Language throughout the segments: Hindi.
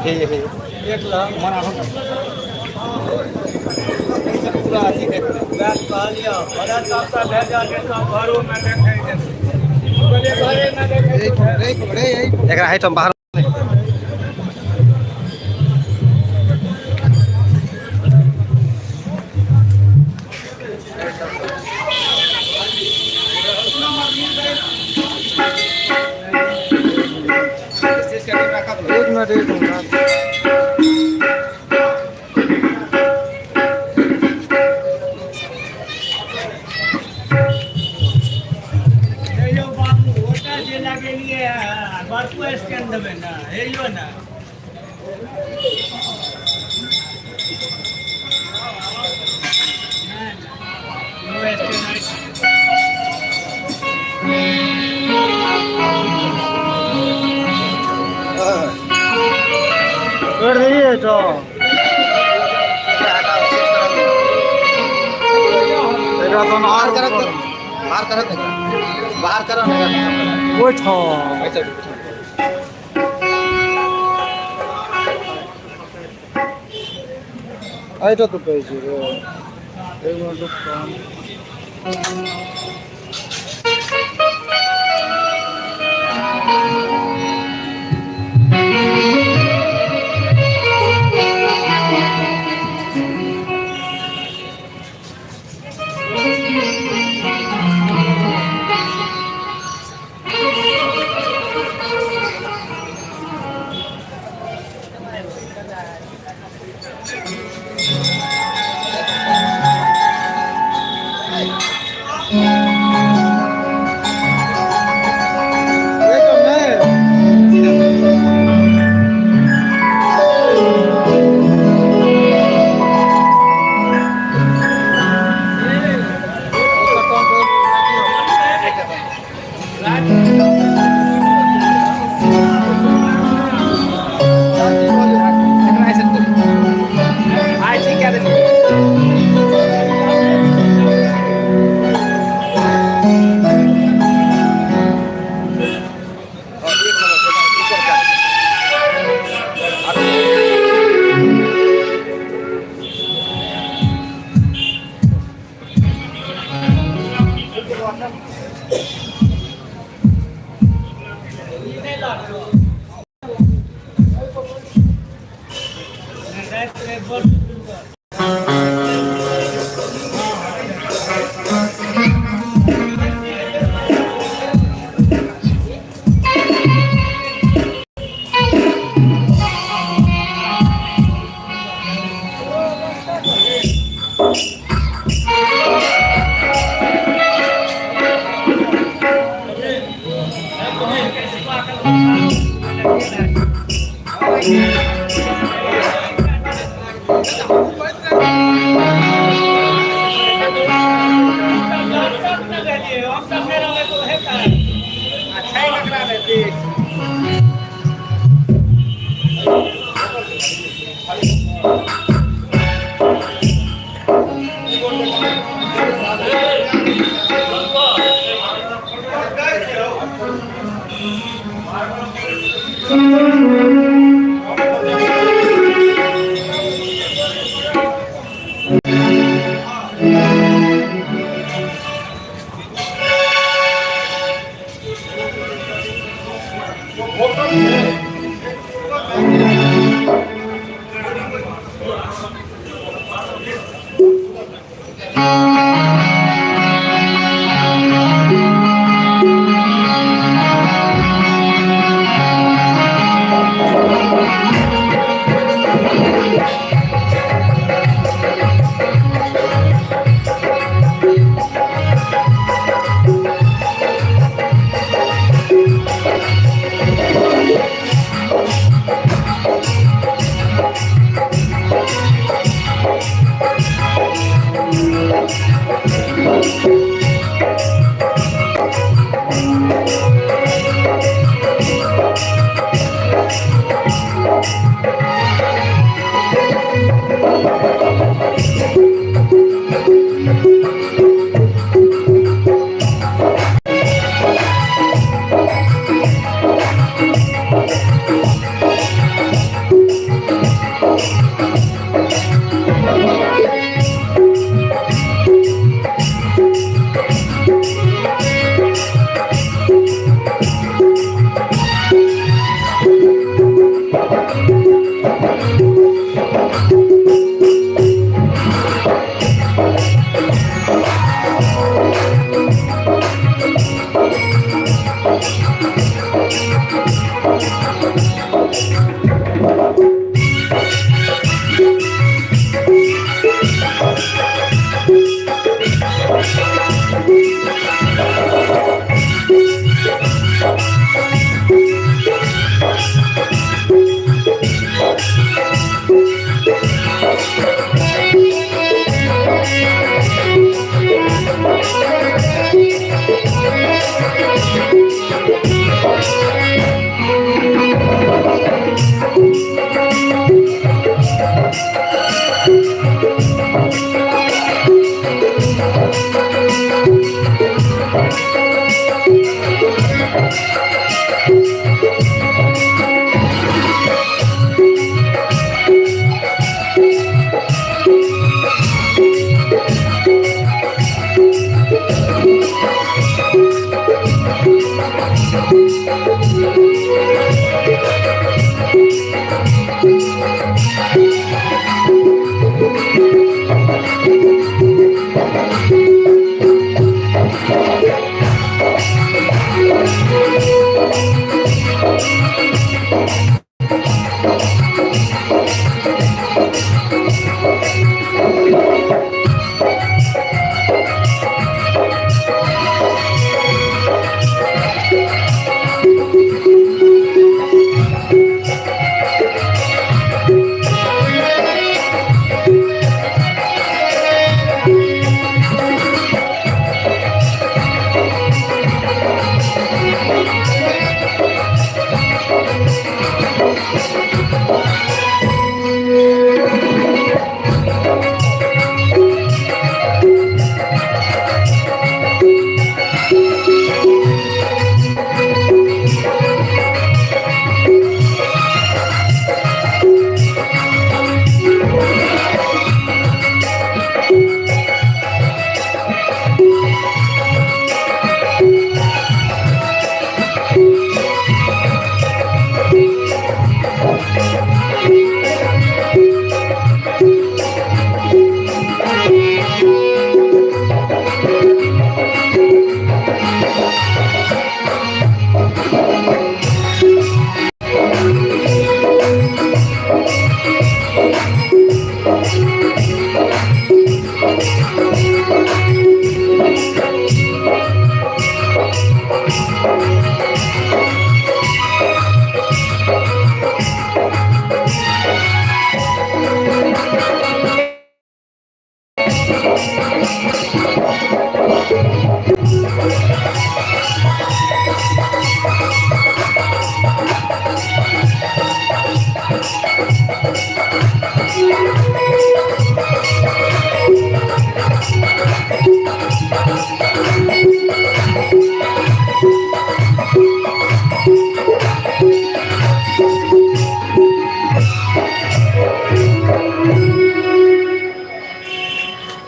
एक लाख मना हो पूरा अच्छी देखते बात कह लिया बड़ा सबका भेजा के सब घरों में देखे बोले घरे में देखे एकरा हाइट हम बाहर एक मिनट एक मिनट स्टैंड देवे ना हेयो ना कर दिए तो तेरा तो बाहर करो वो छो এইটা তো পেয়েছি রে এইগুলো তো কম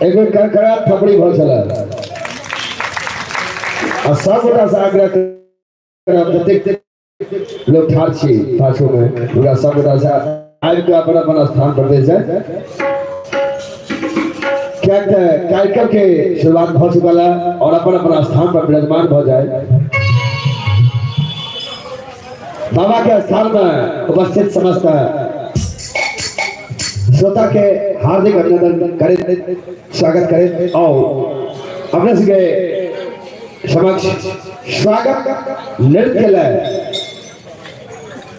एक बेर करकरा थपड़ी भऽ छल आ सब गोटा से आग्रह करब जतेक लोग ठाढ़ छी पाछू में पूरा सब गोटा से आबि के अपन अपन स्थान पर बैस जाए। क्या कार्यक्रम के शुरुआत भ चुकल है और अपन अपन स्थान पर विराजमान भ जाए। बाबा के स्थान में उपस्थित समस्त श्रोता के हार्दिक अभिनंदन करें, स्वागत करें और अपने के समक्ष स्वागत नृत्य के लिए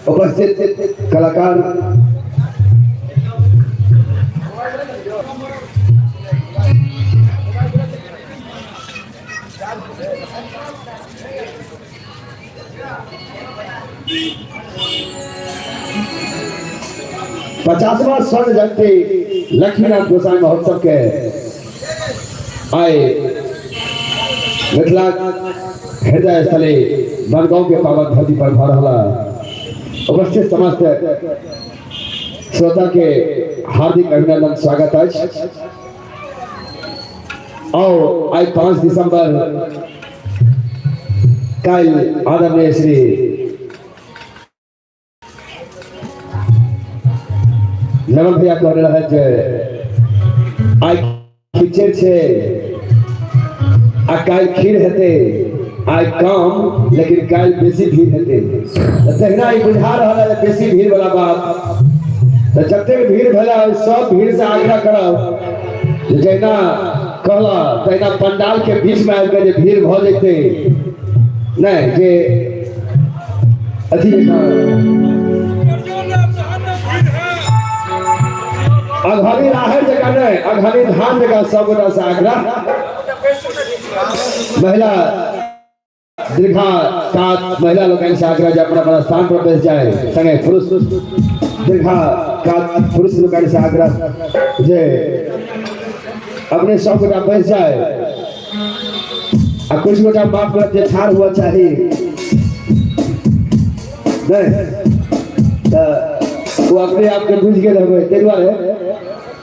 उपस्थित कलाकार पचासवां स्वर्ण जयंती लक्ष्मीनाथ गोसाई महोत्सव के आए मिथिला हृदय स्थले बनगांव के पावन धरती पर भर रहा उपस्थित समस्त श्रोता के हार्दिक अभिनंदन स्वागत है। और आज 5 दिसंबर कल आदरणीय श्री नमन भैया कह रहा है जे आई खिचड़ छे आ काल खीर हेते आई कम लेकिन काल बेसी भीड़ हेते तहिना ई बुझा रहा है बेसी भीड़ वाला बात तो जते भीड़ भेला सब भीड़ से आग्रह करब जैना कहला तहिना पंडाल के बीच में आके जे भीड़ भ जेते नहीं जे अथी अघानी राहर जगह नहीं अघानी धान जगह सब गोटा से आग्रह महिला दीर्घा कात महिला लोग से आग्रह जे अपना अपना स्थान पर बैठ जाए संगे पुरुष दीर्घा कात पुरुष लोग से आग्रह जे अपने सब गोटा बैठ जाए और कुछ गोटा माफ कर जे ठाड़ हुआ चाहिए नहीं वो अपने आप के बुझ गए रहे ते दुआरे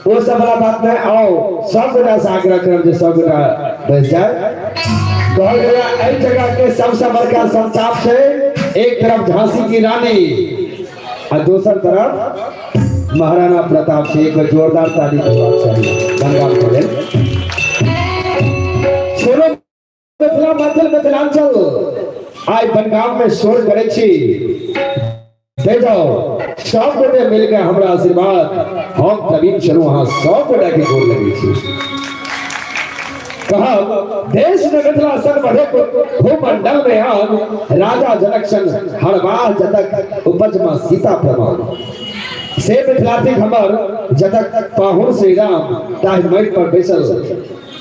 वो सब वाला बात में आओ सब गोटा से आग्रह करब जे सब गोटा बैठ जाए। कहल गया एई जगह के सबसे बड़का संताप से एक तरफ झांसी की रानी और दूसरी तरफ महाराणा प्रताप से। एक जोरदार ताली बजबाक चाहिए बंगाल के लेल। छोड़ो मिथिला मध्य मिथिलांचल आइ बनगाम में शोर करे छी दे जाओ सब गोटे मिलकर हमरा आशीर्वाद हम प्रवीण चलू वहां सब गोटे के गोर लगे छी। कहब देश में मिथिला सन बढ़े भूमंडल में आन राजा जनक सन हरवाह जतक उपज मां सीता प्रमाण से मिथिलाती हमर जतक पाहुन श्री राम ताहि मठ पर बैसल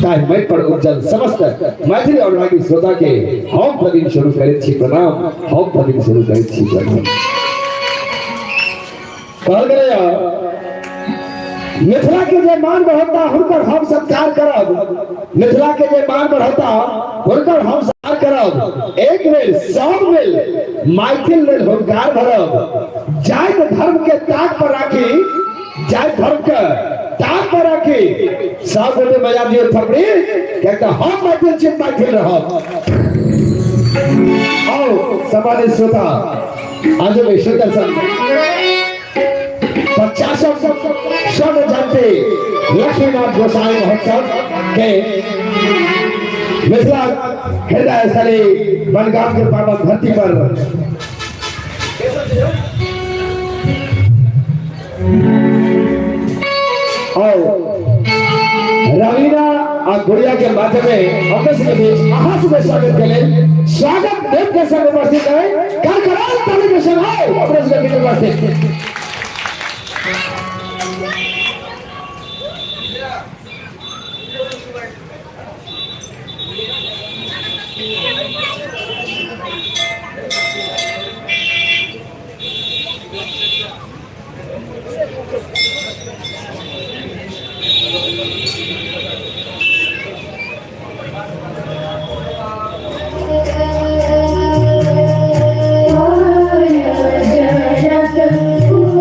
ताहि मठ पर उपजल समस्त मैथिली और रागी श्रोता के हम प्रवीण शुरू करैत छी प्रणाम हम प्रवीण शुरू करैत छी प्रणाम। कहल गया मिथिला के जे मान बढ़ता हुनकर हम सत्कार करब मिथिला के जे मान बढ़ता हुनकर हम सत्कार करब। एक बेर सब मिल मैथिल लेल हुनकार भरब जाति धर्म के ताक पर राखी जाति धर्म के ताक पर राखी सब गोटे बजा दियो थपड़ी कहता हम मैथिल छी मैथिल रहब। आओ सम्मानित श्रोता आज में सुंदर सन 50 स्वर्ण जयंती लक्ष्मीनाथ गोसाई महोत्सव के मिथिला हृदय स्थली बनगाम के पावन धरती पर और रवीना और गुड़िया के माध्यम में अपने से बीच महासुबह स्वागत के लिए स्वागत देव के संग उपस्थित है करकराल ताली के संग अपने से बीच उपस्थित Oh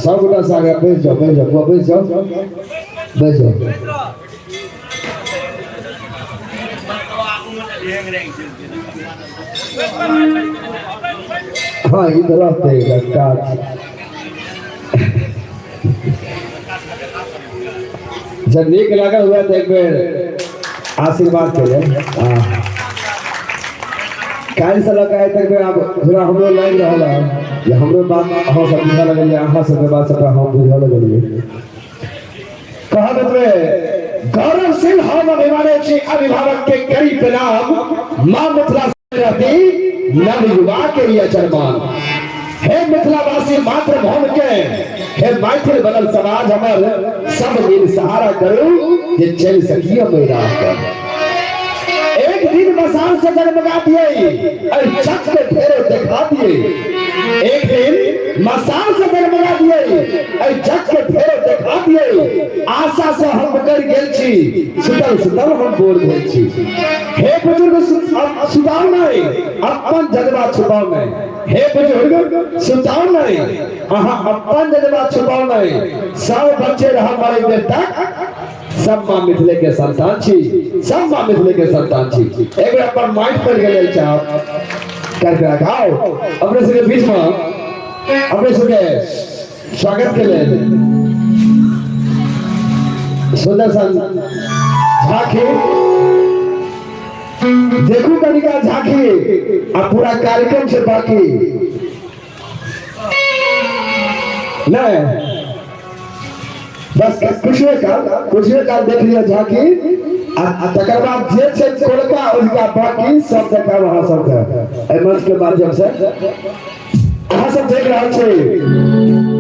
सब गोटा से आगे बैठ जाओ बैठ जाओ हाँ इधर आते जब नीक लगा हुआ तो एक बेर आशीर्वाद करिए काल से लगा है तक बेर आप जरा हमरो लाइन रहला ये हमरो बात अहाँ सब बुझा लगल अहाँ सब बात सब हम बुझा लगल कहावत में गौरव सिंह हम अभिमाने छी अभिभावक के करी प्रणाम मां मिथिला रहती नव युवा के लिए चरमान हे मिथिलावासी मातृभूमि के हे मैथिल बनल समाज हमर सब मिल सहारा करू जे चल सकिए मेरा एक दिन मसान से जगमगा दिए और जग के फेरे दिखा दिए एक दिन मसान से जगमगा दिए और जग के फेरे दिखा दिए आशा से हम कर गेल छी सुतल हम बोल गेल छी हे बुजुर्ग सुताओ नहीं अपन जज्बा छुपाओ नहीं हे बुजुर्ग सुताओ नहीं अहाँ अपन जज्बा छुपाओ नहीं सब बच्चे रह हमारे देर तक सब मां मिथिले के संतान छी सब मां मिथिले के संतान छी एक बार अपन माइंड पर गेले चाहो करके रखाओ अपने सबके बीच में अपने सबके स्वागत के लिए सुंदर सन झांकी देखो कनिका झांकी अब पूरा कार्यक्रम से बाकी नहीं बस कुछ का देख लिया झांकी तकर बाद जे छै कोलका उनका बाकी सब देखा वहां सब का मंच के माध्यम से अहाँ सब देख रहे छे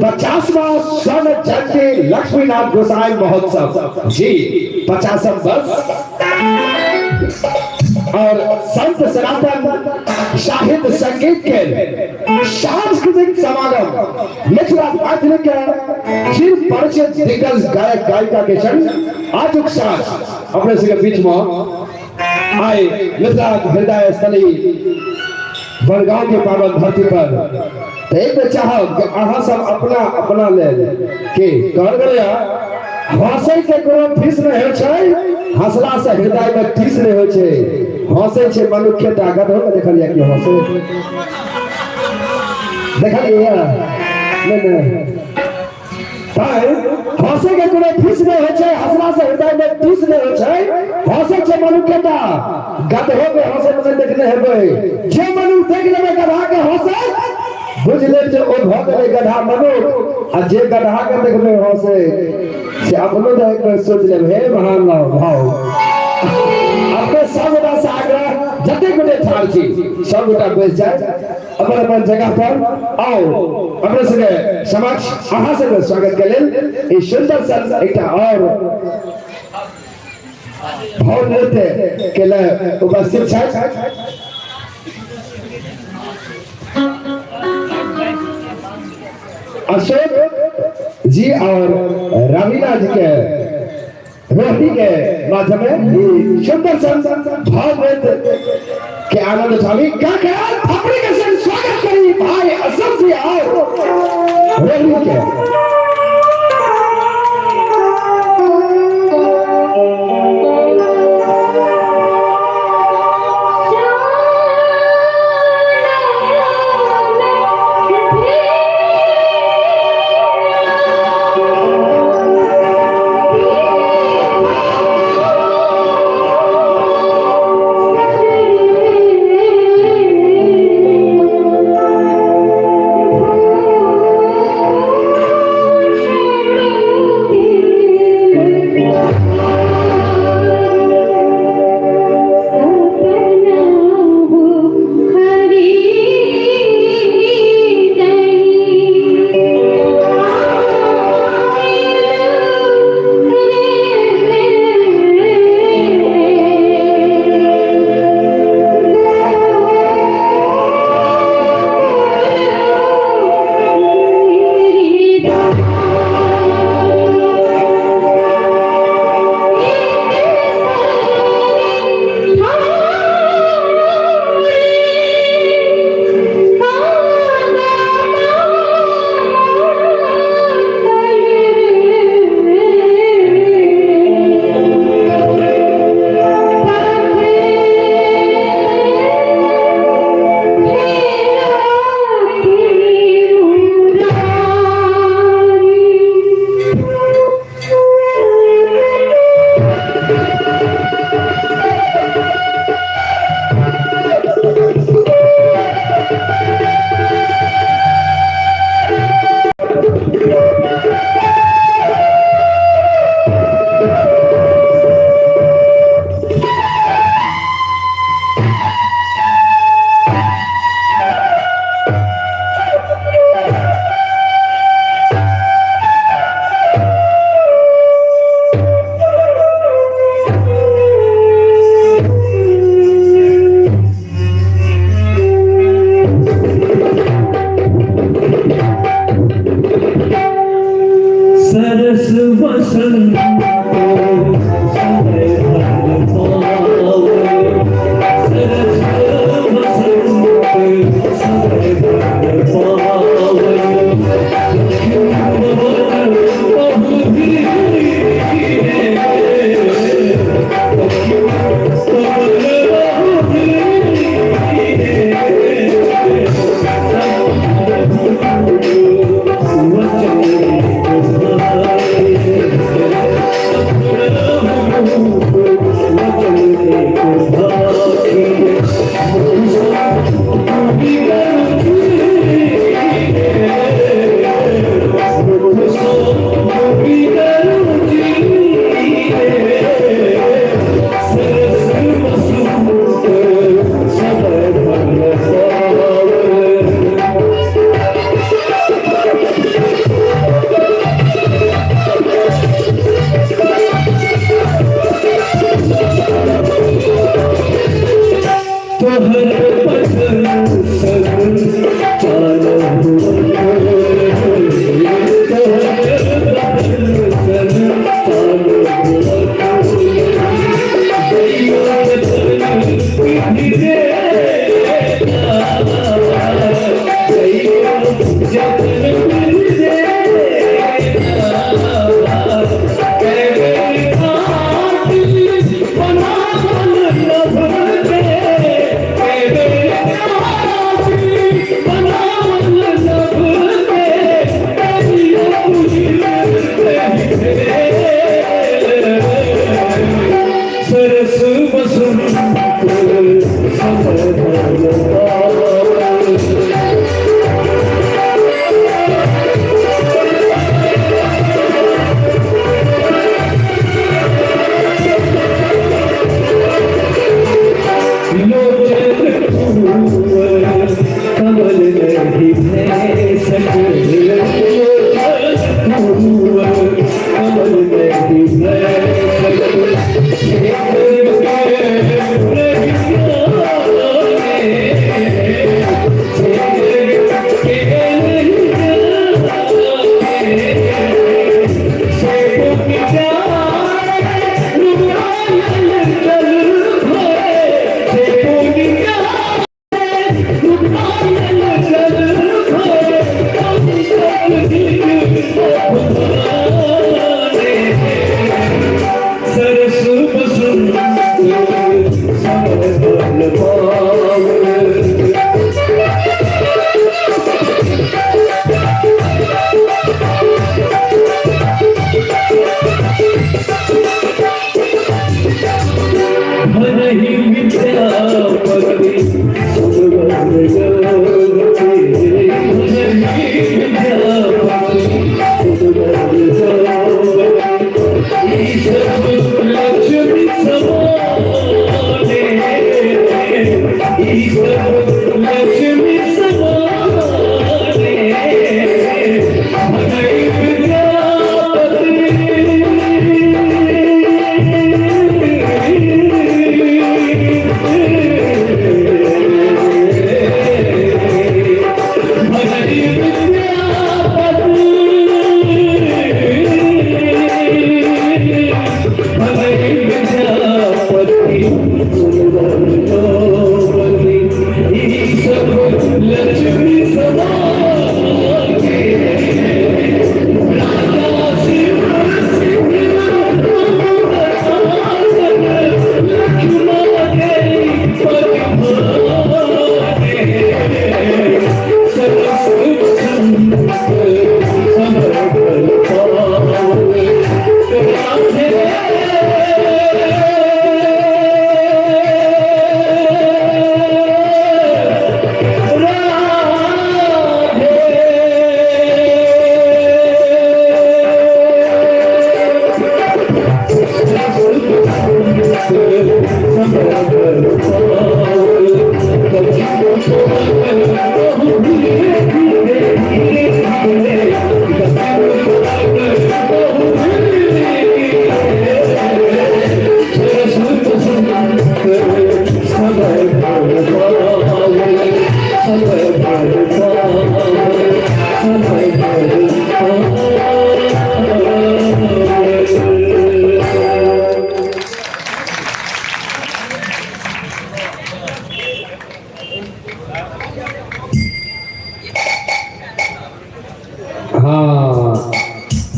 50वां स्वर्ण जयंती लक्ष्मीनाथ गोसाई महोत्सव जी 50 वर्ष और संत सनातन साहित्य संगीत के सांस्कृतिक समागम मिथिला मैथिली के चिर परिचित दिग्गज गायक गायिका के संग आज एक साथ अपने सबके बीच में आए मिथिला हृदय स्थली बनगांव के पावन धरती पर तो एक बेर चाहब कि अहाँ सब अपना ले के कहल गया हंसै के कोनो फीस नहीं होइ छै हंसला से हृदय में ठिस नहीं होइ छै हंसै छै मनुष्य ताकत हो देखलिए कि हंसै देखलिए नहीं हंसै के कोनो फीस नहीं होइ छै हंसला से हृदय में ठिस नहीं होइ छै हंसै छै मनुष्य ता गधो के हंसै में देखने हेबै जे मनुष्य देख लेबै गधा के हंसै बुझ ले जे ओ भ गेलै गधा मनुष्य आ जे गधा के देखबै हंसै से अपनो एक बार सोच ले हे महान भाव अपने सब गोटा से आग्रह जते गोटे ठाड़ छी सब गोटा बैठ जाए अपन जगह पर आओ अपने सबके समक्ष अहाँ सबके स्वागत के लेल ई सुंदर सा एकटा और भाव नृत्य के लिए उपस्थित छथि अशोक जी और रवीना जी के रोहिणी के माध्यम में सुंदर भाव नृत्य के आनंद उठावी थपड़ी के संग स्वागत करी भाई असम जी और रोहिणी के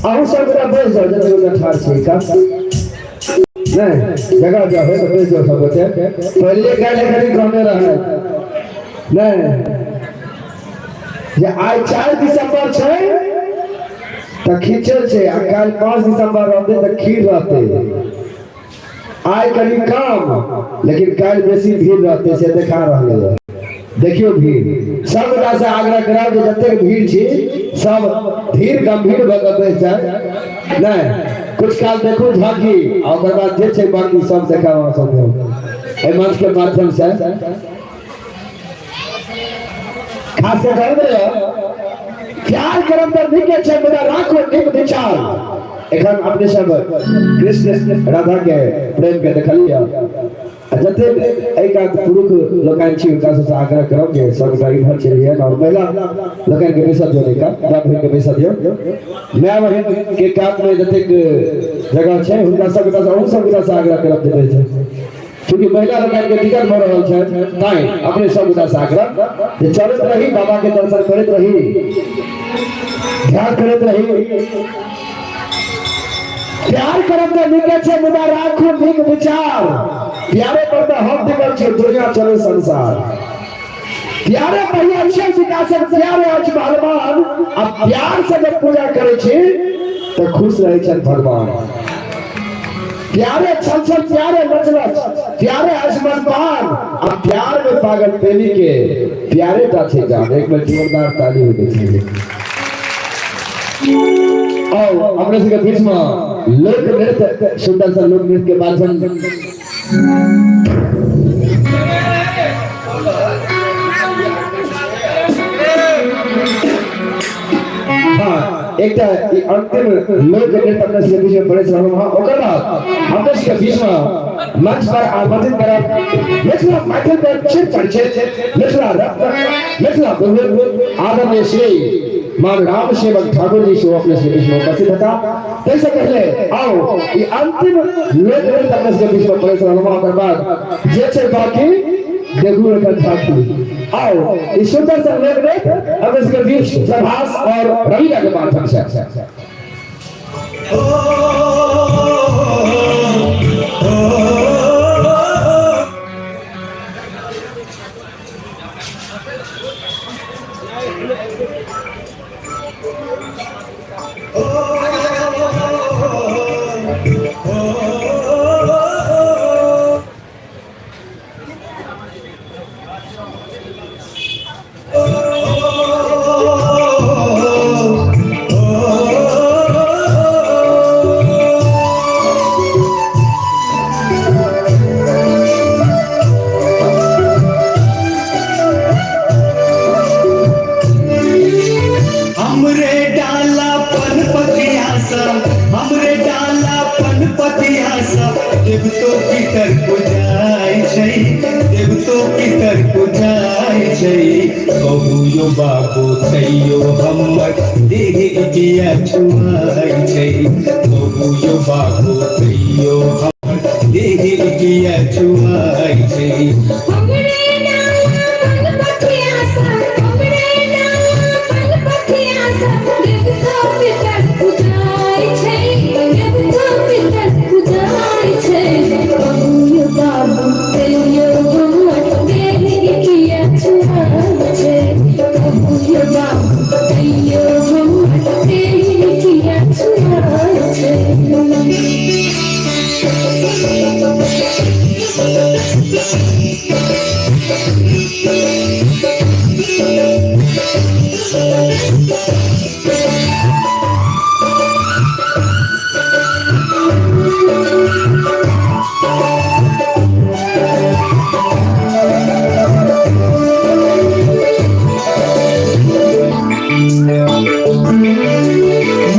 आहू सब जरा बैठ जाओ जब तक ठाड़ छी का नहीं जगह जा है तो बैठ जाओ सब बच्चे पहले गाले खाली घूमे रहे नहीं ये आज 4 दिसंबर छे त खींचल छे आ कल 5 दिसंबर रहते त खीर रहते आज कभी काम लेकिन कल बेसी भीड़ रहते से देखा रहले है देखियो भीड़ सब गोटा से आग्रह कराओ जे जते भीड़ छी सब धीर गंभीर भ के बैठ जाए नहीं कुछ काल देखो झांकी और ओकर बाद जे छै बाकी सब देखावा सब ए मंच के माध्यम से खास के कर दे प्यार करम त निके छै मुदा राखो नीक विचार एखन अपने सब कृष्ण राधा के प्रेम के देखलिया जते एक पुरुष लोकन छी उनका से आग्रह करब जे सब गाड़ी भर चलिए और महिला लोकन के पैसा देने का बाप के पैसा दियो मैं वही के काट में जते जगह छै उनका सब का उन सब का से आग्रह करब देते छै क्योंकि महिला लोकन के दिक्कत भ रहल छै ताई अपने सब का से आग्रह जे चलत रही बाबा के दर्शन करत रही ध्यान करत रही प्यार करब त निके छै मुदा राखो नीक विचार प्यारे पर तो हम दिखल छे दुनिया चले संसार प्यारे भैया अच्छे विकास प्यारे आज भगवान अब प्यार से जब पूजा करे छे तो खुश रहे छन भगवान प्यारे छल प्यारे नचलच प्यारे आसमान पार अब प्यार में पागल प्रेमी के प्यारे ता छे जान एक बार जोरदार ताली हो गई और अपने से के बीच में लोक नृत्य सुंदर सा लोक नृत्य के माध्यम हाँ एक अंतिम लोक नृत्य अपने से बीच में बड़े समारोह वहां ओकर बाद अपने से बीच में मंच पर आमंत्रित करा मिथिला माइकल पर चिर परिचय मिथिला आदरणीय श्री मान राम सेवक ठाकुर जी से अपने से बीच में उपस्थित था कैसे पहले आओ ये अंतिम लोक नृत्य अपने से बीच में बड़े समारोह के बाद जे छे बाकी देखू रखा झांकी आओ इस सुंदर सा लोक नृत्य अपने से बीच प्रभास और रवीना के माध्यम से देवतो की तर पूजाय छै, देवतो की तर पूजाय छै। कहू यो बाबू तैयो हमर देह किया छुआय छै। कहू यो बाबू तैयो हमर देह किया छुआय छै। हमरे नाला मन पथिया सा, हमरे नाला मन पथिया सा, देवता पितर पूजाय छै, देवता पितर पूजाय छै। कहू यो बाबू तैयो हमर देह किया छुआय छै। कहू यो बाबू तैयो हमर देह किया छुआय छै।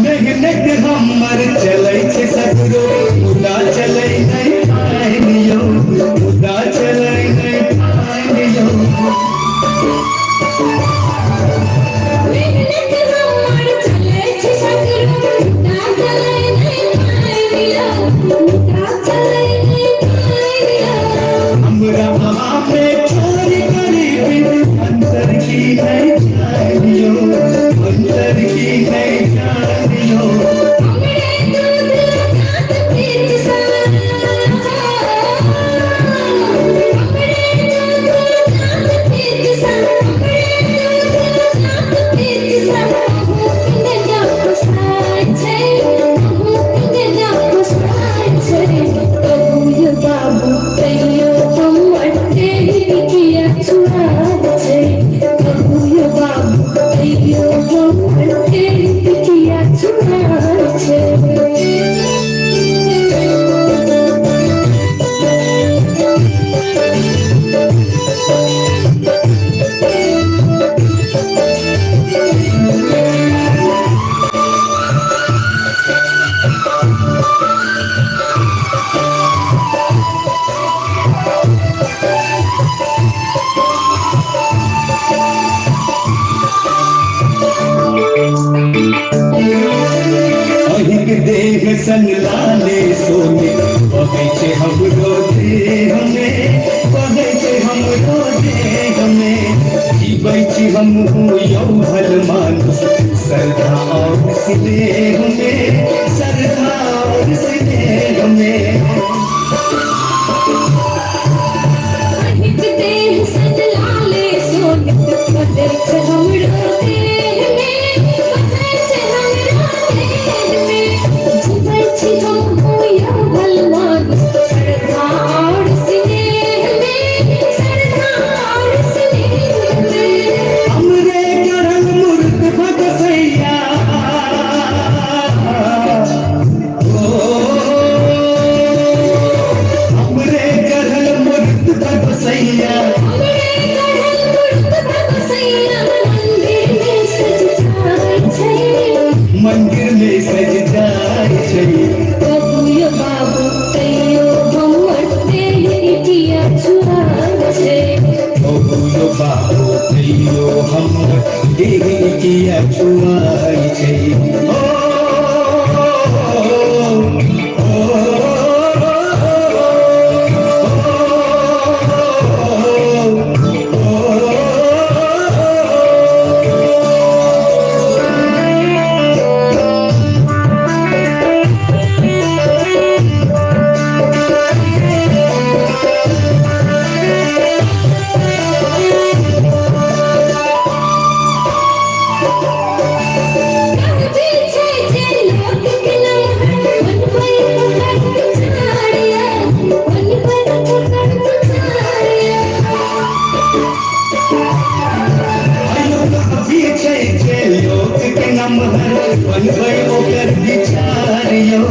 मेहनत हमर चलै छै सगरो, मुदा चलै नहि पाइन यौ, मुदा चलै नहि पाइन यौ। मेहनत हमर चलै छै सगरो, मुदा चलै नहि पाइन यौ, मुदा चलै नहि पाइन यौ। हमरा अहाँ में चोरी गरीबी, अंतर की नहीं जान यौ, अंतर की नहीं जान यौ। हमरे दूध जात पीत सा, हमरे दूध जात पीत सा, हमरे दूध जात पीत सा। कहू कन्या पुसाय छै, कहू कन्या पुसाय छै। कहू यो बाबू तैयो हमर देह किया छुआय छै। कहू यो बाबू तैयो हमर देह किया छुआय छै। अहिक देह संग लाले सोने, बहै छै हमरो देह में, बहै छै हमरो देह में। जीबै छी हमहूँ यौ भल मानुष, श्रद्धा और स्नेह में, श्रद्धा और स्नेह में। अहिक देह संग लाले सोने, बहै छै हमरो देह में, बहै छै हमरो देह में। जीबै छी हमहूँ यौ भल मानुष, श्रद्धा और स्नेह में, श्रद्धा और स्नेह में। हमरे करल मूर्त भगसैया, हमरे करल मूर्त भगसैया। हमरे गढ़ल मूर्त भगसैया, मंदिर में सज जाय छै, मंदिर में सज जाय छै। कहू यो बाबू तैयो हमर देह किया छुआय छै। कहू यो बाबू तैयो हमर देह किया छुआय छै। ओ, बनबै ओकर विचार यौ,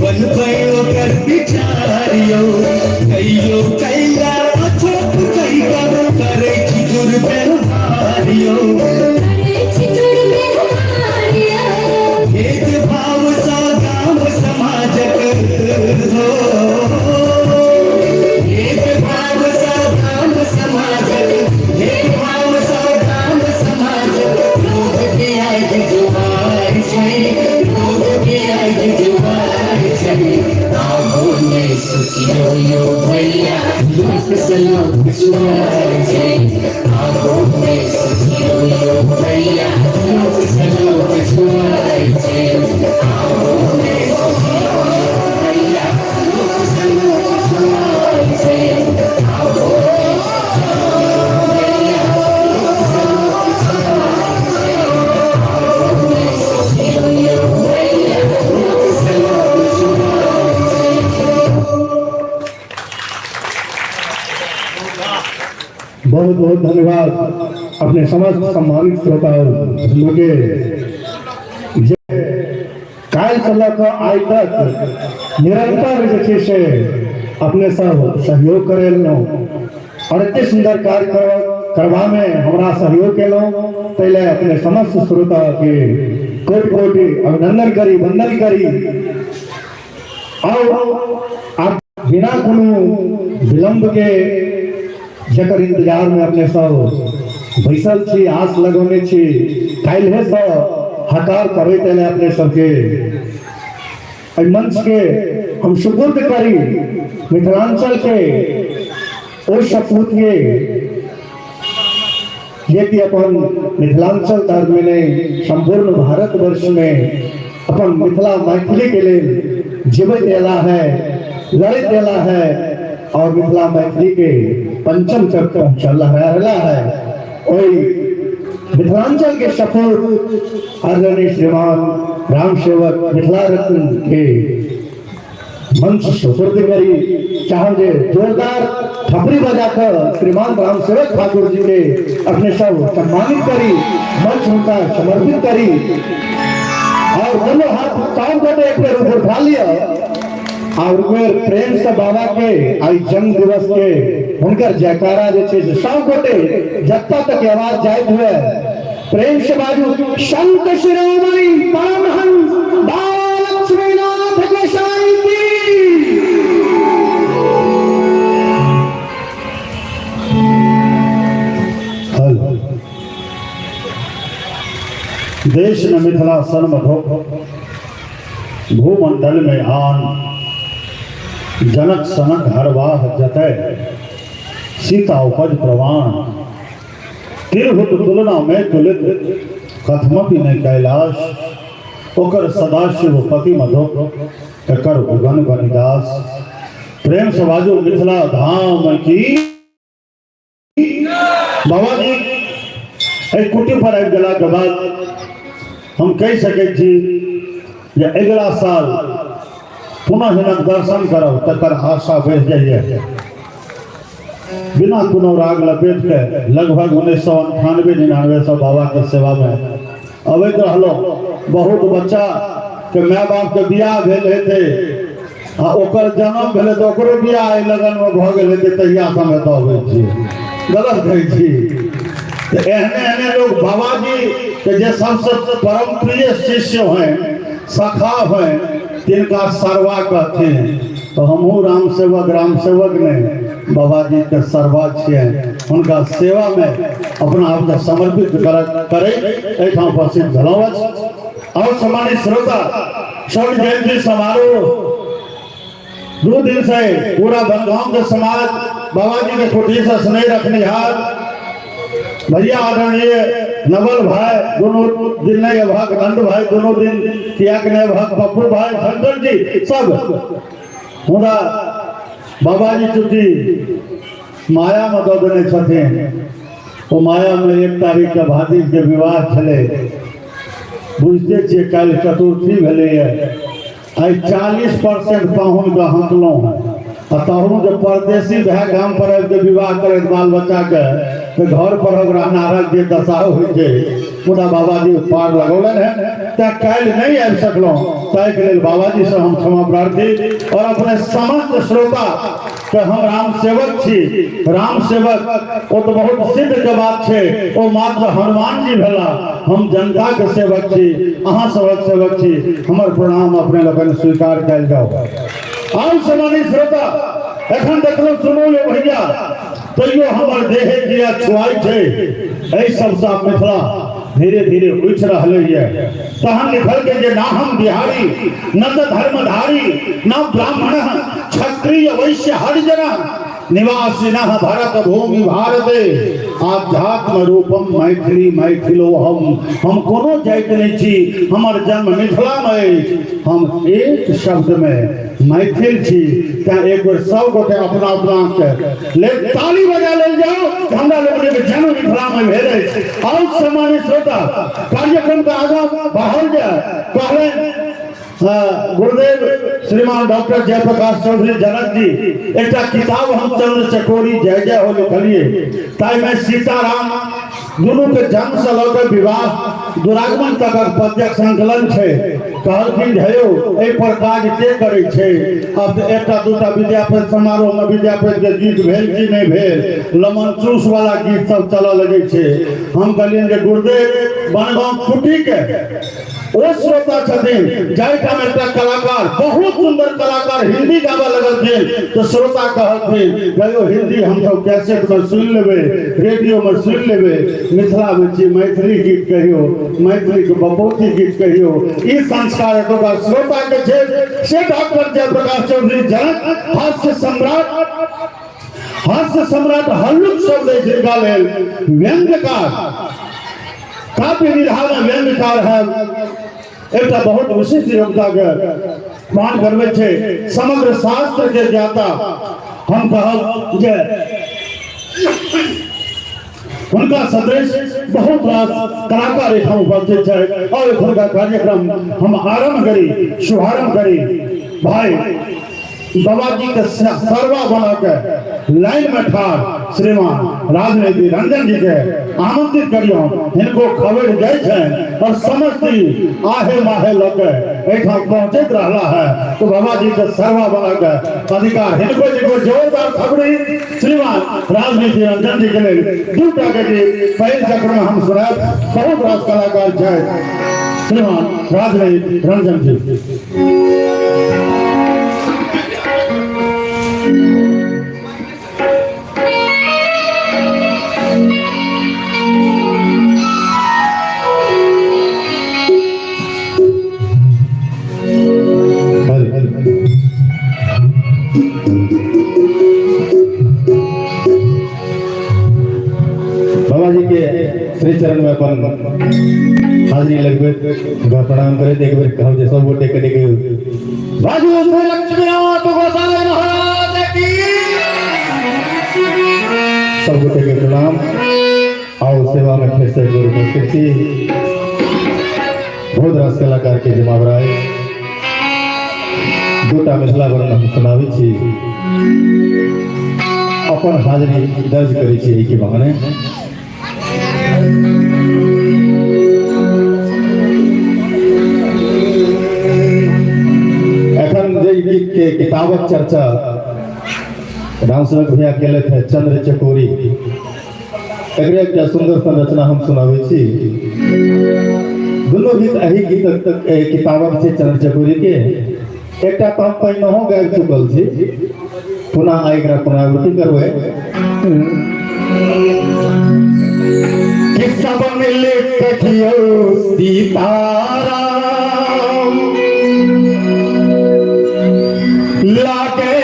बनबै ओकर विचार यौ। कहियो कैला अछोप कहिका करै छी दुर्व्यवहार यौ, करे छी दुर्व्यवहार यौ। भेदभाव सँ गाम समाजक हो यो यो भैया लोक सलोक सुनाए छे आगो में यो यो भैया लोक सलोक सुनाए छे आगो में यो यो भैया लोक सलोक सुनाए छे आगो में भैया लोक सलोक सुनाए छे आगो में यो यो भैया लोक सलोक सुनाए छे। बहुत बहुत धन्यवाद अपने समस्त सम्मानित श्रोताओं के काल चल आइ तक निरंतर जे छै से अपने सब सहयोग करेलहुँ और एते सुंदर कार्य करवा में हमरा सहयोग केलहुँ पहले अपने समस्त श्रोता के कोटि कोटि अभिनंदन करी वंदन करी और आप बिना कोनो विलंब के जकर इंतजार में अपने सब बैसल छी आस लगौने छी काल्हे से हकार करे तेने अपने सबके एहि मंच के हम सुपुर्द करी मिथिलांचल के ओ सपूत के जे कि अपन मिथिलांचल धर्म में नहीं संपूर्ण भारत वर्ष में अपन मिथिला मैथिली के लिए जीवित देला है लड़ित देला है और मिथिला मैथिली के पंचम चक्र चल रहा है वही मिथिलांचल के सपूत आदरणीय श्रीमान राम सेवक मिथिला रत्न के मंच सुपुर्द करी चाहे जोरदार थपड़ी बजाकर श्रीमान राम सेवक ठाकुर जी के अपने सब सम्मानित करी मंच उनका समर्पित करी और दोनों हाथ काम करते एक पेड़ ऊपर उठा लिया और प्रेम से बाबा के आई जन्म दिवस के उनकर जयकारा जे छै सब गोटे जत्ता तक आवाज जाए हुए प्रेम से बाजू संत शिरोमणि परमहंस बाबा लक्ष्मीनाथ गोसाई की देश में मिथिला सर्वधो भूमंडल में आन जनक सनक हरवाह जतय सीता उपज प्रवाण तिरहुत तुलना में तुलित कथमपि न कैलाश ओकर सदाशिव पति मधु एकर उगन बनिदास प्रेम से बाजू मिथिला धाम की बाबा जी एक कुटी पर आबि गेला के बाद हम कह सकै छी जे अगला साल पुनः हिनक दर्शन करब तकर आशा बढ़ जाइए बिना कोनो राग लपेट के लगभग 1998-99 से बाबा के सेवा में अबैत रहलो बहुत बच्चा के माय बाप के बियाह भेल हेतै आ ओकर जन्म भेलै तऽ ओकरो बियाह एहि लगन में भऽ गेल हेतै तहिया समय तऽ अबै छी गलत कहै छी एहने एहने लोग बाबा जी के जे सबसे परम प्रिय शिष्य हैं सखा हैं तिनका सरवा कहते हैं तो हमहू राम सेवक ने बाबा जी के सरवा छिए उनका सेवा में अपना आप को समर्पित करे एठाम उपस्थित भेलहुँ और सम्मानित श्रोता स्वर्ण जयंती समारोह 2 दिन से पूरा बनगांव के समाज बाबा जी के कुटी से स्नेह रखनिहार भैया आदरणीय नवल भाई दोनों दिन नहीं भाग नंद भाई दोनों दिन त्याग नहीं भाग पप्पू भाई शंकर जी सब हुदा बाबा जी चूंकि माया में दो देने छथिन वो माया में 1 तारीख के भातिज के विवाह छले बुझते छे कल चतुर्थी भेले आई 40% पाहुन का हंकलौं तहु जो परदेसी भाई गाम पर आबि के विवाह करे बाल बच्चा के तो घर पर ओकरा नारक जे दशा होइ छै पूरा बाबा जी पार लगौलन है तै कल नहीं आबि सकलौं ताहि के लेल बाबा जी से हम क्षमा प्रार्थी और अपने समस्त श्रोता के हम राम सेवक छी राम सेवक वो तो बहुत सिद्ध के बात छे वो मात्र हनुमान जी भेला हम जनता के सेवक छी अहाँ सबक सेवक छी हमर प्रणाम अपने लोगन स्वीकार कयल जाओ और सम्मानित श्रोता एखन देखलो सुनो यो भैया तैयो हमर देहे किया छुआई छे एहि सबसे मिथिला धीरे धीरे उठ रहले ये तहन लिखल के जे ना हम बिहारी न तो धर्मधारी न ब्राह्मण क्षत्रिय वैश्य हरिजन निवासिनः भरत भूमि भारते आध्यात्म रूपम मैथिली मैथिलो हम कोनो जाति नहीं छी, हमर जन्म मिथिला में अछि, हम एक शब्द में मैथिल छी। तैं एक बेर सब गोटे अपना अपना के ले ताली बजा ले जाओ, हमरा लोग के जन्म मिथिला में भेल अछि। और सम्मानित श्रोता कार्यक्रम का आगाँ बढ़ल जाए। कहले गुरुदेव श्रीमान डॉक्टर जयप्रकाश चौधरी जनक जी एक किताब हम चंद्र चकोरी जय जय हो लिखलिए, ताई में सीताराम दुनू के जन्म से लौटे विवाह दुरागमन तक पद्यक संकलन छे। कहलखिन भयो एहि पर काज के करे छे। अब एक दूटा विद्यापति समारोह में विद्यापति के गीत भेल कि नहीं भेल, लमन चूस वाला गीत सब चल लगे छे। हम कहलियन जे गुरुदेव बनगांव कुटी के ओ श्रोता छथिन जाहिठाम एकटा कलाकार बहुत सुंदर कलाकार हिंदी गावे लगल थे, तो श्रोता कहलखिन कहियो हिंदी हम सब कैसेट में सुन लेबे, रेडियो में सुन लेबे, मिथिला में छी मैथिली गीत कहियो, मैथिली के बपौती गीत कहियो। ई संस्कार एतुका श्रोता के छे से डॉक्टर जयप्रकाश चौधरी जनक हास्य सम्राट हल्लुक शब्द जिनका लेल व्यंग्यकार काव्य विधा में व्यंग्यकार है। एक बहुत विशिष्ट योग्यता के मान करवे छे, समग्र शास्त्र के ज्ञाता हम कहब जे उनका सदृश बहुत रास कलाकार एठाम उपस्थित है। और उनका कार्यक्रम हम आरंभ करी, शुभारंभ करी। भाई बाबा जी के सरवा बना के लाइन में ठाड़ श्रीमान राजनीति रंजन जी के आमंत्रित करियो, इनको खबर गए छे और समझती आहे माहे लगे एठा पहुंचत रहला है। तो बाबा जी के सरवा बना के अधिकार इनको जी को जोरदार खबरी श्रीमान राजनीति रंजन जी के लिए दूटा के पहले चक्र में हम सुनाए। बहुत रास कलाकार छे श्रीमान राजनीति रंजन जी। बाबा जी के श्री चरण में अपन हाजिरी लगबे प्रणाम करे। एक बेर कहब जे सब गोटे के देखे बाजू श्री लक्ष्मीनाथ गोसाई महाराज की सब गोटे के प्रणाम। आओ सेवा में फिर से गुरु उपस्थिति बहुत रस कलाकार के जमावराय दूटा मिथिला वर्णन सुनावी छी, अपन हाजिरी दर्ज करी छी के बहाने। एखन जे गीत के किताबक चर्चा रामसेवक भैया केले थे चंद्र चकोरी, एकरे एकटा सुंदर संरचना हम सुनावे छी। दुनू गीत एही गीत तक किताबक छै चंद्र चकोरी के। एकटा तो हम पहिनहो गाबि चुकल छी, पुनः एकरा पुनरावृत्ति करबै। कि सब मिले कहियो सीताराम लागे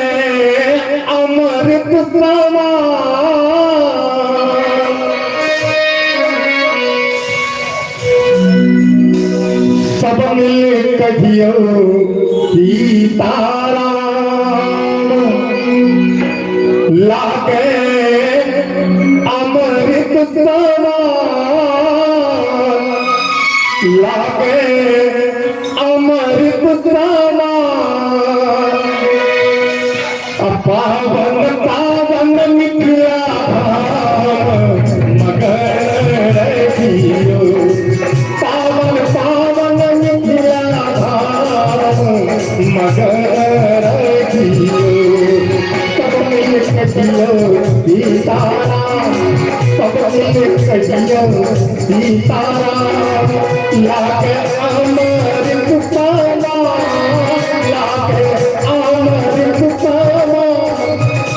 अमृत समान, सब मिले कहियो सीताराम लागे अमृत समान, लागे अमृत समान। पावन पावन मिथिला मगर रहियो, पावन पावन मिथिला मगर रहियो। सब मिल कहियो सीताराम, सब मिल कहियो सीताराम लागे अमृत समान, लागे अमृत समान।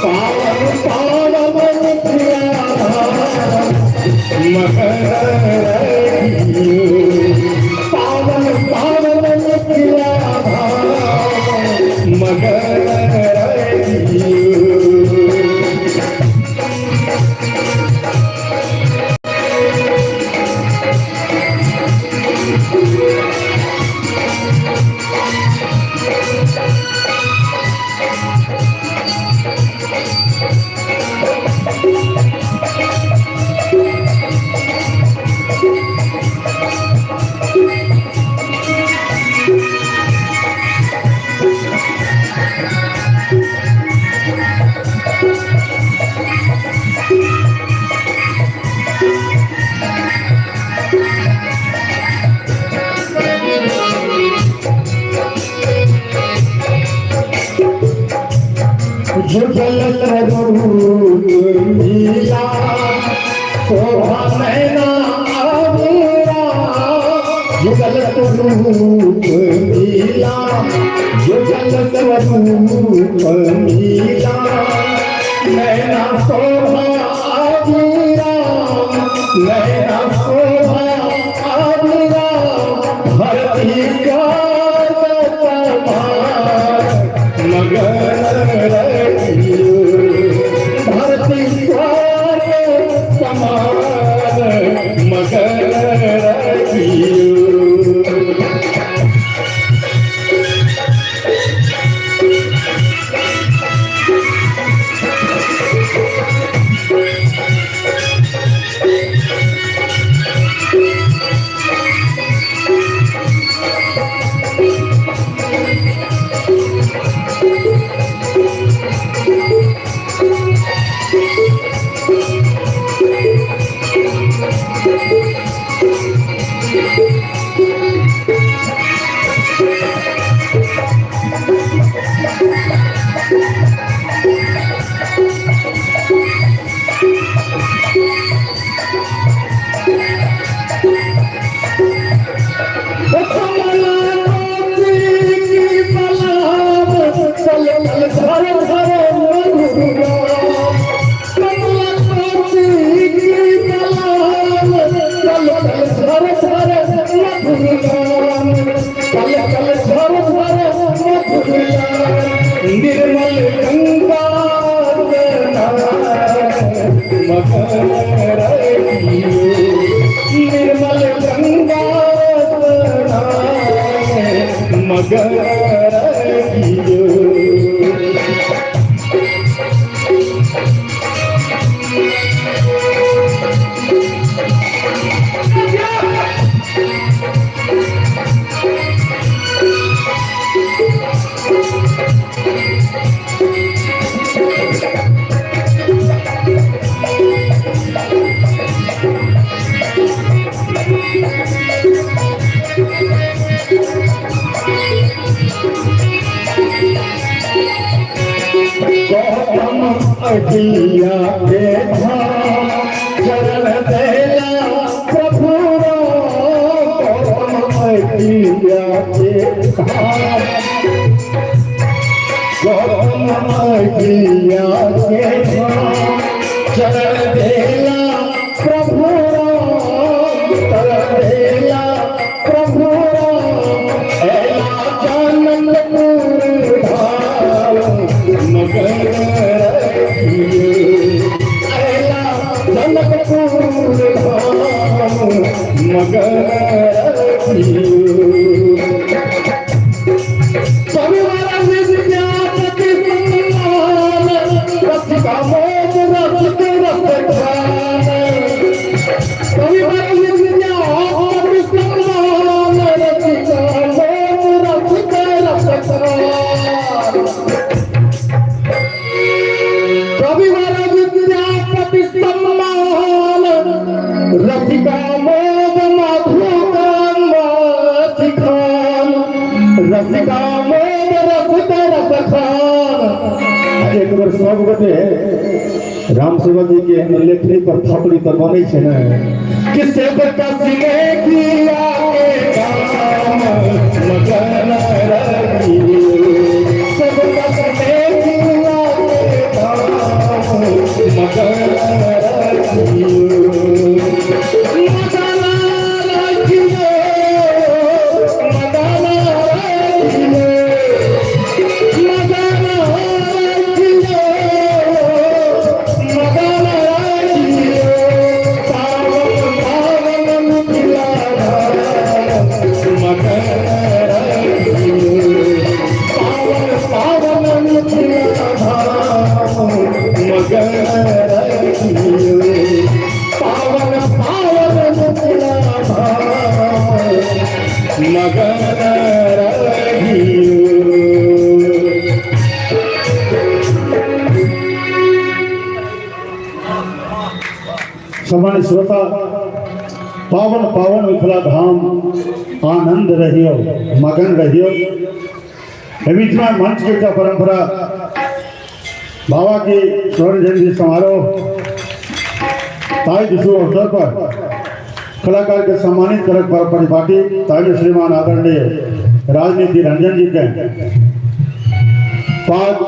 पावन पावन मिथिला मगर रहियो, पावन पावन मिथिला मगर रहियो। जुगल स्वरूप लीला शोभा नैना आवेरा जुगल स्वरूप लीला जुगल स्वरूप लीला नैना शोभा आवेरा नैना शोभा आवेरा धरती का मगर रहियो धरती के समान मगर रहियो निर्मल गंगा मगर रहियो निर्मल गंगा मगर रहियो गौतम अहिया के धाम चरण देला प्रभु गौतम अहिया के धाम गौतम अहिया के धाम चरण देला प्रभु चरण देला प्रभु जनकपुर धाम मगर रहियो अला जनकपुर धाम मगर रहियो परिवार विद्यापति सम्मान रसिका मोद रसिक रसखान परिवार विद्यापति सम्मान रसिका मोद रसिक रसखान रविवार विद्यापति सम्मान रसिका मोद मधुकान रसिकान रसिका मोद रसिक रसखान। एक बार सब गोटे राम सेवक जी के लेखनी पर थपड़ी तो बने छे ना कि सेवक सिने किया के काम मगर रहियो सेवक सिने किया के काम मगर रहियो सम्मानित श्रोता पावन पावन मिथिला धाम आनंद रहियो मगन रहियो बीच में मंच के परंपरा बाबा की स्वर्ण जयंती समारोह ताई शुभ अवसर पर कलाकार के सम्मानित करक पर परिपाटी ताई श्रीमान आदरणीय राजनीति रंजन जी के 5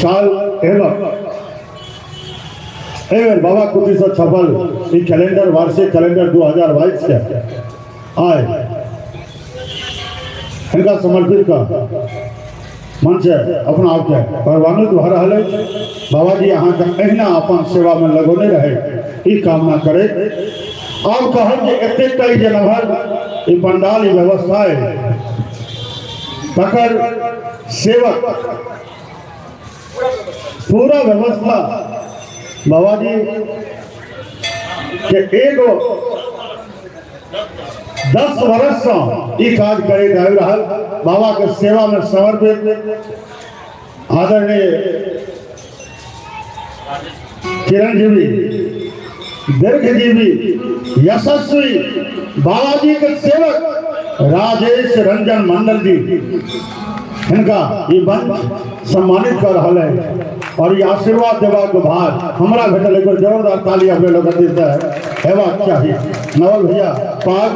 साल एवं बाबा कुटी से छपल कैलेंडर वार्षिक कैलेंडर 2022 के आए इनका समर्पित का मन से अपना आप के परवानित हो रहा है। बाबा जी यहाँ का अहिना अपन सेवा में लगोने रहे ई कामना करे और कहा कि एते कई जनभर ई पंडाल ई व्यवस्था है तकर सेवक पूरा व्यवस्था बाबा जी के एगो 10 वर्ष से ई काज करे रहा बाबा के सेवा में समर्पित आदरणीय चिरंजीवी दीर्घजीवी यशस्वी बाबा जी के सेवक राजेश रंजन मंडल जी इनका ये मंच सम्मानित कर रहा है और ये आशीर्वाद देवा के बाद हमारा भेटल एक जोरदार ताली अपने लोग देता है हेबाक चाहिए। नवल भैया पाग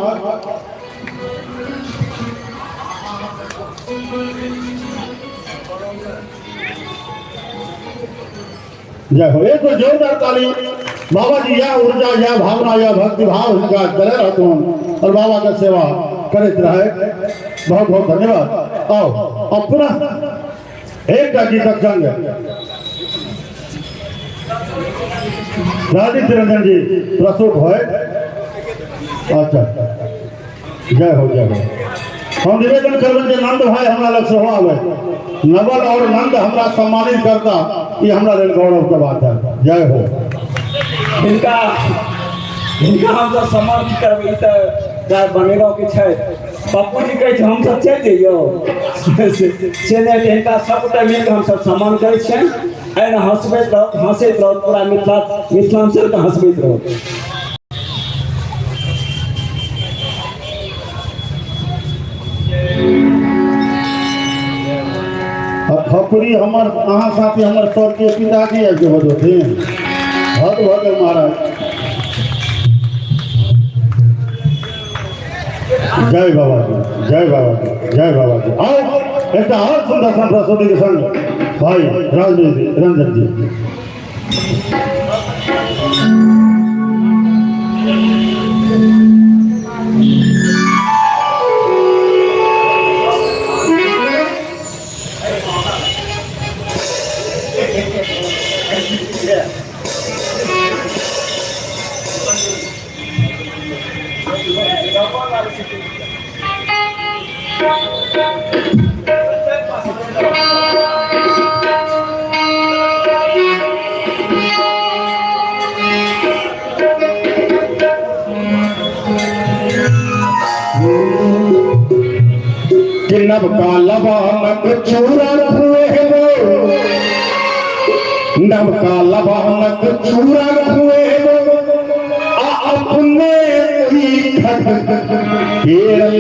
जय हो एक जोरदार ताली बाबा जी या ऊर्जा या भावना या भक्ति भाव इनका करे रहते हैं और बाबा का सेवा करते रहे। बहुत बहुत धन्यवाद। आओ अपना एक गीतक संग राजीव रंजन जी प्रस्तुत हो। अच्छा जय हो जय हो। हम निवेदन करबे जे नंद भाई हमरा लग से आवे नवल और नंद हमरा सम्मानित करता ये हमरा लेल गौरव के बात है। जय हो। इनका हम तो सम्मान करबे त बनेगा के छै पप्पू जी कहे हम सब चल जइयो से ने इनका सबटा मिल के हम सब सम्मान करे छै एना हंसबैत रहो हंसैत रहो पूरा मिथिलांचल के हंसबैत रहो। खपुरी हमर अहाँ साथी हमर सबके पिताजी है जो बजोथिन भद भद महाराज। जय बाबा जी जय बाबा जी जय बाबा जी। आओ एक और सुंदर सा प्रस्तुति के संग भाई राजनीति रंजन जी। नब का लबानक चूरा हुए हो नब का लबानक चूरा हुए हो अपने केरल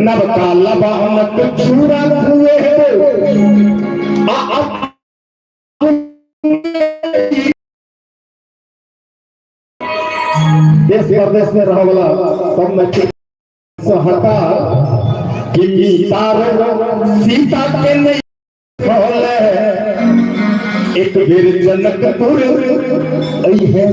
नब का लबानक चूरा हुए हो देश प्रदेश में रह वाला सब में हटा कि सीता के नहीं खोले एक बेर जनकपुर है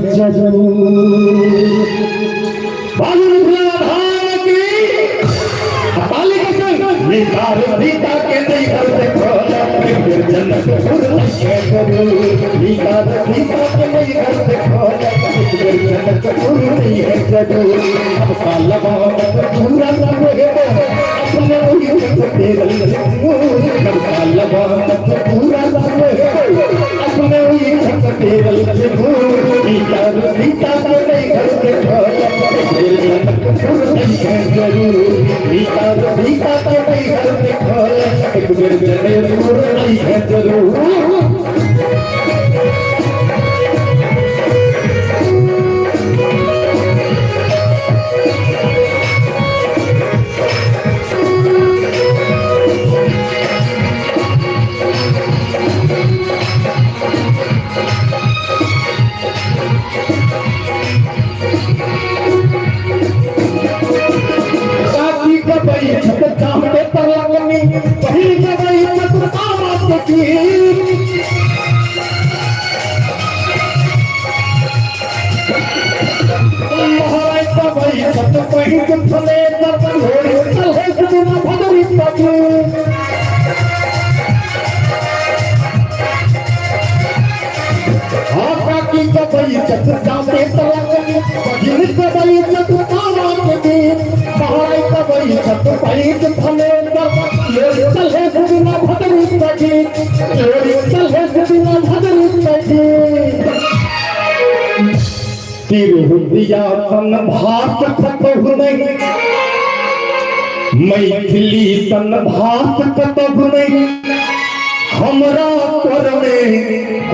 जरूर सीता के नहीं खोले एक बेर जनकपुर है जरूर सीता के नहीं खोले गई छत चाहते तरंगनी पहिल गई छत तामत की महाराज गई छत पहिल फले तर घोड़े चले बिना भदरी पकी आका की गई छत चाहते तरंगनी पहिल गई छत तामत की महाराज गई छत पहिल फले तर चले बिना भदरी पकी चले बिना भदरी पकी तिरुदिया तन भात कतहु नहीं मैथिली तन भात कतहु नहीं हमरा कर में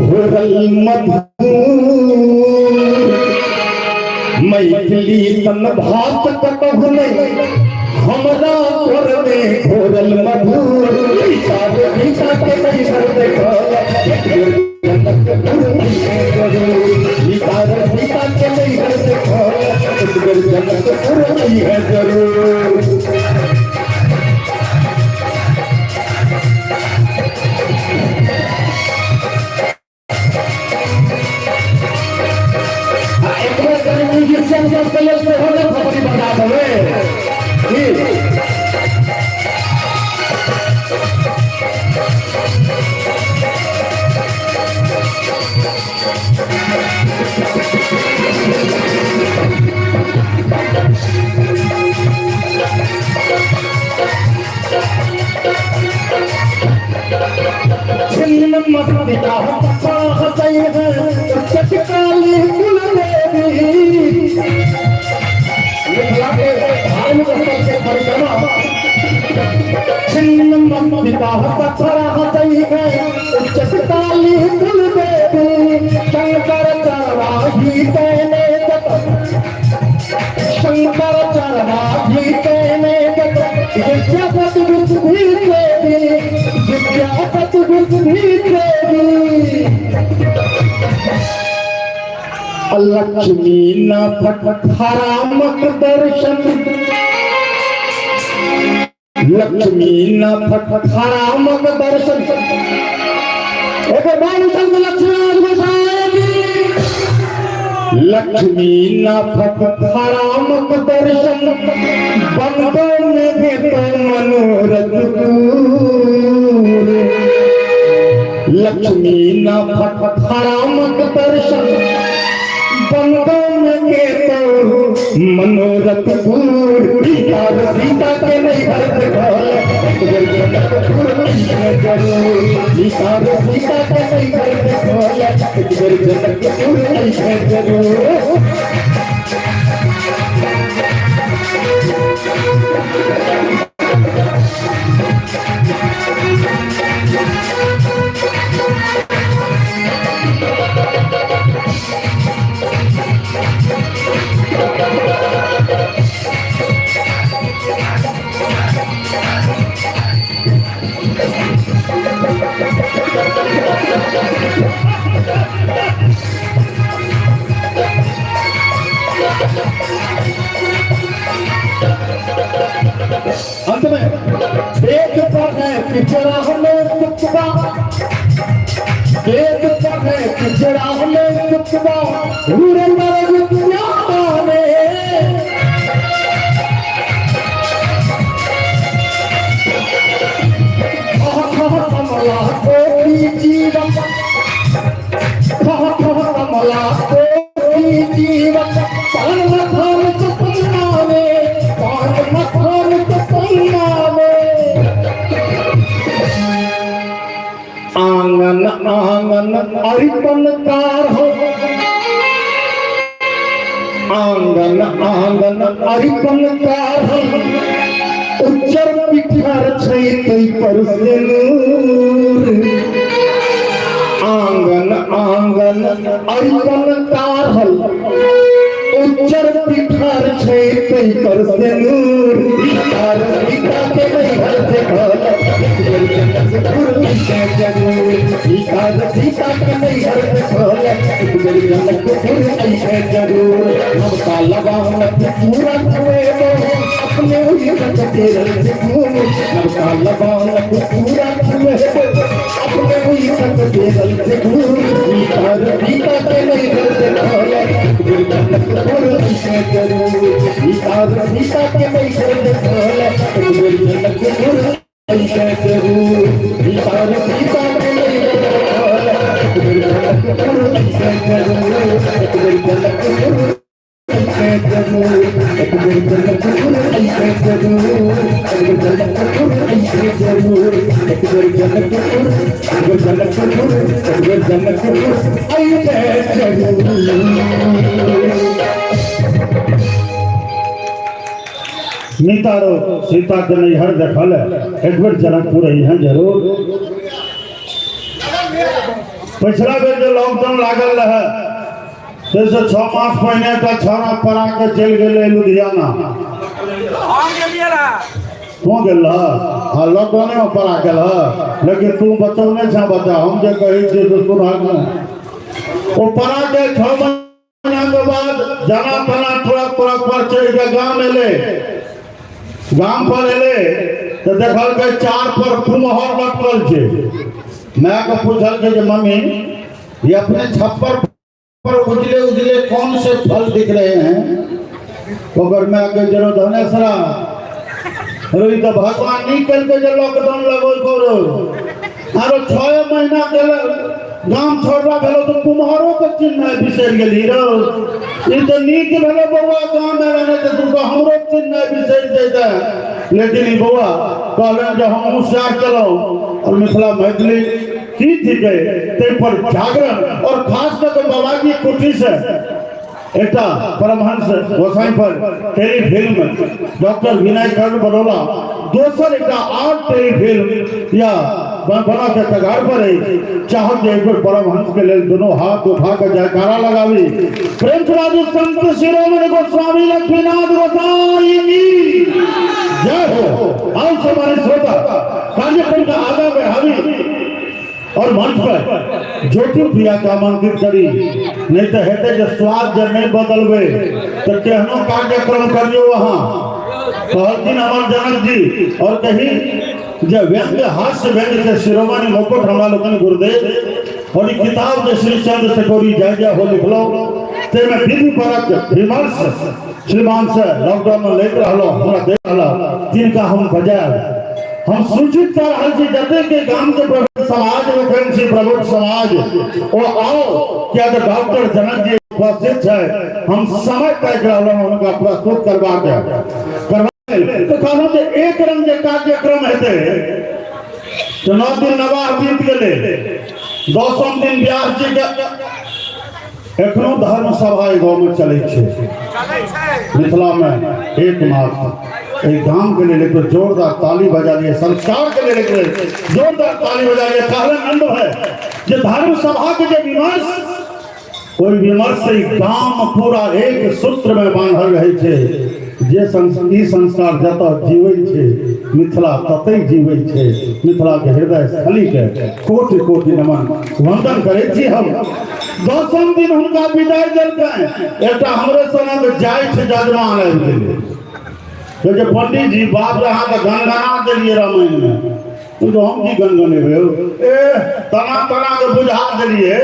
घोरल मधु मैथिली तन भात कतहु नहीं हमरा कर में घोरल मधु गीता के नहीं कर देखो गीता के नहीं है देखो जन्नत पूरी है जरूर बता दे छिन्न मस्तिका हसई है चटकाली कुल देवी लिखला के धार्मिक स्थल से परिक्रमा छिन्न मस्तिका हसई है चटकाली कुल देवी शंकर चरवाही तेने शंकर चरवाही तेने जगत विश्वी देवी जगत विश्वी देवी लक्ष्मी नाथ हरामक दर्शन लक्ष्मी नाथ हरामक दर्शन एक बार संग लक्ष्मी नाथ हरामक दर्शन बंदों में भी तो मनोरथ लक्ष्मी नाथ हरामक दर्शन बंदों में के तो मनोरथ पूर सीता के नहीं हर सीता के नहीं हर जरूर अंत में देख पर है पिछड़ा हमें सुखबा देख पर है पिछड़ा हमें सुखबा पूरे मर्ग ने कमला कोई जीवन कमला कोई जीवन पान मखान सपना में पान मखान सपना में आंगन आंगन अरिपन कार हो आंगन आंगन अरिपन कार हो उच्चर पिठार छै तै पर से नूर आंगन आंगन अरिपन कार हो उच्चर पिठार छै तै पर से नूर तार सीता के नहीं हर से घर के जरूर इधर सीता के नहीं हर खोले एक बेर जनकपुर आई के जरूर नमका लगावन पूरा हुए अपने हुई रंग तेरे जरूर नमका लगावन पूरा हुए अपने हुई रंग तेरे जरूर इधर सीता के नहीं हर खोले एक बेर जनकपुर आई के जरूर इधर सीता के नहीं हर खोले एक बेर जनकपुर आई के जरूर इधर सीता के नहीं हर खोले एक बेर जनकपुर आई के जरूर एक बेर जनकपुर नीतारो सीता के नहीं हर देखल एक बेर जनकपुर यहाँ जरूर पिछला बेर जो लॉकडाउन लागल रहा जैसे 6 मास पहले का छौरा पड़ा के चल गए लुधियाना तू गेल हाँ लॉकडाउन में पड़ा गेल लेकिन तू बचौने छा बचा हम जो कही छे तो सुन वो पड़ा के 6 महीना के बाद जाना पड़ा थोड़ा पर चढ़ के गांव एले गांव पर एले तो देखल के 4 पर कुम्हर लटकल छे मैं को पूछल के मम्मी ये अपने छप्पर पर उजले उजले कौन से फल दिख रहे हैं अगर मैं आगे जरो धनेसरा रोई तो भगवान नहीं करके जो लॉकडाउन लगो करो आरो 6 महीना के गांव छोड़वा भेलो तो कुम्हारों के चिन्ह बिसर गेली रो ई तो नीक भेलो बउआ गांव में रहने तो तुमको हमरो चिन्ह बिसर देता लेकिन ई बउआ कहले जो हम उसा चलो और मिथिला मैथिली की थी गए ते पर जागरण और खास कर बाबा की कुटी से एकटा परमहंस गोसाई पर टेलीफिल्म डॉक्टर विनय कर्ण बड़ौला दोसर एकटा आर्ट टेलीफिल्म या बना के कगार पर है चाहत जे एक परमहंस के लिए दोनों हाथ उठा कर जयकारा लगावी प्रेम राजू संत शिरोमणि गोस्वामी लक्ष्मीनाथ गोसाई की जय हो। आओ हमारे श्रोता कार्यक्रम का आगे बढ़ावी और मंच पर ज्योति प्रिया का आमंत्रित करी नहीं तो हेते जो स्वाद जब नहीं बदलवे तो केहनो कार्यक्रम करियो वहाँ कहलखिन अमर जनक जी और कहीं जब व्यंग्य हास्य व्यंग्य के शिरोमणि मुकुट हमारा लोगन गुरुदेव और किताब जो श्री चंद्र शेखोरी जय जय हो लिखलो ते में विधि परक विमर्श श्रीमान से लॉकडाउन में लेकर रहलो हमरा देख रहला तिनका हम बजाय हम सूचित कर रहे छी जते के गांव के प्रबुद्ध समाज में छी प्रबुद्ध समाज ओ आओ क्या तो डॉक्टर जनक जी उपस्थित है हम समय तय करलो उनका प्रस्तुत करवा तो कहलो जे एक रंग के कार्यक्रम हेते तो 9 दिन नवाह बीत गेले 10 दिन व्यास जी के एखनो धर्म सभा गांव में चले छे मिथिला में एकमात्र एक गांव के लिए लेकर जोरदार ताली बजा लिए संस्कार के लिए लेकर जोरदार ताली बजा लिए कारण आनंद है जो धर्म सभा के जो विमर्श कोई विमर्श से गांव पूरा एक सूत्र में बांधल रहे छे जे संस्कार जत जीवे छे मिथिला ततै जीवे छे मिथिला के हृदय स्थली के कोटि कोटि नमन वंदन करे छी हम 10 दिन हुनका विदाई देलकै एकटा हमरे सना के जाय छे जजमान आबि गेलै तो जो पंडित जी बाप रहा तो गनगना दिलिए रामायण में तो हम की गनगने तना तना के बुझा दिलिए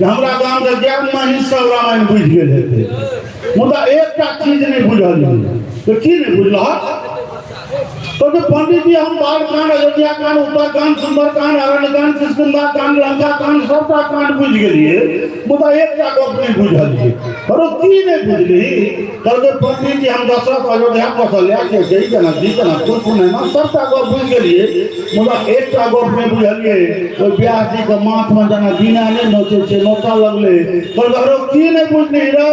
हमरा गांव के गैप में ही सब रामायण बुझ गेल हेते मुदा एकटा चीज नहीं बुझलिए तो की नहीं बुझला तो जो पंडित जी हम बाल कांड अयोध्या कांड उत्तर कांड सुंदर कांड अरण्य कांड किष्किंधा कांड लंका कांड सबटा कांड बुझ गेलिए मुदा एकटा गप नहीं बुझलिए और की नहीं बुझली कल के पंडित जी हम दशरथ अयोध्या कौशल्या के जई जना जी जना कुछ नहीं ना सबटा गप बुझ गेलिए मुदा एकटा गप नहीं बुझलिए तो व्यास जी के माथ में जना बिना नहीं नोचे छे नोचा लगले कल करो की नहीं बुझनी रो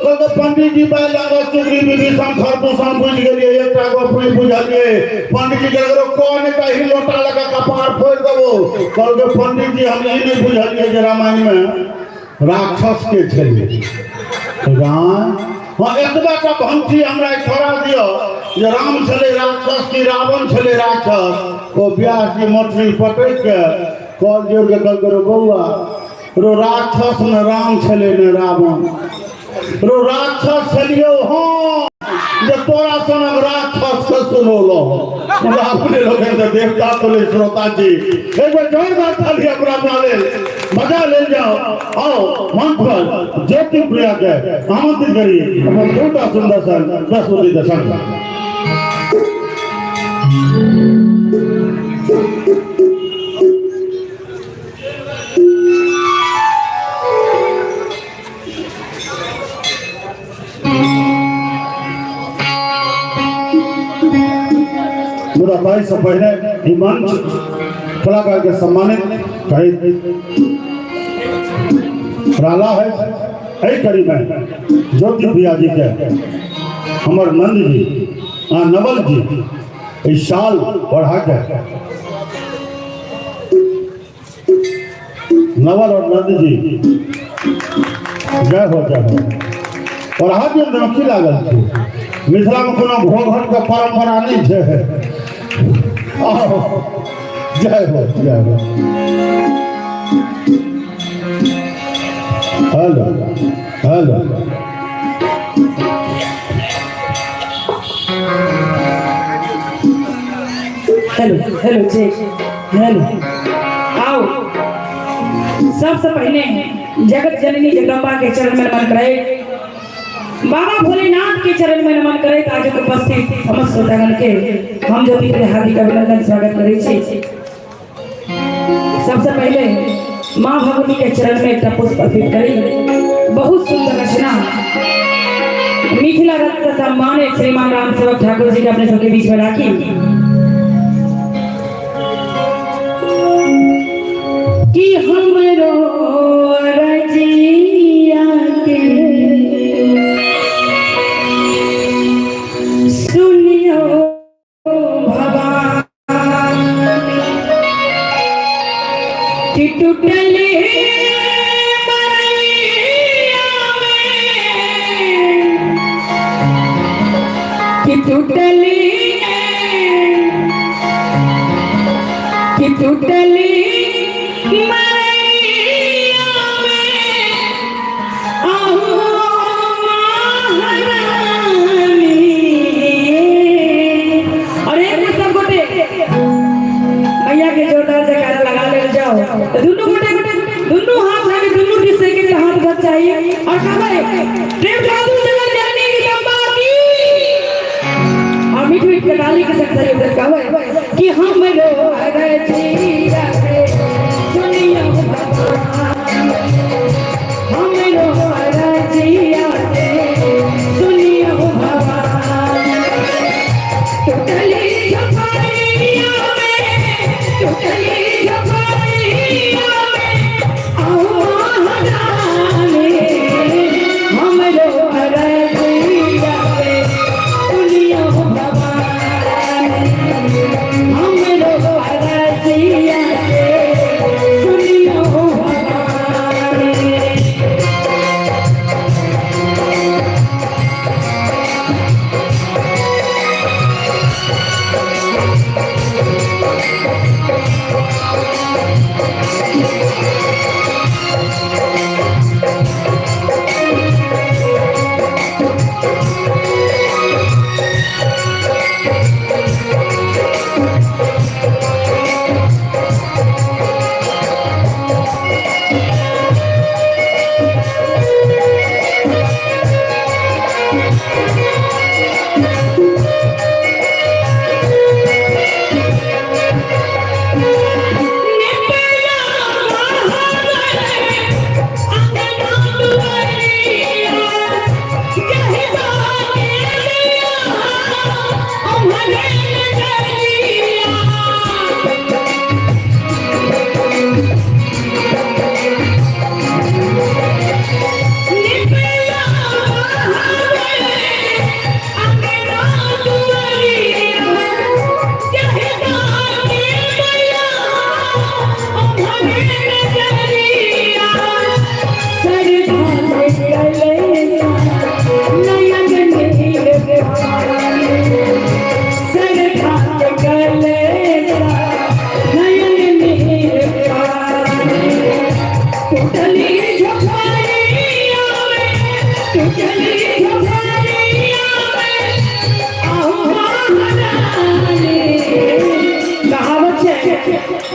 कल के पंडित जी बाय लगा सुग्री विभीषण खरदूषण बुझ गेलिए एकटा गप नहीं बुझलिए पंडित जी करो कौन का ही लोटा लगा कपार फोड़ देबो कल के पंडित जी हम यही नहीं बुझलिए जे रामायण में राक्षस के छले राम हां एतबा का भंती हमरा छोड़ा दियो जे राम छले राक्षस की रावण छले राक्षस ओ व्यास जी मोटरी पकड़ के कॉल जोड़ के कल करो बउआ रो राक्षस न राम छले न रावण रो राक्षस छलियो हाँ जे तोरा सनक राक्षस के सुनोलो अपने लोगन तो देवता तो ले श्रोता जी एक बार जोरदार ताली अपना माले मजा ले जाओ आओ मंच पर ज्योति प्रिया के आमंत्रित करिए अपन छोटा सुंदर सा 10 उदी दशक मुदा भाई से पहले ये मंच कलाकार के सम्मानित राला है ऐ करी में ज्योति प्रिया जी के हमर नंद जी नवल जी इस साल बढ़ा के नवल और नंद जी जय हो और आज नौखी लागल थी मिथिला में कोनो घोघट के परंपरा नहीं है जय हो जय हो हेलो हेलो हेलो हेलो जी हेलो आओ सबसे पहले जगत जननी जगदम्बा के चरण में नमन करे बाबा भोलेनाथ के चरण में नमन करे आज उपस्थित समस्त श्रोतागण के हम ज्योति के हार्दिक अभिनंदन स्वागत करे छी सबसे पहले माँ भगवती के चरण में एक पुष्प अर्पित करी बहुत सुंदर रचना मिथिला रत्न सम्मानित श्रीमान राम सेवक ठाकुर जी के अपने सबके बीच में राखी कि हमरो रजिया के सुनियो भवानी कि टूटले मरैया में कि टूटले मरैया में आओ महारानी अरे सब गोटे मैया के जोरदार जयकारा लगा ले जाओ तो दोनों गोटे दोनों हाथ लगे दोनों दिशा के हाथ बच चाहिए और कहे प्रेम साधु जगत जननी जगदम्बा की और मीठ मीठ के डाली के संग सही उधर कहे कि हम रो रजिया के सुनियो हम रो रजिया के सुनियो भवानी टूटली झोपड़िया में टूटली झोपड़िया में आओ महारानी हम रो रजिया के सुनियो भवानी हम रो रजिया के सुनियो भवानी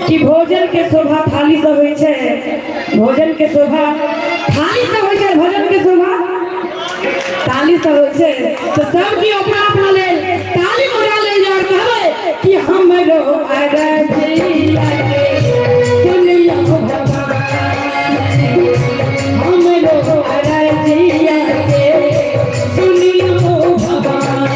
कि भोजन के शोभा थाली से होइ छै, भोजन के शोभा थाली से होइ छै, भोजन के शोभा थाली से होइ छै। तो सब की अपना अपना ले ताली बजा ले जा कहबै कि हमरो अरजिया के सुनियो भगवान, हमरो अरजिया के सुनियो भगवान।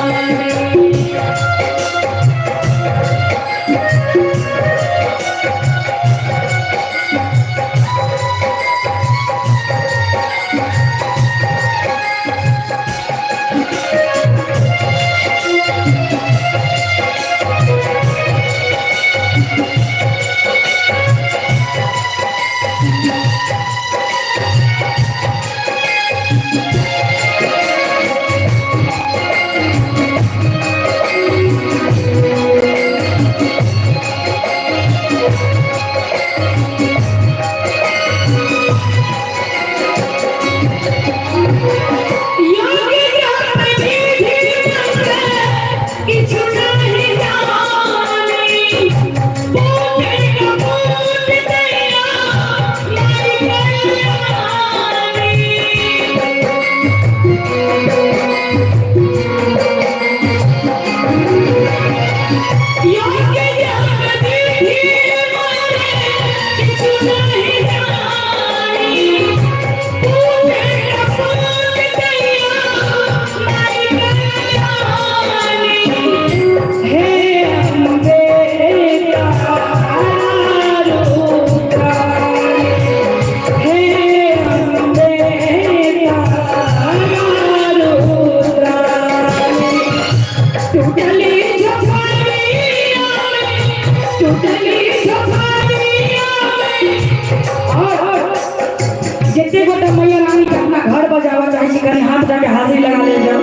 जितने गोटा मैया रानी के अपना घर बजावा चाहे कहीं हाथ जाके हाजिरी लगा ले जाओ,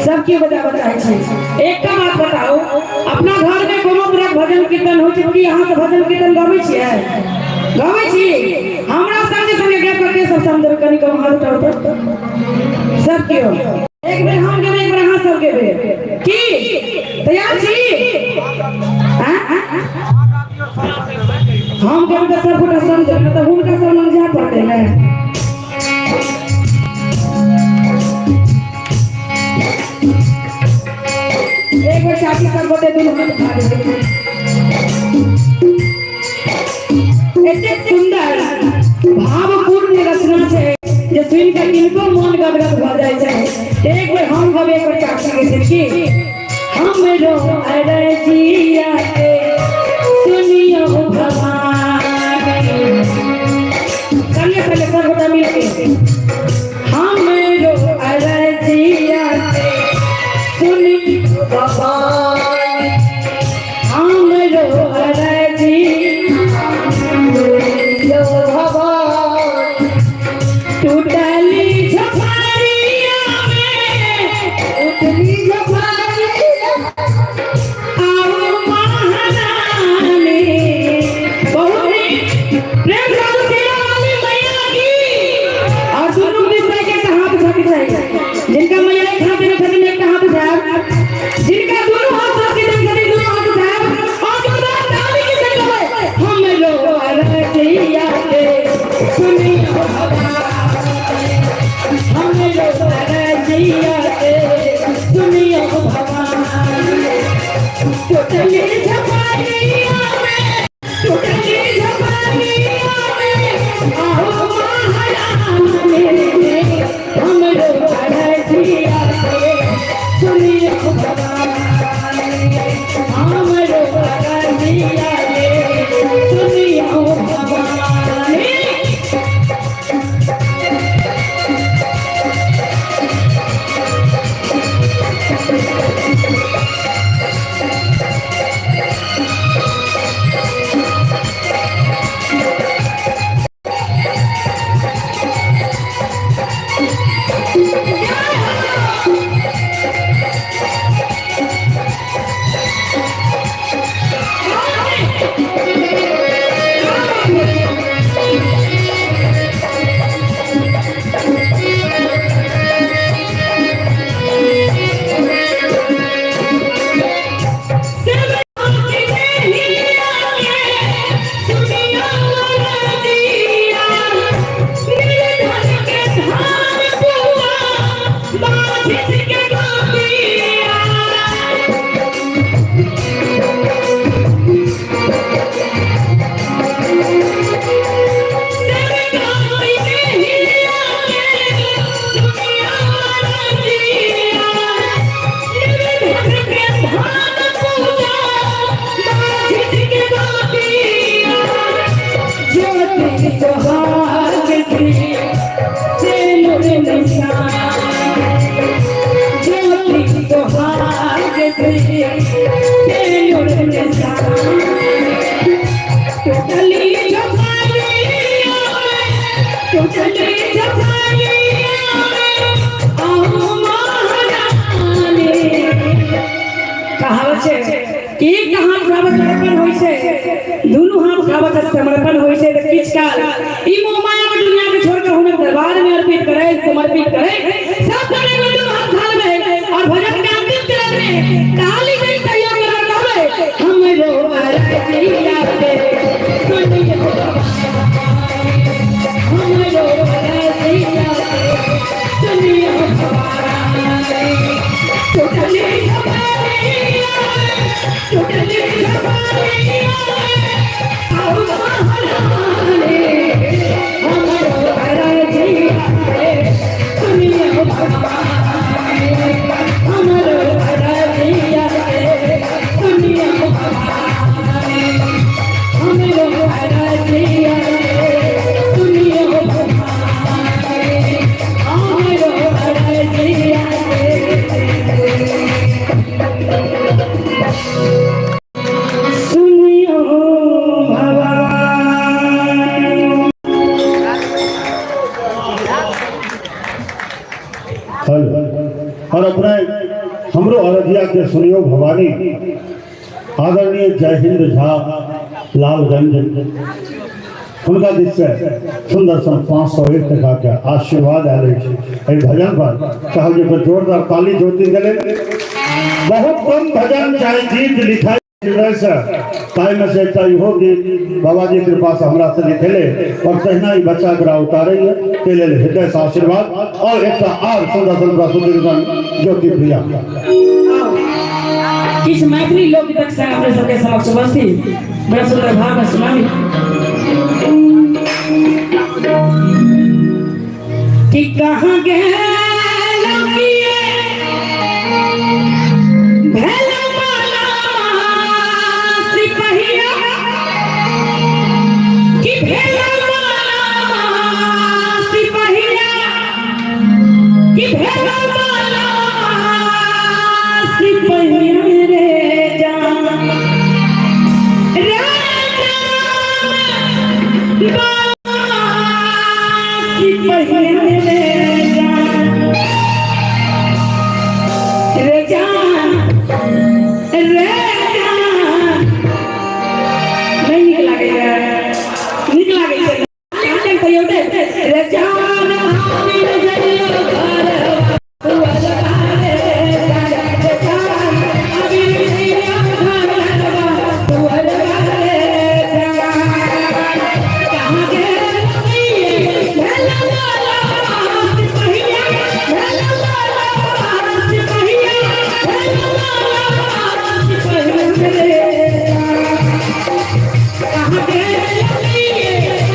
सबके बजावा चाहे। एक का बात बताओ, अपना घर में कोनो तरह भजन कीर्तन हो चुकी, यहाँ से भजन कीर्तन गावे छियै, गावे छी हमरा संगे संगे गप करके सब समझ कनी कम हाथ उठाओ सब केओ, एक बेर हम गेबे, एक बेर अहाँ सब गेबे की तैयार छी? हम कब तक सब गोटा समझ तो हुनका समझ जा पड़ते हैं। एक बार चाची सब गोटे दुनू हाथ उठा दे। एते सुंदर भावपूर्ण रचना है जे सुन के किनको मन गदगद भ जाय छै। एक बेर हम गबे, एक बार चाची के छै कि हमरो अरजिया के सुनियो भगवान, संगे संगे सब गोटा मिलके हमरो अरजिया के सुनियो भगवान, हमरो अरजिया सुनियो भगवान। टूटली झोपड़िया में उतरी झोपड़िया आओ महारानी, बहुत ही प्रेम से सेवा वाली मैया की। और दोनों विषय के हाथ उठाके चाहिए, जिनका मैया एक हाथ में छठी में एक हाथ उठाया, जिनका दोनों हाथ साथी में छठी दोनों हाथ उठाया, और जो बात ताली की संग है हम लोग अरजिया के सुनियो भगवान, हम लोग अरजिया के सुनियो भगवान। टूटली झोपड़िया में, टूटली झोपड़िया में आओ महारानी, हम लोग अरजिया के सुनियो भगवान, हम लोग अरजिया के सुनियो भगवान। एक हाथ बराबर समर्पण होइ छै दुनू हाथ बराबर समर्पण होइ छै त किछ काल ई मोह माया के दुनिया के छोड़ के हुनक दरबार में अर्पित करे समर्पित करे सब करे दुनू हाथ थाल में और भजन के अंतिम चरण में काली जय कहिया कर कहबे हमरो अरजिया पे सुनिए हमरो अरजिया पे सुनिए टोटली टोटली आओ महारानी हमरो अरजिया पे सुनिए भगवानी हमरो अरजिया पे सुनिए भगवानी हमरो अरजिया पे सुनिए भगवानी हमरो अरजिया सुनियो हेलो और अपने हमरो अरजिया के सुनियो भवानी आदरणीय जय हिंद झा लालगंज हुनका दिस से सुंदर सन 501 टका के आशीर्वाद आयल अछि एहि भजन पर कहल जे पर जोरदार ताली जोती गेलै बहुत कम भजन चाहे गीत लिखाई ताई में से एकटा इहो गीत बाबा जी कृपा से हमरा से लिखेले और तहिना ही बच्चा एकरा उतारे के लेल हृदय से आशीर्वाद और एकटा और सुंदर सुंदर सुंदर ज्योति प्रिया किस मैथिली लोकगीतक संग अपने सबके समक्ष उपस्थित बड़ा सुंदर भाव में सुनामी कि कहाँ गेल लगिए भेलो माला सिपहिया कि भेलो माला सिपहिया कि भेलो माला सिपहिया रे जान रे जान सिपहिया रे जान रे जान नहीं निक लागे निक लागे छै काटन कहियो दे रे जान हामी जइयो घर दुआर बारे जान रे जान हामी जइयो घर दुआर बारे जान कहां गेल भेला वाला सिपहिया भेला वाला सिपहिया भेला वाला सिपहिया रे कहां गेल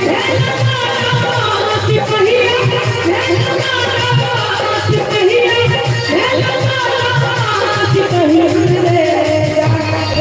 भेला वाला सिपहिया भेला वाला सिपहिया भेला वाला सिपहिया रे जान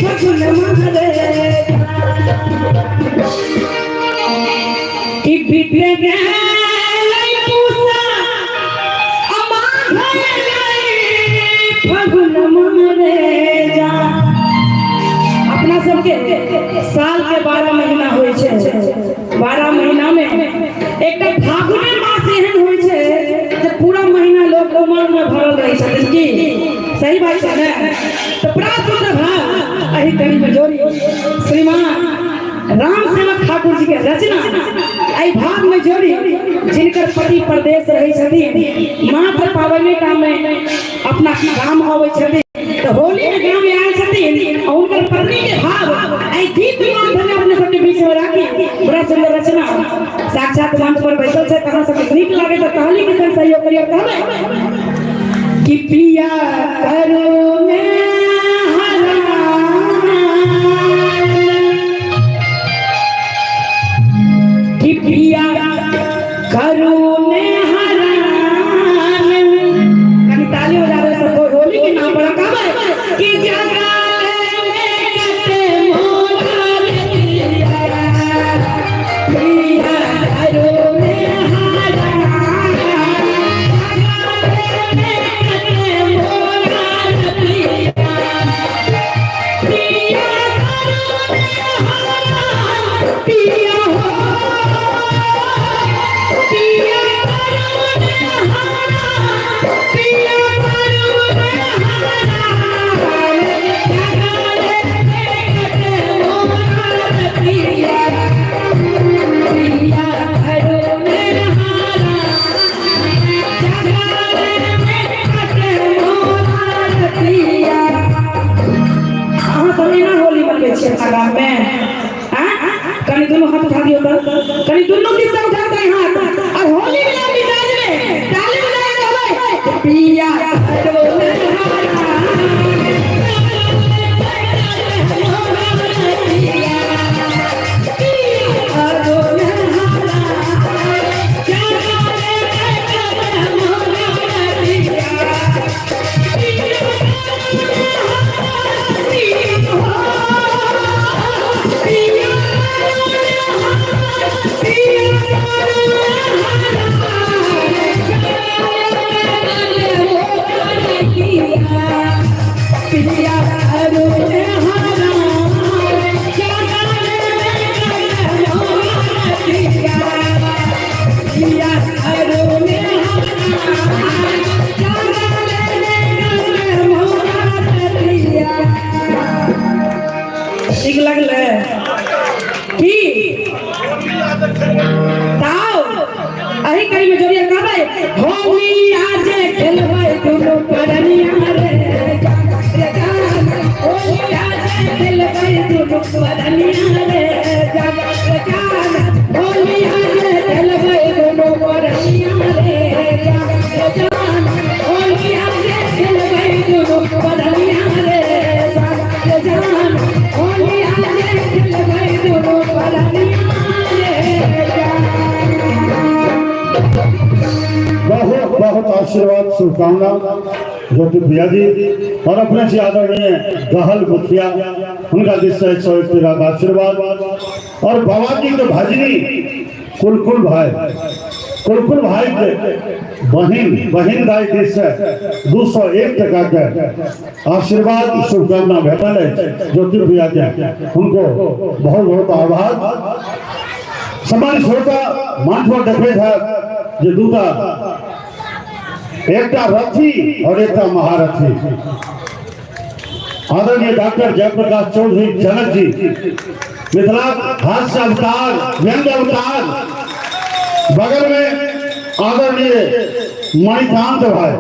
फगुन मारे कि बिटे गई पूसा अमा फगुन मारे जा। अपना सबके साल के 12 महीना होइ छै, 12 महीना में एक फागुन मास एहन होइ छै जे पूरा महीना लोग उमर में भरल रहे छथिन की सही बात छै ने। तो बड़ा सुंदर भाव एही कड़ी में जोड़ी श्रीमान राम सेवक ठाकुर जी के रचना एही भाव में जोड़ी जिनकर पति प्रदेश रहे छथिन मात्र पावनी काम में अपना गांव आवे छथिन तो होली में गांव में आए छथिन और उनकर पत्नी के भाव एही गीत माध्यम में अपने सबके बीच में राखी बड़ा सुंदर रचना साक्षात मंच पर बैठल छै। कहां सबके नीक लागे तो कहली के संग सहयोग करियो कहले कि पिया करो में कि पिया करुणे हरान कभी ताली हो जा रहे सब होली के नाम पर कहबे कि जगाले में कते मोर पिया पिया करुणे हरान जगाले में कते मोर पिया पिया करुणे हरान पिया कहीं दोनों हाथ उठा दियो तो कहीं दोनों किस्सा उठा दे हाथ और होली मिला मिजाज में ताली बजाए होवे पिया करुणे ठीक लगले की ताओ अही करी में जोड़िया कहबे होली आज खेलबै दुनु परनिया रे जान होली आज खेलबै दुनु परनिया रे जान होली आज खेलबै दुनु परनिया रे जान होली आज खेलबै दुनु परनिया रे जान होली आज खेलबै दुनु परनिया बहुत बहुत आशीर्वाद शुभकामना ज्योति भैया जी और अपने से आदरणीय गहल मुखिया उनका दिल से 101 का आशीर्वाद और बाबा जी के भजनी कुलकुल भाई के बहन दाई दिल से 201 टका के आशीर्वाद शुभकामना भेटल है ज्योति भैया के उनको बहुत बहुत आभार। सम्मानित श्रोता मंच पर देखे है जे दूटा एकटा रथी और एकटा महारथी आदरणीय डॉक्टर जयप्रकाश चौधरी जनक जी मिथिला हास्य अवतार व्यंग्य अवतार बगल में आदरणीय मणिकांत भाई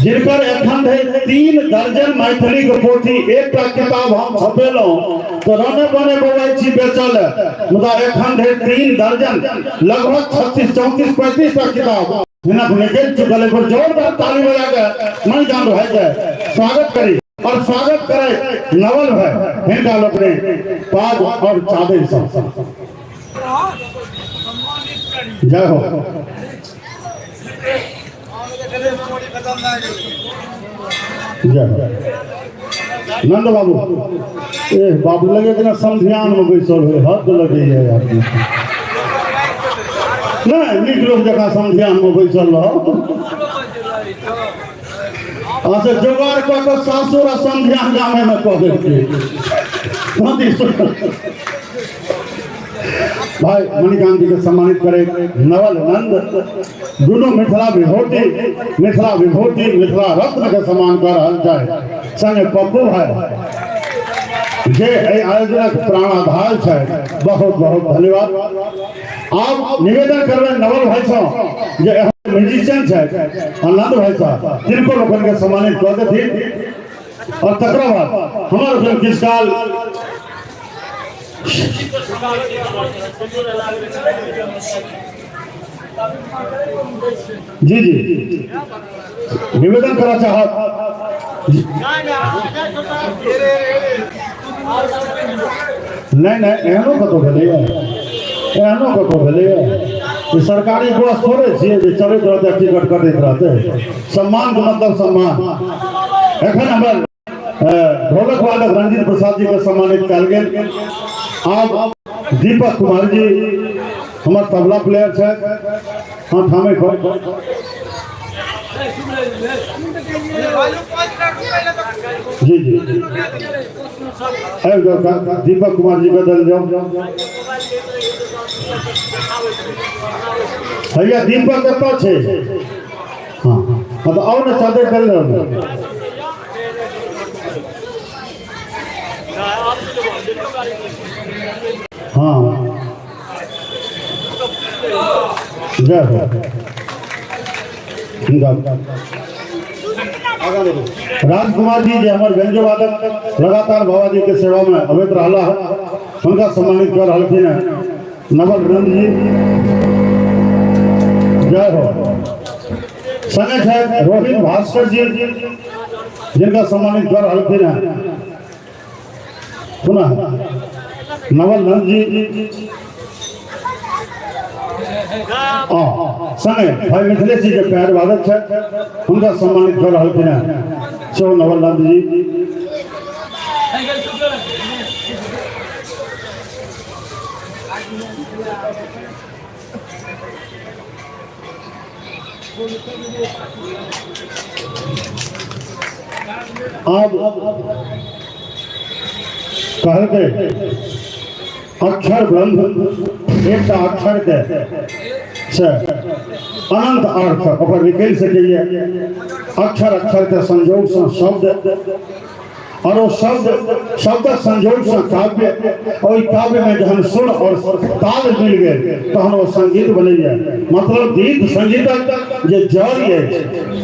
जिनकर एखन 3 दर्जन मैथिली के पोथी एकटा किताब हम छपेलहुं तो रने बने बोलै छी बेचल मुदा एखन 3 दर्जन लगभग 36 34 35 टा किताब हिनक निकल चुकल है। जोरदार ताली बजा के मणिकांत भाई के स्वागत करी और स्वागत करे नवल भाई हिनका लोग ने पाग और चादर सब जय हो। खत्म ना नंद बाबू ए बाबू लगे कि ना संध्यान में बैसल हो हद लगे है आदमी नहीं नीक लोग जगह संध्यान में बैसल रहो अच्छा जोगाड़ कऽ के सासुर आ संध्यान गामे में कह देते भाई मणिकांत जी के सम्मानित करे नवल नंद दोनों मिथिला विभूति मिथिला रत्न के सम्मान कर रहा है संगे पप्पू भाई जे आयोजन प्राणाधार है बहुत बहुत धन्यवाद। आप निवेदन करबे नवल भाई साहब जे म्यूजिशियन है आनंद भाई साहब तिनको लोगन के सम्मानित कर देथिन और तकरा बाद हमारे किस काल जी निवेदन करा चाहत नहीं एहनो कतो भेलै सरकारी बस थोड़े छियै जे चलैत रहतै टिकट कटैत रहतै सम्मान के मतलब सम्मान। एखन हमर ढोलक वादक रंजीत प्रसाद जी के सम्मानित कयल गेल। आप दीपक कुमार जी हमार तबला प्लेयर है हाँ थामे जी दीपक कुमार जी का दल जाओ भैया दीपक कतऽ छै हाँ मतलब आओ ना चादर कर लो हाँ जय हो राजकुमार जी जो हमारे व्यंजो वादक लगातार बाबा जी के सेवा में अवैध रहा है उनका सम्मानित कर हल्किन है नवल नंद जी जय हो। संगे है रोहित भास्कर जी जिनका सम्मानित कर हल्किन है पुनः नवल नंद जी संगे भाई मिथिलेश जी के पैर वादक है उनका सम्मानित कर रहा है सो नवल नंद जी। अब कहते अक्षर ब्रह्म एक अक्षर के अनंत अर्थ ओकर निकल सकैए अक्षर के संयोग से शब्द और वो शब्द संयोग से काव्य और काव्य में जहन सुर और ताल मिल गए तहन वो संगीत बनैया मतलब गीत संगीत जे जड़ है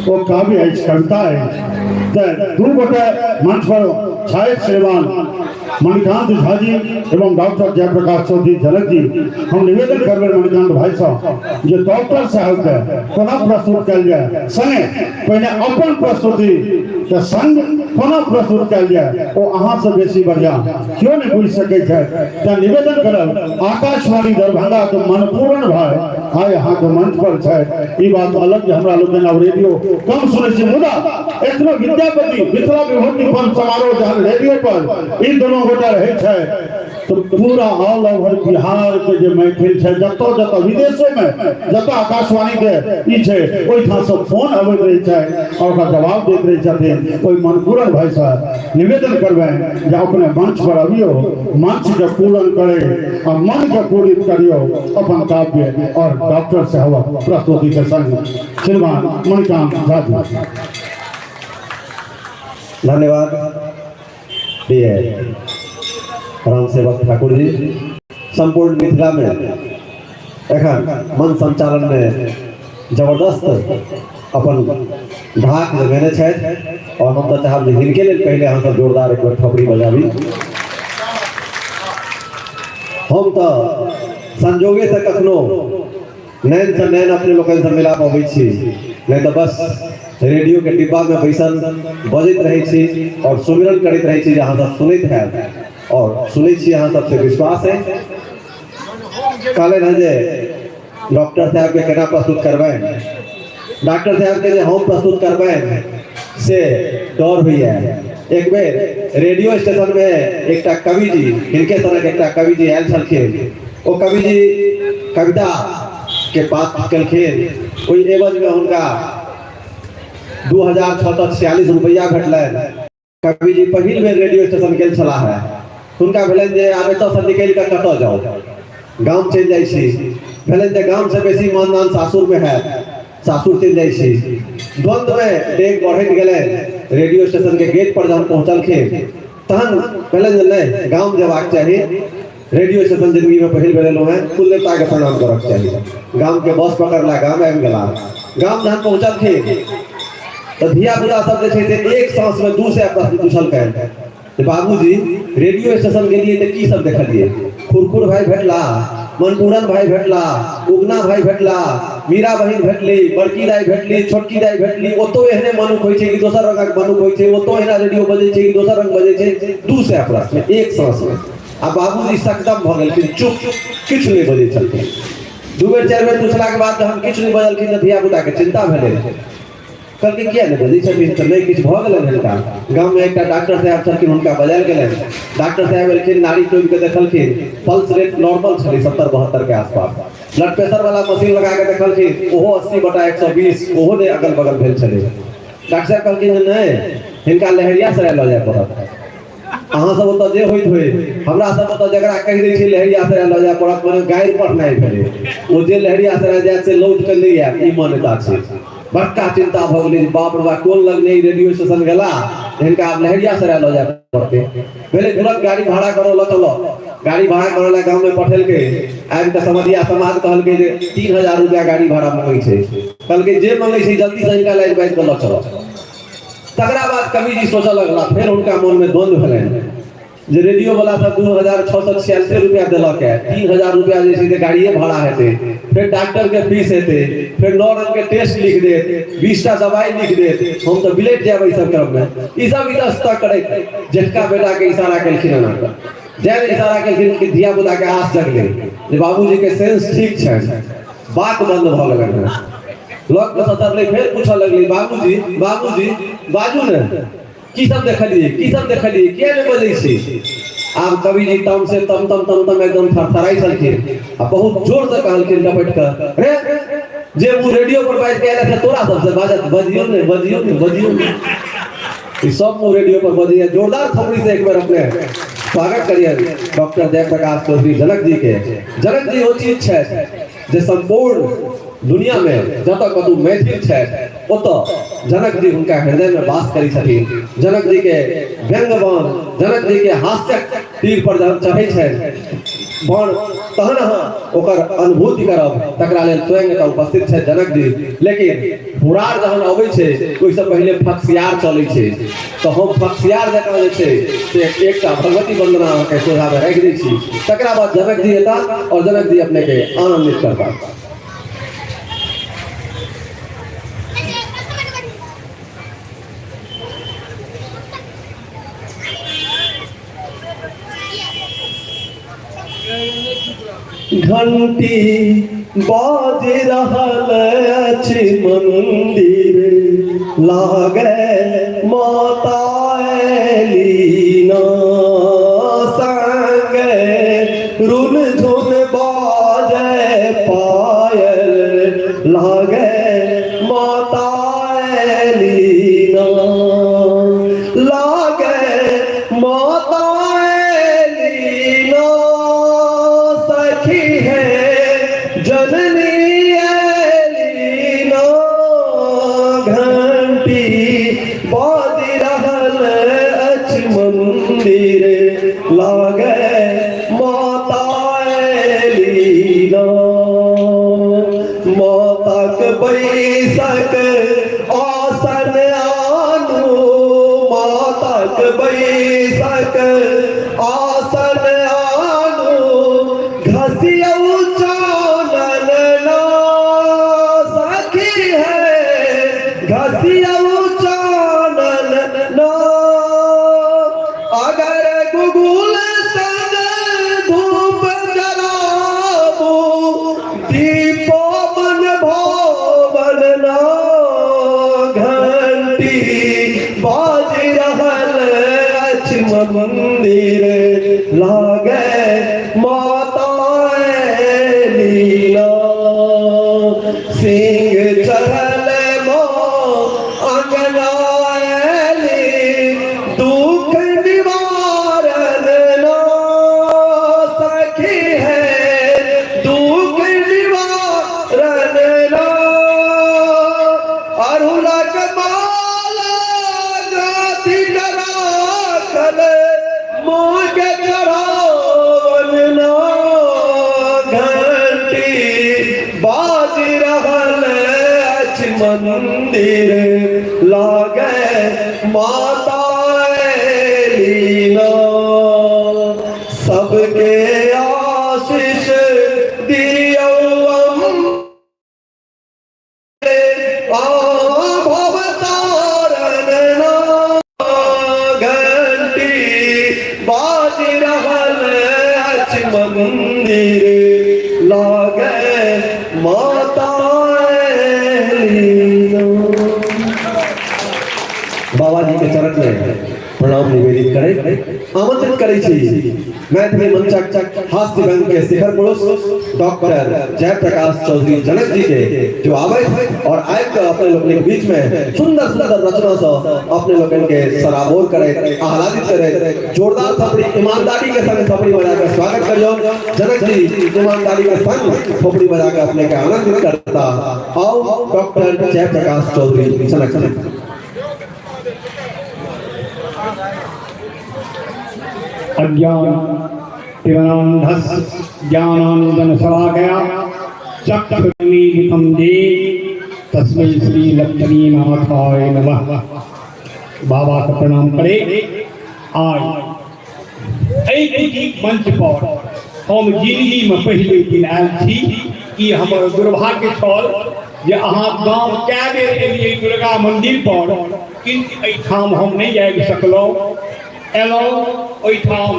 वो काव्य है कविता है। दू गोटे मंच पर छायक श्रीमान मणिकांत झा जी एवं डॉक्टर जयप्रकाश चौधरी जनक जी हम निवेदन करबे मणिकांत भाई साहब जो डॉक्टर साहब के कोना प्रस्तुत कल जाए संगे पहले अपन प्रस्तुति के संग कोना प्रस्तुत कल जाए वो अहाँ से बेसी बढ़िया क्यों नहीं बुझ सके है निवेदन करब आकाशवाणी दरभंगा के मनपूर्ण भाई आय अहाँ के मंच पर है ई बात अलग हमरा लोगन अब रेडियो कम सुनै छी मुदा एतनो विद्यापति मिथिला विभूति पर्व समारोह जहन रेडियो पर इन दोनों गोटा रहे छे तो पूरा ऑल ओवर बिहार के जे महफिल छे जतो जतो विदेशों में जतो आकाशवाणी के ई छे ओइ ठां से फोन अबैत रहे छे और ओकर जवाब दैत रहे छथिन कोई मनपूर्ण भाई साहब निवेदन करबे जे अपने मंच पर अबियो मंच के पूर्ण करे और मन के पूरित करियो अपन काव्य और डॉक्टर साहब प्रस्तुति के संग श्रीमान मणिकांत झा जी। धन्यवाद प्रिय राम सेवक ठाकुर जी। संपूर्ण मिथिला में एखन मन संचालन में जबरदस्त अपन ढाक लगेने छथि और हम तो चाहब हिनके लेल पहले हम सब जोरदार एक बार थपड़ी बजाबी। हम तो संजोगे से कखनो नैन से नैन अपने लोगन से मिला पाबै छी नहीं तो बस रेडियो के डिब्बा में बैसल बजत रहे छी और सुमिरन करते रहे छी जहाँ सब सुनते हैं और सुनै छी अहाँ सबसे विश्वास है। कहले रहे जे डॉक्टर साहब के केना प्रस्तुत करबै डॉक्टर साहब के जे हम प्रस्तुत करबै से डर हुई है। एक बेर रेडियो स्टेशन में एक कवि जी हिनके तरह एक कवि जी आयल छलखिन। वो कवि जी कविता के बात कलखिन, ओहि एवज में उनका 2646 रुपया भेटल। कवि जी पहिल बेर रेडियो स्टेशन गेल छला है, हुनका भेलन जे आब एतऽ से निकल के कतऽ जाओ, गांव चल जाइ छी। भेलन जे गांव से बेसी मानदान सासुर में है, सासुर चल जाइ छी। द्वंद्व में डेग बढ़त गेले। रेडियो स्टेशन के गेट पर जब पहुंचलखिन तहन भेलन जे नहीं गांव जेबाक चाही, रेडियो स्टेशन जिंदगी में पहिल बेर एलहुँ हैं, कुल देवता के प्रणाम करक चाहिए। गांव के बस पकड़ला, गांव आबि गेला। गांव जहन पहुंचलखिन तो धिया पुता सब जे छै से एक सांस में 2 से प्रश्न पूछलकै, बाबूजी रेडियो स्टेशन गेलिए तो की सब देखलिए? खुरखुर भाई भेटला, मनपूरन भाई भेटला, उगना भाई भेटला, मीरा बहिन भेटली, बड़की दाई भेटली, छोटकी दाई भेटली। ओतो एहने मनुख होइ छै कि दोसर रंगक मनुख होइ छै, ओतो एहना रेडियो बजै छै कि दोसर रंग बजै छै। 2 से प्रश्न एक सांस में। आ बाबूजी सकदम भ गेलखिन, चुप, किछु नहीं बजै छलखिन। 2 बेर 4 बेर पूछला के बाद जहन किछु नहीं बजलखिन तो धिया पुता के चिंता भेलै। कहलकै किया नहीं बजै छथिन? तो नहीं किछु भऽ गेलनि हिनका। गाँव में एक डॉक्टर साहब छलखिन, हुनका बजायल गेलनि। डॉक्टर साहब एलखिन, नाड़ी टोपि के देखलखिन, पल्स रेट नॉर्मल छलै 70-72 के आसपास। ब्लड प्रेशर वाला मशीन लगा के देखलखिन, ओहो 80/120, ओहो ने अगल बगल भेल छलै। डॉक्टर साहब कहलखिन नहीं हिनका लहेरियासराय लऽ जाय पड़त। अहाँ सब ओतऽ जे होइत होय, हमरा सब ओतऽ जकरा कहि दै छै लहेरियासराय लऽ जाय पड़त, मने गाड़ि पर नहि भेलै। ओ जे लहेरियासराय जायत से लौट के नहि आयत, ई मान्यता छै। बड़का चिंता भ गेलै, बाप रे बाप कोन लग नहीं रेडियो स्टेशन गेला, हिनका आब लहेरियासराय लऽ जाय पड़तै। पहले तुरंत गाड़ी भाड़ा करो, ल चलो। गाड़ी भाड़ा करला गाँव में पठेलकै। आबि के समधिया समाज कहलकै जे 3000 रुपया गाड़ी भाड़ा मांगै छै। कहलकै जे मांगै छै जल्दी से हिनका लाइन बाइज के ल चलो। तकरा बाद कवि जी सोचऽ लगला, फिर उनका मन में द्वंद्व भेलनि जे रेडियो वाला सब 2646 रुपया देलक है, 3000 रुपया जे छै गाड़िए भाड़ा हेतै, फिर डॉक्टर के फीस हेतै, फिर 9 रंग के टेस्ट लिख देत, 20टा दवाई लिख देत, हम तो बिलेट जाबै सब क्रम में। ई सब इतस्ता करैत जेठका बेटा के इशारा केलखिन अना, जब इशारा केलखिन कि धिया पुता के आस जगलै जे बाबूजी के सेंस ठीक छै। बात बंद भ गेलनि। लोक के सतरलै, फिर पूछऽ लगलै, बाबूजी बाबूजी बाजू ने, की सब देखलिए, की सब देखलिए, किया नहीं बजै छी? आब कवि जी तम से तम तम तम तम एकदम थरथराई छलखिन आ बहुत जोर से कहलखिन लपट के, रे जे वो रेडियो पर बाज के आयल तोरा सबसे बाजत, बजियो ने बजियो ने बजियो ने। ई सब वो रेडियो पर बजिए। जोरदार थपड़ी से एक बार अपने स्वागत करिए डॉक्टर जयप्रकाश चौधरी जनक जी के। जनक जी वो चीज है जे संपूर्ण दुनिया में जतऽ कतौ मैथिल छै ओतऽ जनक जी उनका हृदय में वास करी छथिन। जनक जी के व्यंग बाण, जनक जी के हास्यक तीर पर जहन चढ़ै छै बाण, तहन अहाँ ओकर अनुभूति करब, तकरा लेल स्वयं एतऽ उपस्थित छै जनक जी। लेकिन हुरार जहन अबै छै ओहिसँ पहिले फक्सियार चलै छै, तो हम फक्सियार जकाँ जे छै से एकटा भगवती वंदना अहाँके सोझा में राखि दै छी। तकरा बाद जनक जी एता और जनक जी अपने के आनंदित करता। घंटी बाज रहल अछि मंदिर, लागे माता एलीना संगे, रुन झुन बाजे पायल, लागे माता एलीना, लागे माता एलीना सखी है जननी एलीना। घंटी बाज रहल अछि मंदिर, लागे माता एलीना। माताक बैसक आसन आनू, माताक बैसक आसन आनू, घसियौ चानन ना सखी है, घसियौ चानन ना। अगर गुगुल संग धूप जलाबू, दीपो मन भवन ना। घंटी मंदिर लागे माता लीला सिंह चढ़ल मो अंगनायली दुख निवारण नो सखी है दुख निवारण नो अरुणक माला गाती करा कर मोग चढ़ावन नो घंटी बाज रहल अछि मंदिर लागे माता लीला सबके आशीष दियो भवतारण घंटी बाज रहल अछि मंदिर लागे माता लीला। बाबा जी के चरण में प्रणाम निवेदित करे आमंत्रित करे छी मैथिली मंचक हास्य रंग के शिखर पुरुष डॉक्टर जयप्रकाश चौधरी जनक जी के जो आवे और आए के अपने लोगन के बीच में सुंदर सुंदर रचना से अपने लोगन के सराबोर करे आह्लादित करे जोरदार थपड़ी ईमानदारी के संग थपड़ी बजा के स्वागत करियो जनक जी ईमानदारी के संग थपड़ी बजा के अपने के आनंदित करता आओ डॉक्टर जयप्रकाश चौधरी जनक जी। अज्ञान तिरनांधस ज्ञानानंदन शलाकया चक्षुर्मीलितं येन तस्मै श्री लक्ष्मी नाथाय नमः। बाबा का प्रणाम करे। आज एक मंच पर हम जिंदगी में पहले दिन आयल छी कि हमर दुर्भाग्य छल जे अहाँ गाँव कए बेर एलियै दुर्गा मंदिर पर किंतु एहिठाम हम नहीं आबि सकलहुँ। एलहुँ ओहिठाम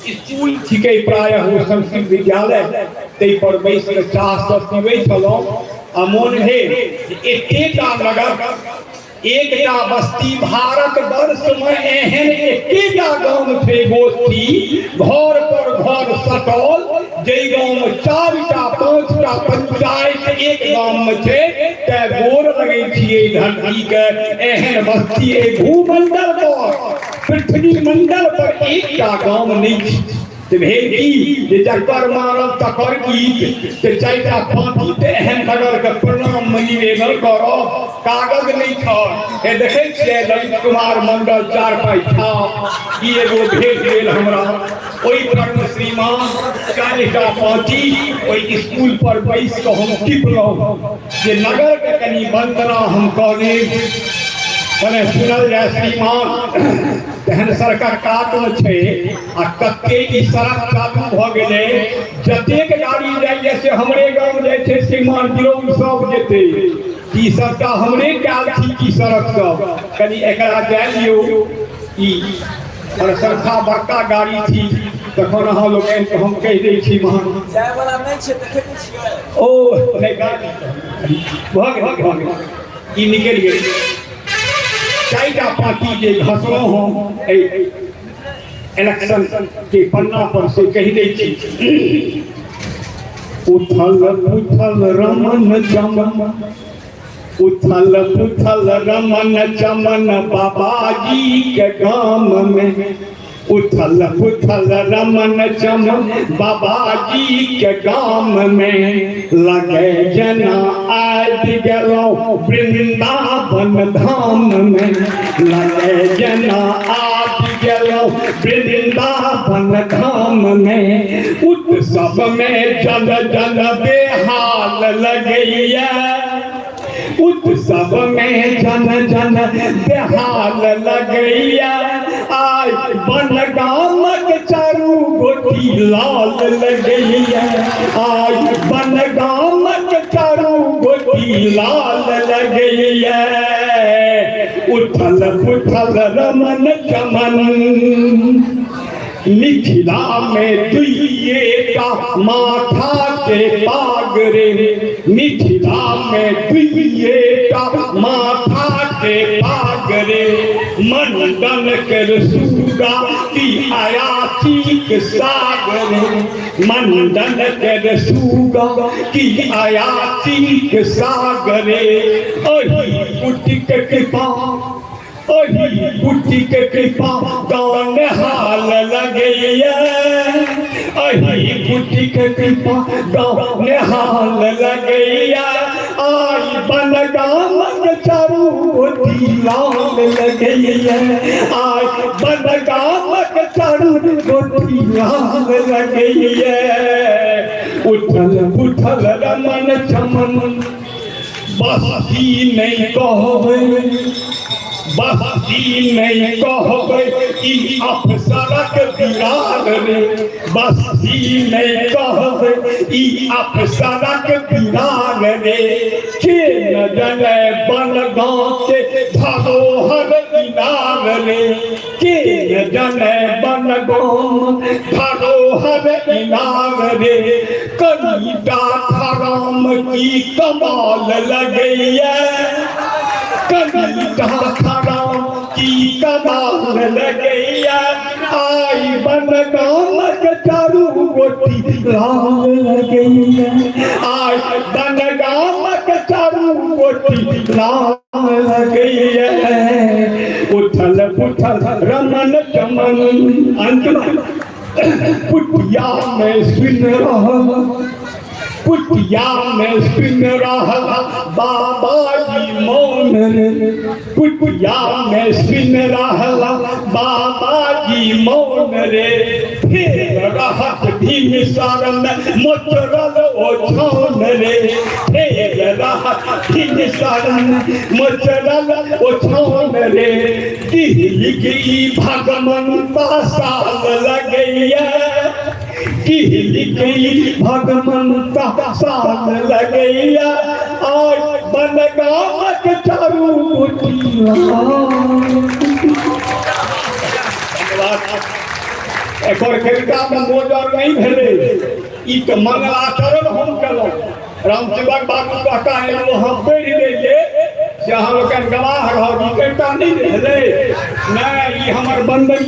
स्कूल छिकै प्रायः ओ संस्कृत विद्यालय ताहि पर बैस कऽ चाह सब पीबै छलहुँ आ मोन भेल एकेटा नगर एकटा बस्ती भारत वर्ष में एहन एकेटा गाँव छै गोष्ठी घर पर घर सटल जै गाँव में 4टा 5टा पंचायत एक गाँव में छै ते गोर लगै छियै धरती के एहन बस्ती भूमंडल पर पृथ्वी मंडल पर एकटा गाँव नहीं छै। भेल की जे जकर मानव तकर गीत ते 4टा 5टी ते एहन नगर के प्रणाम निवेदन करब कागज नहीं छल ए देखै छियै ललित कुमार मंडल 4 पाई छाप ई एगो भेट गेल हमरा ओहि पर श्रीमान 4टा 5टी ओहि स्कूल पर बैस कऽ हम टिपलहुँ जे नगर के कनी वंदना हम कहने मने सुनल जाय श्रीमान तेहन सड़कक कातमे छै आ कते ई सड़क चालू भऽ गेलै जतेक गाड़ी जाइए से हमरे गाँव जाइ छै श्रीमान गिरौल सब जेतै ई सबटा हमरे कयल छी ई सड़क सब कनी एकरा जाय लियौ ई और सरखा बड़का गाड़ी थी तखन अहाँ लोग हम कहि दै छी महान जाय वाला नहीं छै देखै छियै ओ नहीं गाड़ी भऽ गेल ई निकलि गेल 4टा 5टी जे घसलहुँ हम इलेक्शन के पन्ना पर से कहि दै छी उथल पुथल रमन चमन उथल पुथल रमन चमन बाबाजी के गाम में उथल पुथल रमन चमन बाबाजी के गाम में लगे जना आज गेलहुँ वृंदावन धाम में लगे जना आज गेलहुँ वृंदावन धाम में उत्सव में जल जल बेहाल लगैया उत्सव में जन जन बेहाल लगैया आज बनगामक चारू गोटी लाल लगैया आज बनगामक चारू गोटी लाल लगैया उथल पुथल रमन चमन मिथिला में दुइये का माथा के पाग रे, मिथिला में दुइये का माथा के पाग रे, मंडन कर सूगा की आया चीक सागर, मंडन कर सूगा की आया चीक सागर, अही कुटिक कृपा, अही कुटिक कृपा गान हाल लगैया, अही कुटिक कृपा गान हाल लगैया, आई बन गामक चारू गोटी लाल लगैया, आई बन गामक चारू गोटी लाल लगैया, उठल उठल रमन चमन बस्ती नहीं कहबै, बस्ती नहीं कहबै ई अफसरक बिराग रे, बस्ती नहीं कहबै ई अफसरक बिराग रे, के न जने बनगांव के धरोहर इनाम रे, के न जने बनगांव धरोहर इनाम रे, कनिटा खराम की कमाल लगैया, कनिटा खराम की कमाल लगैया, आई बन गामक चारू गोटी लाल लगैया, आई बन गामक चारू गोटी लाल लगैया, उठल उठल रमन चमन अंत पुटिया में सुन रहा, पुटिया में सुन रहा बाबा जी मौन रे, पुटिया में सुन रहा बाबा जी मौन रे, फिर रहत भीम शरण मोचरल ओछौन रे, फिर रहत भीम शरण मोचरल ओछौन रे, दिल की भगवंता साल लगैया, की भगवंता साल लगैया, आज बन गामक चारू एक कविता में मोजर नहीं भेले, ई तो मंगलाचरण हम कलौ, रामसेवक बाबू कहता है वो हम पढ़ लेंगे जे हम लोग गवाह रह, ई कविता नहीं भेले, नहीं ई हमर बंदन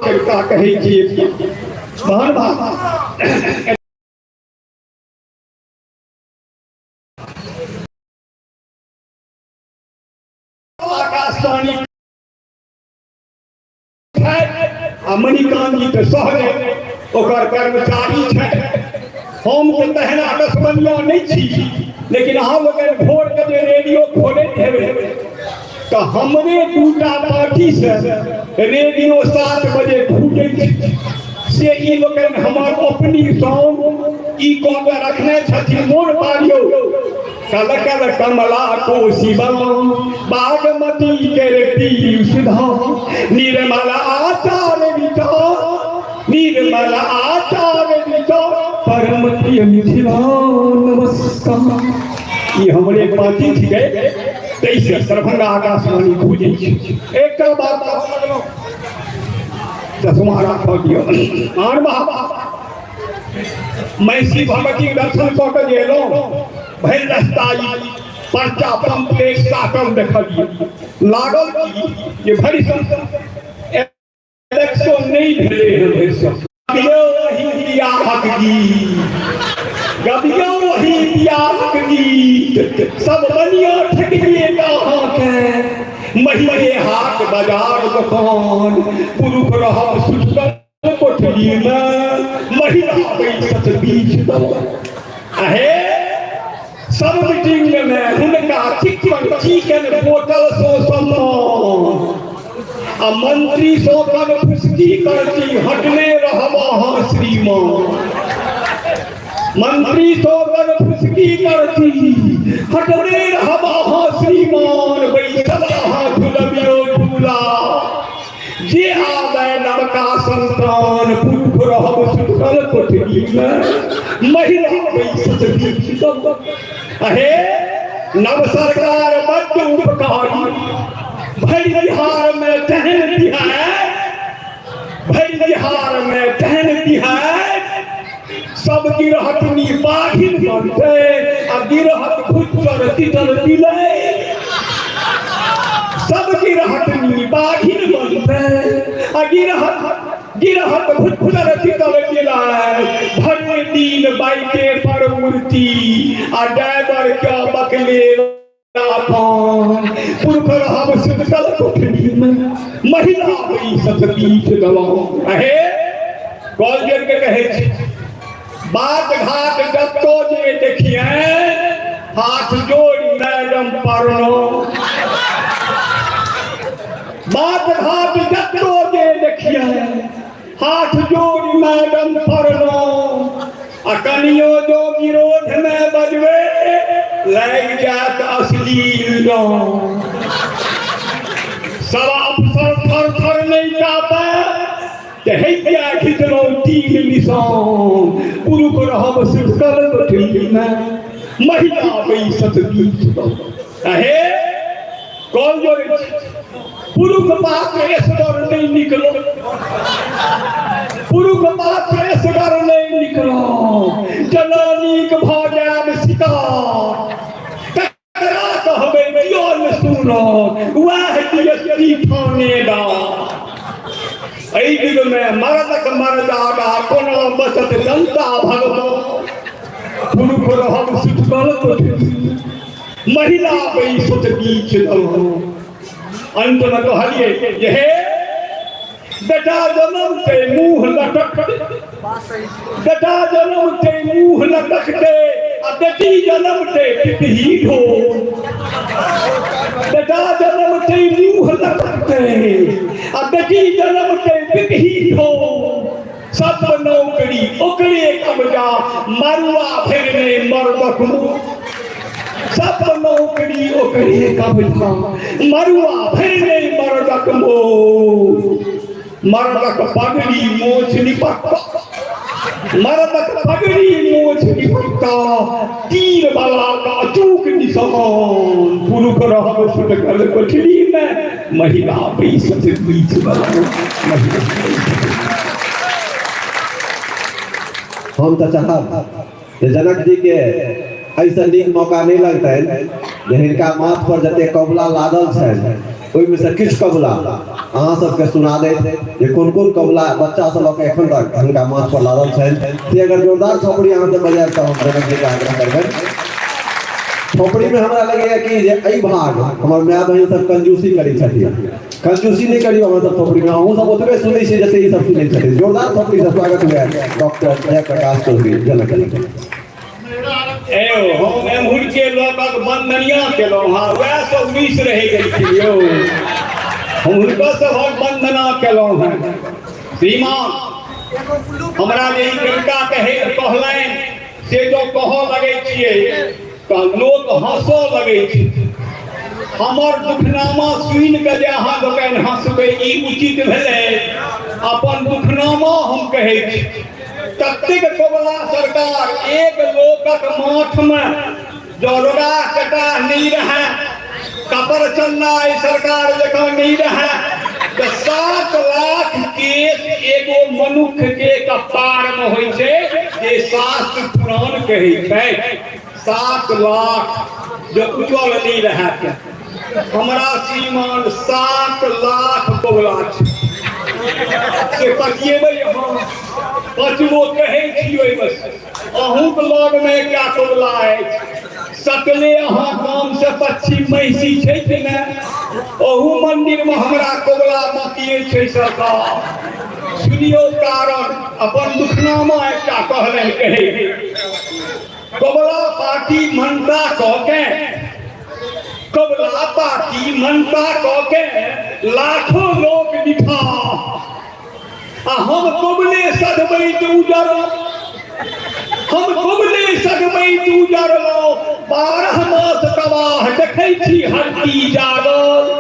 कविता कही छी महान भाषा आकाशवाणी मणिकांत जी के सहरे ओकर कर्मचारी छै, हम तो तहन आकाशवाणी नहीं छी, लेकिन अहाँ लोग भोर के जे रेडियो खोलैत हेबै तो हमरे दूटा पार्टी से रेडियो 7 बजे फूटे से ई लोग हमार अपनी सॉन्ग ई को के रखने छथिन, मोर पारियो कल कल कमला को शिवम बागमती के सुधा, निर्मल आचार विचार, निर्मल आचार विचार, परम प्रिय मिथिला नमस्कार, ये हमरे पार्टी थी गए तैसे दरभंगा आकाशवाणी खोजे एक बात तुम्हारा खो दियो आर बाबा मैसी भगवती दर्शन कऽ के गेलो, भरि रास्ता पर्चा पंपलेट साटल देखलिए, लागल कि भरि इलेक्शन नहीं भेले हैं, वही बियाहक गीत गबियो, वही बियाहक गीत सब बनिया ठकिए कहाँ के, महिले हाट बाजार दुकान, पुरुष रहब सुतल कोठरी में, महिला बैसत बीच आहे, सब मीटिंग में हुनका चिकन चिकन बोतल सो सम्मान, आ मंत्री सो कन फुसकी करती हटने रहब अहाँ श्रीमान, मंत्री सो कन फुसकी करती हटने रहब अहाँ श्रीमान, बैसल अहाँ झुलबियो झूला, जे आवे नवका संतान पुरुष रहब सुतल कोठरी में, महिला बैसत बीच अहे, नव सरकार बड्ड उपकारी, भरि बिहार में तहन सब गिरहटनी बाघिन बनते आ गिरहट भुच्चर तितर दिले सब गिरहटनी बाघिन बनते आ गिरहट भुच्चर तितर दिले भरे दिन बाइके पर उड़ती आ ड्राइवर क्या बकले पुरुष रहब सुतल कोठरी में महिला बड़ी सतपीठ गवाओ अहे कॉलेज के कहे छी बात घाट जत्तो जे देखिए हाथ जोड़ मैडम परनो बात घाट जत्तो जे देखिए हाथ जोड़ मैडम परनो अकनियो जो विरोध में बजवे लग जात अश्लील सब अफसर थर थर नहीं कापे हैया खिचलो तीन निशान पुरुष रहब सुतल कोठरी में महिला बैसत बीच अहे कौन जोड़े पुरुष पात्र एसगर नहीं निकलो पुरुष पात्र एसगर नहीं निकलो जनानी के भाजाब शिकार ककरा कहबे दियो न सुनो वाह डीएसपी थानेदार एहि युग में मर्दक मर्यादा कोनो बचत जनता भगवान पुरुष रहब सुतल कोठरी महिला बैसत बीच अंत में कहलिए यह बेटा जन्म के मुंह लटक बेटा जन्म के मुंह लटकते आ बेटी जन्म के पिपही ढोल बेटा जन्म के मुंह लटकते आ बेटी जन्म के पिपही ढोल सब नौकरी ओकरे कब्जा मरुआ फेरने मर्दक सब नौकरी ओकरे कब्जा मरुआ फेरने मर्दक मर्दक पगड़ी मोछ निपटता मर्दक पगड़ी मोछ निपटता तीर वाला का चूक निशान पुरुष रहब सुतल कोठरी में महिला बैसत बीच हम तो चाहब जनक जी के ऐसा नीक मौका नहीं लगता है जे हिनका माथ पर जते कबला लागल छै ओहि में से किछु कबला अहाँ सबके सुना दे जे कोन कोन कबला बच्चा सब के एखन तक हिनका माथ पर लागल छै से अगर जोरदार थोपड़ी अहाँ से बजाय तो हम जनक जी के आग्रह करबै थोपड़ी में हमरा लगैया कि जे एहि भाग हमर माय बहिन सब कंजूसी करै छथिन कंजूसी नहीं करियो हम सब थोपड़ी में अहूँ सब ओतबे सुनै छी जते ई सब सुनै छथिन जोरदार थोपड़ी से स्वागत हुए डॉक्टर जयप्रकाश चौधरी जनक जी हम एम्हुर के लोकक बंदनिया केलहुँ हाँ वएह सब मिस रहि गेलखिन यौ हम हुनकर सभक वंदना केलहुँ हैं श्रीमान हमरा जे ई कविता कहलनि से जो कहऽ लगै छियै तऽ लोक हँसऽ लगै छै हमर दुखनामा सुनि कऽ जे अहाँ लोकनि हँसबै ई उचित भेलै अपन दुखनामा हम कहै छी ततेक कबला सरकार एक लोकक माथ में जरोगा कटा नहीं रहा कपर चलना सरकार जखन नहीं रहा तो 7 लाख केस एगो मनुष्य के कपार में होइ छै जे शास्त्र पुराण कहै छै 7 लाख जो उजल नहीं रहा हमरा श्रीमान 7 लाख कबला छै से पतिएबै अहाँ पचगो कहै छी ओहिमे अहूँ के लग में क्या कबला अछि सकले अहाँ गाम से पश्चिम महिषी छै कि नहि ओहू मंदिर में हमरा कबला बाकिए छै सरकार सुनियो कारण अपन दुखनामा एकटा कहलनि कहै कबला पार्टी मनता कऽ के कबला पार्टी मनता कऽ के लाखों लोग लिखा हम कबले सदबै उजर हम कबले सदबै उजर 12 मास तबाह देखै छी हड्डी जागल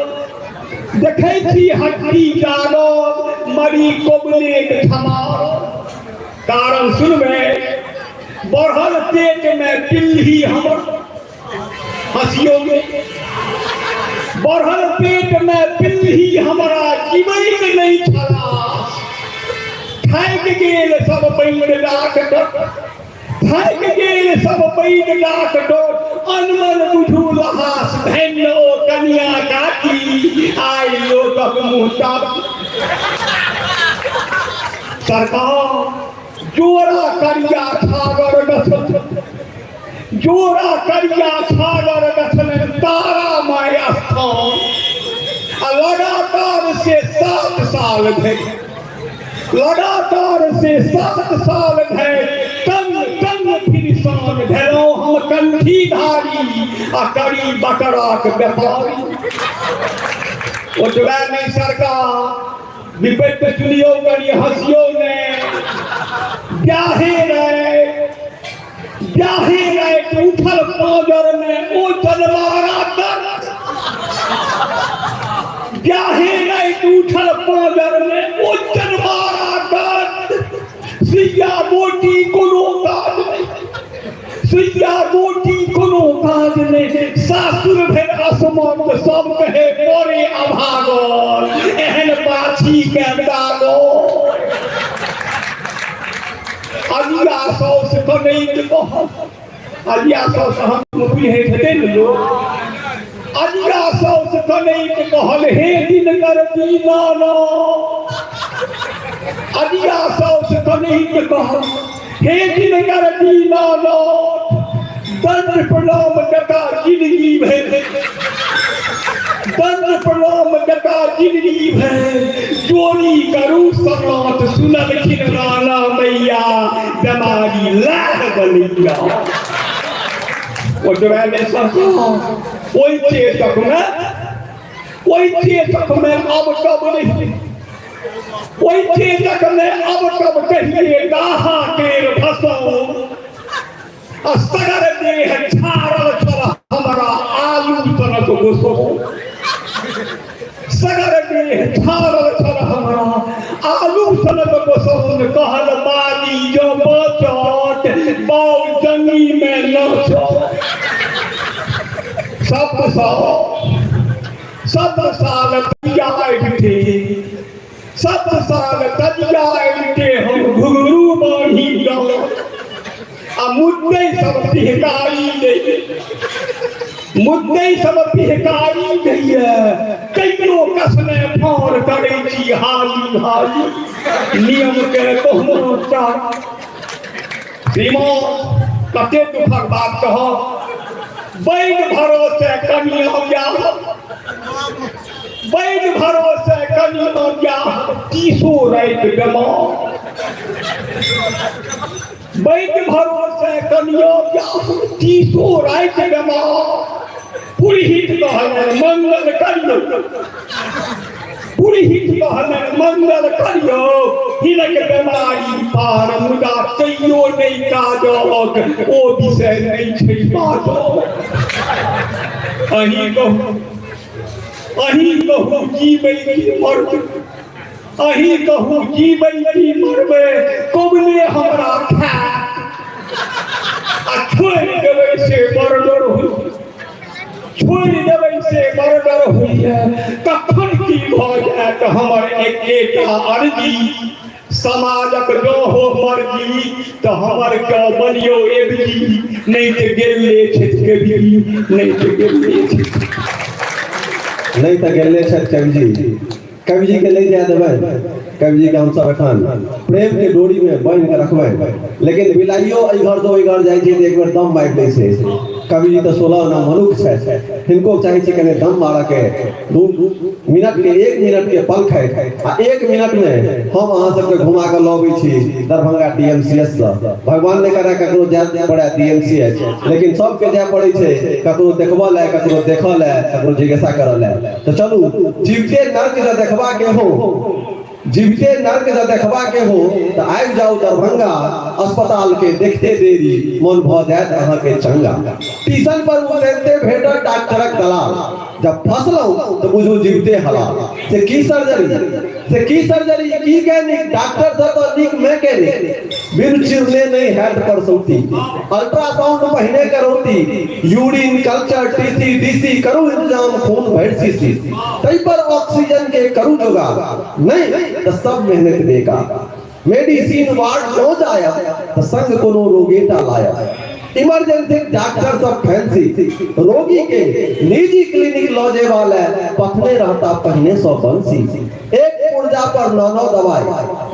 देखै छी हड्डी जागल मरी कबले के थमार कारण सुनबै बढ़ल पेट में पिल्ली हमर हंसियोगे बढ़ल पेट में पिल्ली हमारा जीवन नहीं छला थाकि गेल सब बैल डॉक्टर भाग गेल सब पैग डाक डोर अनमन बुझू लहास धन्य ओ कन्या काकी आइ लोकक मुँह सरकार जोरा करिया छागर गछल जोरा करिया छागर गछल तारा माय स्थान आ लगातार से 7 साल भेल लगातार से 7 साल भय तंग तंग फिरसान भेलौं हम कंठीधारी आ करी बकराक व्यापारी ओतबे नहीं सरकार विपद पे सुनियो करी हंसियो ने ब्याहे रहे कि उठल पाजर में ओ जनवारा दर्द ब्याहे रहे कि उठल पाजर में ओ जनवारा दर्द सिया बोटी कोनो काज नहीं सिया बोटी कोनो काज नहीं सासुर भेल असमान सब कहे मोरे अभागल एहन पाछी के दागो अलिया सौस कनैत कहल अलिया सौस हम बुझे हेतै न लोग अलिया सौस कनैत कहल हे दिनकर दीवाना अलिया सौस कनैत कहल हे दिनकर दीवाना दंड प्रणाम जका जिंदगी भेल दंड प्रणाम जका जिंदगी भेल चोरी करू सनात सुनलखिन राना मैया दमारी लाह बलिया ओतबे ने सरकार ओइ चेतक में अब कब नहीं ओइ चेतक में अब कब कहिए गाहा केर भसो असगर देह छाड़ल छल हमरा आलू सनक गोसो सगर देह छाड़ल छल हमरा आलू सनक गोसो कहल माली जो बचत बाउ जंगी में नचो सब साल तैयार थे हम घुघरू बाढ़ी जाओ आ मुद्दे सब पिहकारी दैया कइयो कसने फोन करै छी हाली नियम के कोनो चार श्रीमान कते दुखक बात कह बैग भरोसे कनिया बैग भरोसे कनिया तीसो रात गमा बैग भरोसे कनिया तीसो रात गमा पुरहित कहलन मंगल करियो पुरहित कहलन मंगल करियो हिनक बेमारी पार मुदा कहियो नहीं काजक ओ विषय नहीं छै बाजक अहीं कहू जीबै की मरबै अहीं कहू जीबै की मरबै कबले हमरा खा आ छोड़ि देबै से बरडर होई छोड़ि देबै से बरडर होइए कखन की भऽ जायत हमर एकेटा अर्जी समाजक जो हो मर्जी तो हमर क्यों बनियो एबजी नहीं तो गेले छत के भी नहीं तो गेले छत नहीं तो गेले छत कवि जी के ले जाए देबै कवि जी के हम सब एखन प्रेम के डोरी में बांध के रखबै लेकिन बिलाइयो एहि घर से ओहि घर जाइ छै त एक बेर दम मारि दै छै कवि जी तो 16 ना मनुख छै हिनको चाहे छै कने दम मारा के 2 मिनट के 1 मिनट के पल खाए आ 1 मिनट में हम अहाँ सबके घुमा के लबै छी दरभंगा डीएमसीएच से भगवान ने करे ककरो जाय पड़े डीएमसीएच लेकिन सबके जाय पड़ै छै ककरो देखबा ले ककरो देखऽ ले ककरो जिज्ञासा करऽ ले तो चलू जीवते नर्क जे देखबा के हो जीवते नर्क जे देखबा के हो तो आबि जाओ दरभंगा अस्पताल के देखते देरी मन भ जायत अहाँ के चंगा स्टेशन पर उतरते भेटत डॉक्टरक दलाल जब फसलौ तो बुझू जीवते हलाल से की सर्जरी की गैनिक डॉक्टर से तो निक मैकेनिक बिन चिरने नहीं हेड पर सौती अल्ट्रासाउंड महीने करौती यूरिन कल्चर टीसी डीसी करू इंतजाम खून भर सीसी तई पर ऑक्सीजन के करू जुगाड़ नहीं तो सब मेहनत देगा मेडिसिन वार्ड पहुंच आया तो संग कोनो रोगेटा लाया। इमरजेंसी डॉक्टर सब फैंसी, रोगी के निजी क्लिनिक लॉजे वाला पथने रहता पहने 100 बंसी। एक पुर्जा पर 9 दवाई,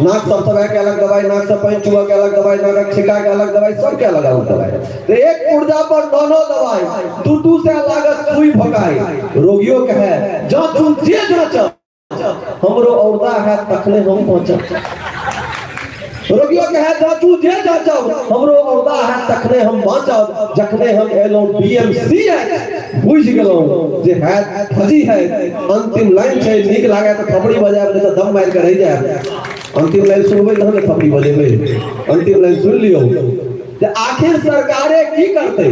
नाक सब समय के अलग दवाई, नाक सब पैन चुआ के अलग दवाई, नाक छिका के अलग दवाई, सब के अलग अलग दवाई। तो एक पुर्जा पर 9 दवाई, दूर से लागत सुई भगाई। रोगियों के है जांचू जे जांच हमरो औरदा है तखने हम पहुंचा। रोगियों के है जांचू जे जांचो हमरो औरदा है तखने हम बाँचब। जखने हम एलो बीएमसी है बुझ गेलो जे है फजी है। अंतिम लाइन छै नीक लागे तो थपड़ी बजाब नहीं तो दम मार के रह जाए। अंतिम लाइन सुनबे तहन ने थपड़ी बजेबे। अंतिम लाइन सुन लियो। जे आखिर सरकारे की करते,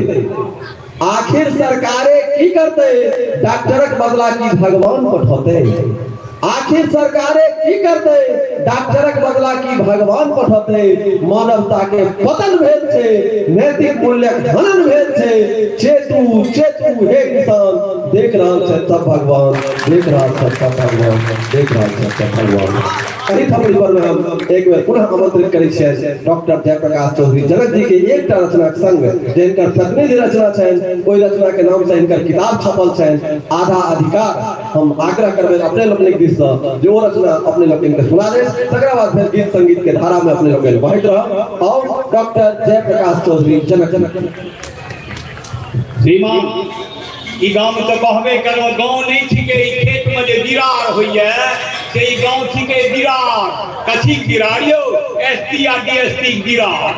आखिर सरकारे की करते, डॉक्टरक बदला की भगवान पठौते। आखिर सरकारे की करते, डॉक्टरक बदला की भगवान पठौते। मानवता के पतन भेल छे, नैतिक मूल्यक हनन भेल छे। चेतु चेतु हे किसान, देख रहल छै सब भगवान, देख रहल छै सब भगवान, देख रहल छै सब भगवान। एही थपड़ी पर में हम एक बेर पुनः आमंत्रित करै छियै डॉक्टर जयप्रकाश चौधरी जनक जी के एकटा रचनाक संग जिनकर प्रतिनिधि रचना छनि, ओहि रचना के नाम से इनकर किताब छपल छनि आधा अधिकार। हम आग्रह करबे अपने लोकनिक दिस से जो रचना अपने लोकनि के सुना दे, तकरा बाद फिर गीत संगीत के धारा में अपने लोकनि बहैत रह। और डॉक्टर जयप्रकाश चौधरी जनक। श्रीमान ई गांव में तो कहबे करो गांव नहीं छिके, ई खेत में जे दिरार होइए से ई गांव छिके दिरार। कथी दिरारियो एसपी या डीएसपी दिरार,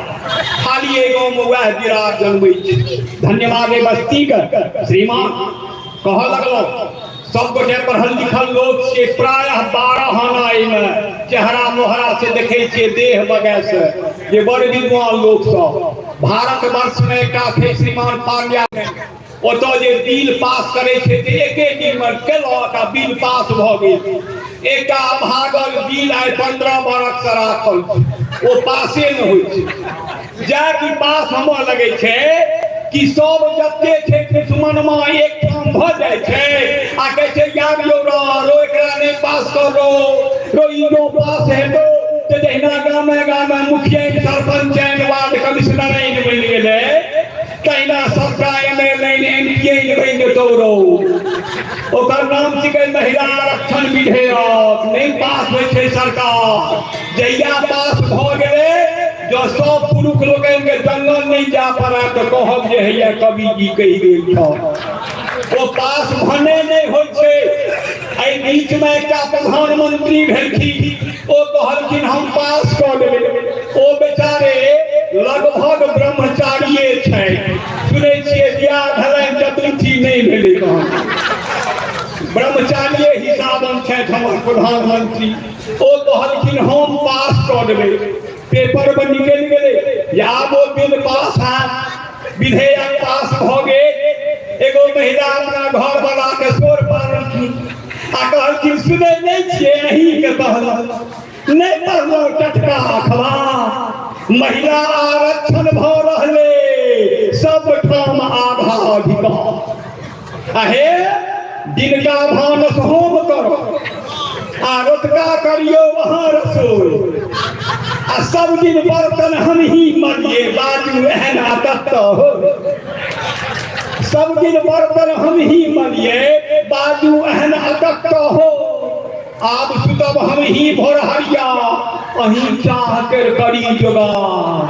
खाली ए गांव में वह दिरार जन्मै छै। धन्यवाद ए बस्ती के श्रीमान। कह लगलो सब गोटे पढ़ल लिखल लोग से प्रायः 12 आना में चेहरा मोहरा से देखे छे, देह बगै से जे बड़ विद्वान लोग सब। भारत वर्ष में एकटा छै श्रीमान पार्लियामेंट, ओतो जे बिल पास करे छे ते एके दिन में केलक आ बिल पास भ गेल। एकटा भागल बिल आइ 15 बरख से राखल ओ पासे न होइ छै। जा कि पास हमर लगे छे कि सब जते छे दुश्मनमा एक ठाम भ जाय छे आ कहे छे यार यो रो एकरा नहीं पास करो रो इनो पास हेतो। ते जहिना गामे मुखिया सरपंच वार्ड कमिश्नर बन गेले, तहिना सबका एमएलए एमपी बन जेतौ रो। ओकर नाम छिकै महिला आरक्षण विधेयक, नहीं पास होइ छै सरकार। जहिया पास भ गेले जो सब पुरुष लोग के जंगल नहीं जा पड़ा तो कहब जे हैया कवि जी कहि गेल छ। वो पास भने नहीं होइ छै। एहि बीच में एकटा प्रधानमंत्री भेलखिन, ओ कहलखिन हम पास कऽ लेबै। ओ बेचारे लगभग ब्रह्मचारिये छै, सुनै छियै बियाह भेलनि चतुर्थी नहीं भेलै कहाँ, ब्रह्मचारिये हिसाबन छथि हमर प्रधानमंत्री। ओ कहलखिन हम पास कऽ देबै। पेपर में निकल गए या वो बिल पास है, विधेयक पास हो गए। एगो महिला अपना घर वाला के शोर पारलखिन आ कहलखिन सुने नहीं छिए अहीं के कहला नहीं पढ़लो टटका अखबार, महिला आरक्षण भ रहले सब ठाम आधा अधिकार। अहे जिनका भानस होम करो आ रोटका करियो वहाँ रसोई आ सब दिन बर्तन हम ही मरिए बाजू एहन आदत हो। सब दिन बर्तन हम ही मरिए बाजू एहन आदत हो। आब सुतब हम ही भोरहरिया अहीं चाह कर करी जोगार।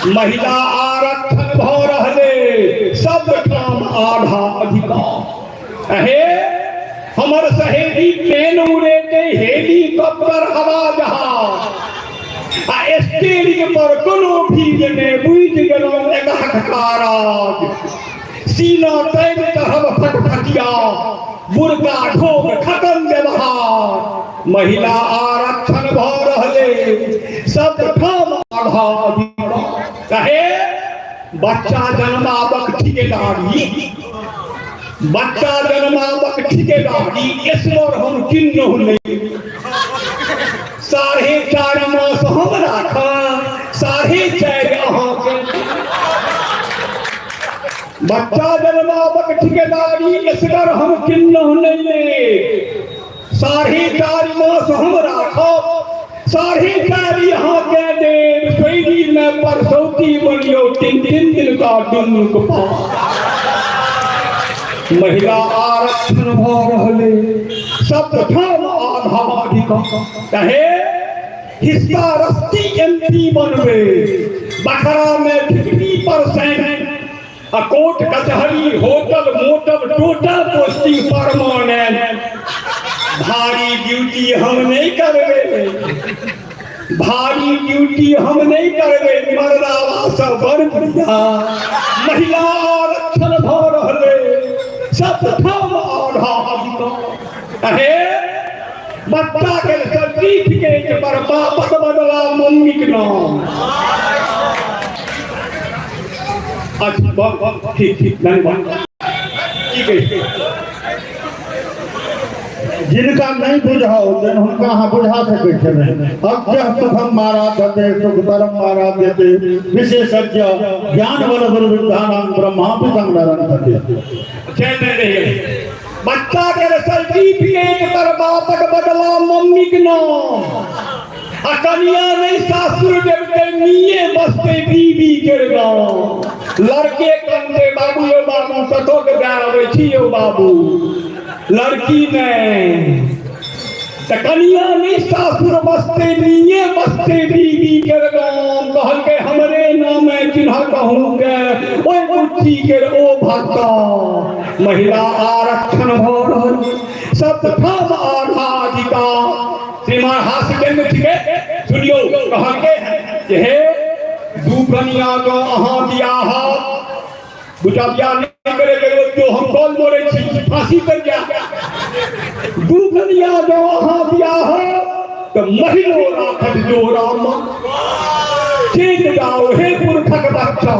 महिला आरक्षण भ रहले सब ठाम आधा अधिकार। अहे हमर सहेली प्लेन उड़ेते हेलीकॉप्टर हवा जहाज आ स्टीयरिंग पर कोनो भीड़ में बुझ गेलौं एकाधकाराज। सीना तैन कहब फटफटिया बुर्का ढोक खत्म व्यवहार। महिला आरक्षण भ रहले सब ठाम आधा अधिकार। कहे बच्चा जन्मावक ठिकेदारी, बच्चा जन्मावक ठिकेदारी ईश्वर हम किन्नहु नहीं। 4.5 मास हम राख 4.5 अहाँके। बच्चा जन्मावक ठिकेदारी ईश्वर हम किन्नहु नहीं। 4.5 मास हम राखब 4:30 यहाँ के देव शैली में परसौती बनियो 3 दिन का दुनुक पास महिला आरक्षण भ रहले सब ठाम आधा अधिकार कहे हिस्सा रस्ती एमपी बनवे बखरा में 50% कोर्ट कचहरी hotel motel total posting permanent भारी ड्यूटी हम नहीं करवे भारी ड्यूटी हम नहीं करवे मर्दावा सब बड़ बढ़िया महिला आरक्षण भ रहले सब ठाम आधा अधिकार अहे बच्चा के सर्टिफिकेट पर बापक बदला मम्मी के नाम अच्छा ठीक ठीक है जिनका नहीं बुझाओ दिन उनका हाँ बुझा सके अब क्या सुखम मारा देते सुख धर्म मारा देते विशेषज्ञ ज्ञान बल बल विद्यान ब्रह्मा बच्चा के सर्टिफिकेट पर बापक बदला मम्मी के नाम कनिया नहीं सासुर देवते मिये बसते बीबी के गाँव लड़के कंदे बाबू बाबू कतो के गावे छियो बाबू लड़की में कनिया नहीं सासुर बसते मिये बसते बीबी के गाँव कहल के हमरे नाम चिन्ह कहूँ के ओए कुर्सी के ओ भक्ता महिला आरक्षण भ रहल सब ठाम आधा अधिकार श्रीमान हास्य केंद्र छिके सुनियो कहल के हे दू कनिया को अहाँ बियाह बुझा बियाह नहीं करे जो हम कॉल मोरे छी फांसी कर जा दू कनिया जो अहाँ बियाह तो महिलो राखत जोरा चेत जाओ हे पुरखक बच्चा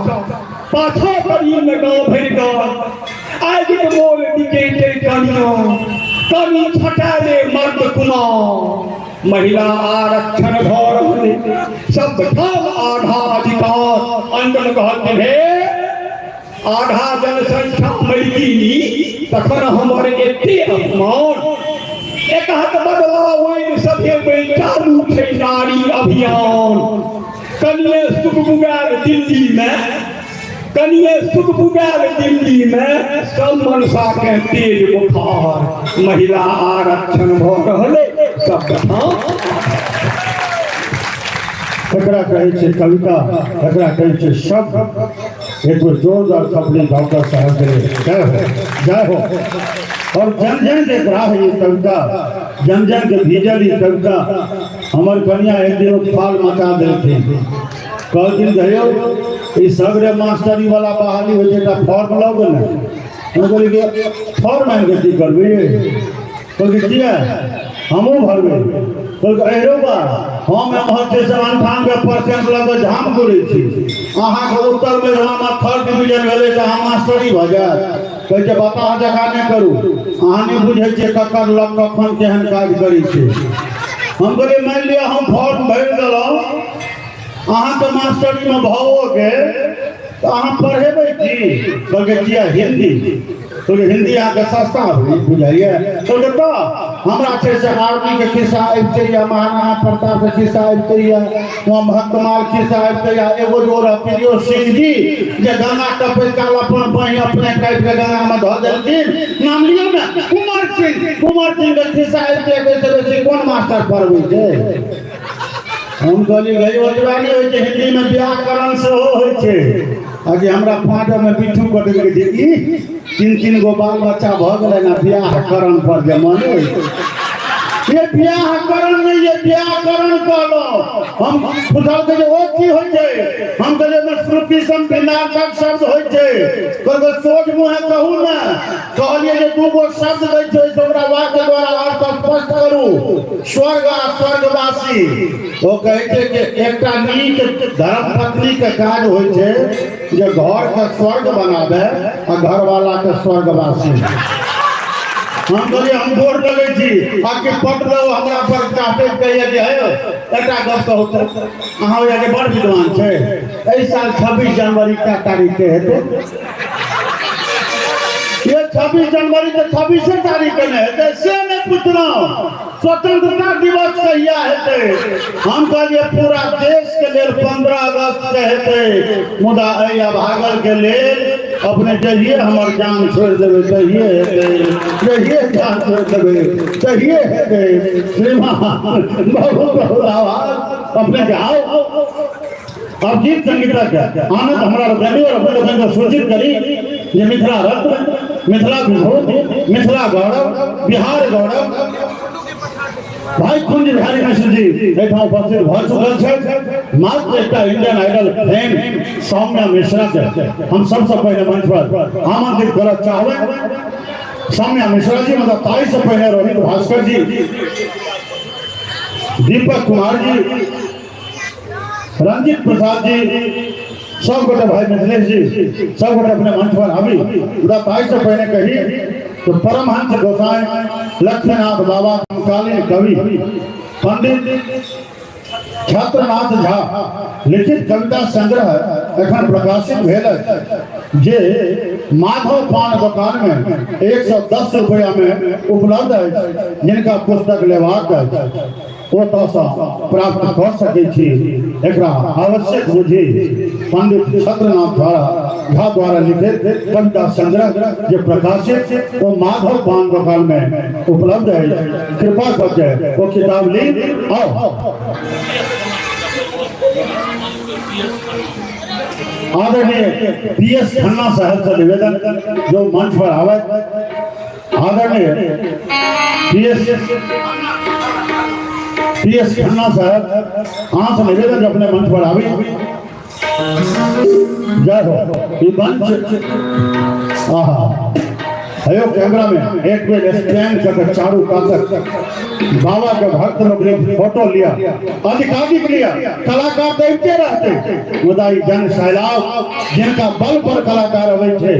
पाछा करी में गाँव भर गाँव आज के बोल दिखे कनिया कनी छटाले मर्द कुमार महिला आरक्षण भ रहले सब ठाम आधा अधिकार अंदर कहते हे आधा जनसंख्या मरिनी तखन हमर एते अपमान एक हाथ बदला ओइ सभे चालू छै नारी अभियान कनिए सुगबुगार दिल्ली में सब मनसा के तेज बुखार महिला आरक्षण भ रहले सब एकरा कहै छै कविता एकरा कहै छै शब्द एक जोरदार कपड़े डॉक्टर साहब के जय हो और जन जन देख रहा है ये कविता जन जन के भीजल ये कविता हमार कन्या एक दिन फाल मचा देते कल दिन गयो इस सगरे मास्टरी वाला बहाली हो जेटा फॉर्म लग ना हम बोली के फॉर्म में गति करबे तो किया हमो भरबे तो एरो बा हम एमहर से 98% लग झाम करे छी अहाँ के उत्तर में हम थर्ड डिवीजन भेले त हम मास्टरी भ जात कहै छै बता जका नहीं करू अहाँ नहीं बुझै छै ककर लग कखन केहन काज करै छै हम कहलिए मान लिया हम फॉर्म भर देलौ अहाँ के मास्टरी में भावोगे तो अहाँ पढ़ेबै की कहै किया हिंदी तो हिंदी आके सस्ता बुझाइए तो हमरा छै से आर्मी के खिस्सा आबिते या महाराणा प्रताप के खिस्सा आबिते या वहाँ भक्तमाल खिस्सा आबिते या एगो जोर प्रियो सिंह जी जे गंगा टपै काल अपन बहि अपने काटि के गंगा में धऽ देलखिन नाम लियो ना कुंवर सिंह के खिस्सा आबिते बेसी कोन मास्टर पढ़बै छै हम कहली गई ओतबा नहीं होइ छै हिंदी में व्याकरण से होइ छै आगे हमरा फाटा में बिट्ठू कट गेल छै 3 गो बाल बच्चा भ गेलै ना व्याकरण पर जमाने ये व्याकरण नहीं ये व्याकरण कहलो हम बुझल के ओ की होइ छै हम कहले में श्रुति संविनाशक शब्द होइ छै कहबै सोच मुहे कहू ना कहलिए जे दू गो शब्द दै छै ओकरा वाक्य द्वारा अर्थ स्पष्ट करू स्वर्ग आ स्वर्गवासी ओ कहै छै कि एकटा नीक धर्मपत्नी के काज होइ छै जे घर के स्वर्ग बनाबे आ घर वाला के स्वर्गवासी हम कहलिए हम वोट लगे छी आके पट लो हमरा पर काटे कहिए जे है एकटा गप कहू त अहाँ या के बड़ विद्वान छै एहि साल 26 जनवरी का तारीख के हेतै ये 26 जनवरी के 26 तारीख के है से मैं पूछ रहा हूँ स्वतंत्रता दिवस कहिया है हम कहलिए पूरा देश के लिए 15 अगस्त के है मुदा भागल के लिए अपने जहिए हमार जान छोड़ देवे जहिए जान छोड़ देवे जहिए है श्रीमान बहुत बहुत आवाज अपने जाओ अब गीत संगीता क्या आनंद हमारा रखनी और अपने लोगों को सूचित करी ये मिथिला रत्न मिथिला विभूति मिथिला गौरव बिहार गौरव भाई कुंज बिहारी मिश्र जी एठा उपस्थित भ चुकल छै मात्र एकटा Indian Idol fame Soumya Mishra के हम सबसे पहले मंच पर आमंत्रित करना चाहबे सौम्या मिश्रा जी मतलब 23 से पहले रोहित भास्कर जी दीपक कुमार जी रंजीत प्रसाद जी सब गोटे भाई मिथिलेश जी सब गोटे अपने मंच पर अभी 23 से पहले कही तो परमहंस गोसाई लक्ष्मीनाथ बाबा समकालीन कवि पंडित छत्रनाथ झा लिखित कविता संग्रह एखन प्रकाशित भेल जे माधव पान दुकान में 110 रुपया में उपलब्ध है जिनका पुस्तक लेबाक है वो प्राप्त कर सके छी एकरा आवश्यक बुझी पंडित छत्रनाथ झा द्वारा लिखित कविता संग्रह जो प्रकाशित वो माधव पान दुकान में उपलब्ध है कृपा करके वो किताब ली आओ आदरणीय PS खन्ना साहब से निवेदन जो मंच पर आवे आदरणीय PS खन्ना साहब यहाँ से निवेदन जो अपने मंच पर आवे जय हो ये मंच अयो कैमरा में एक बेर स्टैंड करके चारों कातक बाबा के भक्त लोग ने फोटो लिया अधिकाधिक लिया कलाकार देखते रहते मुदाई जन सैलाब जिनका बल पर कलाकार अबै छे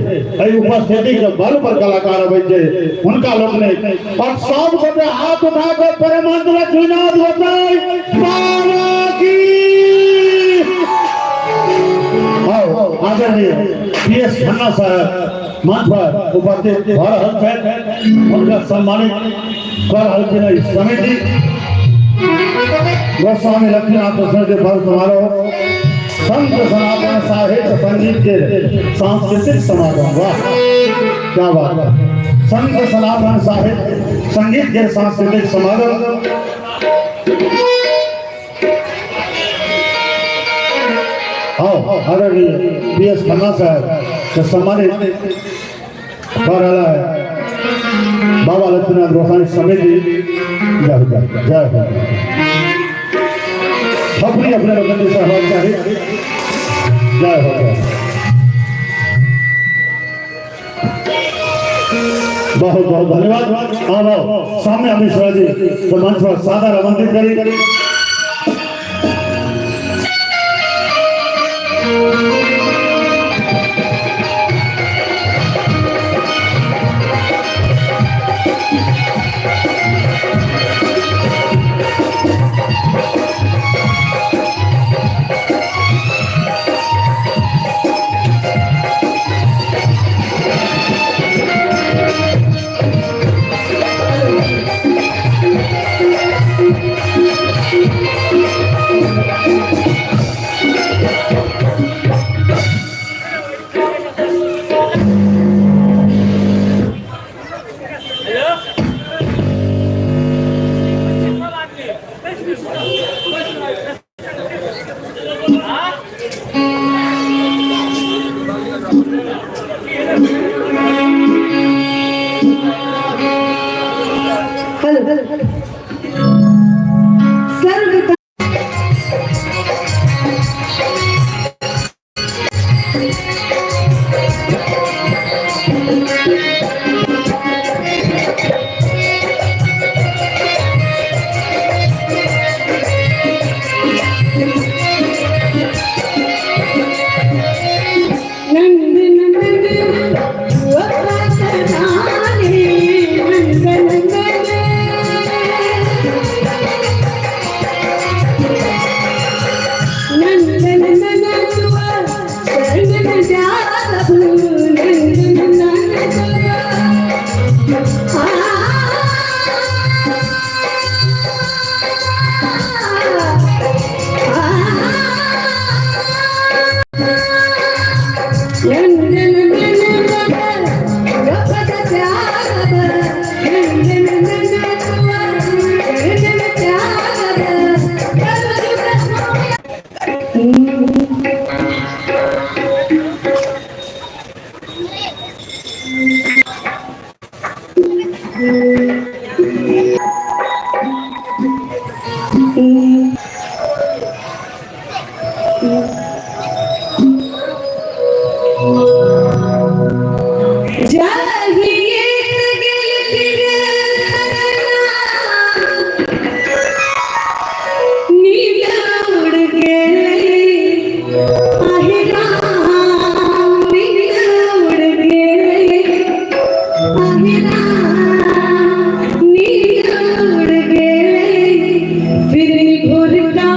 एई उपस्थिति के बल पर कलाकार अबै छे उनका लोग ने और सब गोटे हाथ उठा कर परमानंद लक्ष्मीनाथ गोसाई बाबा की आओ आदरणीय PS खन्ना साहब मंच पर उपस्थित हो रहल छथि उनका सम्मानित कर रहल छथि समिति गोस्वामी लक्ष्मीनाथ के पर्व समारोह संत सनातन साहित्य संगीत के सांस्कृतिक समागम वाह क्या बात है संत सनातन साहित्य संगीत के सांस्कृतिक समागम आओ आदरणीय PS खन्ना साहब के सम्मानित कर रहा है बाबा लक्ष्मीनाथ गोसाई समिति जय अपनी अपने लोगों की सहभाग चाहिए जय हो बहुत बहुत धन्यवाद आओ सामने मिश्रा जी तो मंच पर सादर आमंत्रित करें जाहिए सगल नीला उड़ गेले आहे राम नीला उड़ गेले आहे राम नीला उड़ गेले फिर घुरता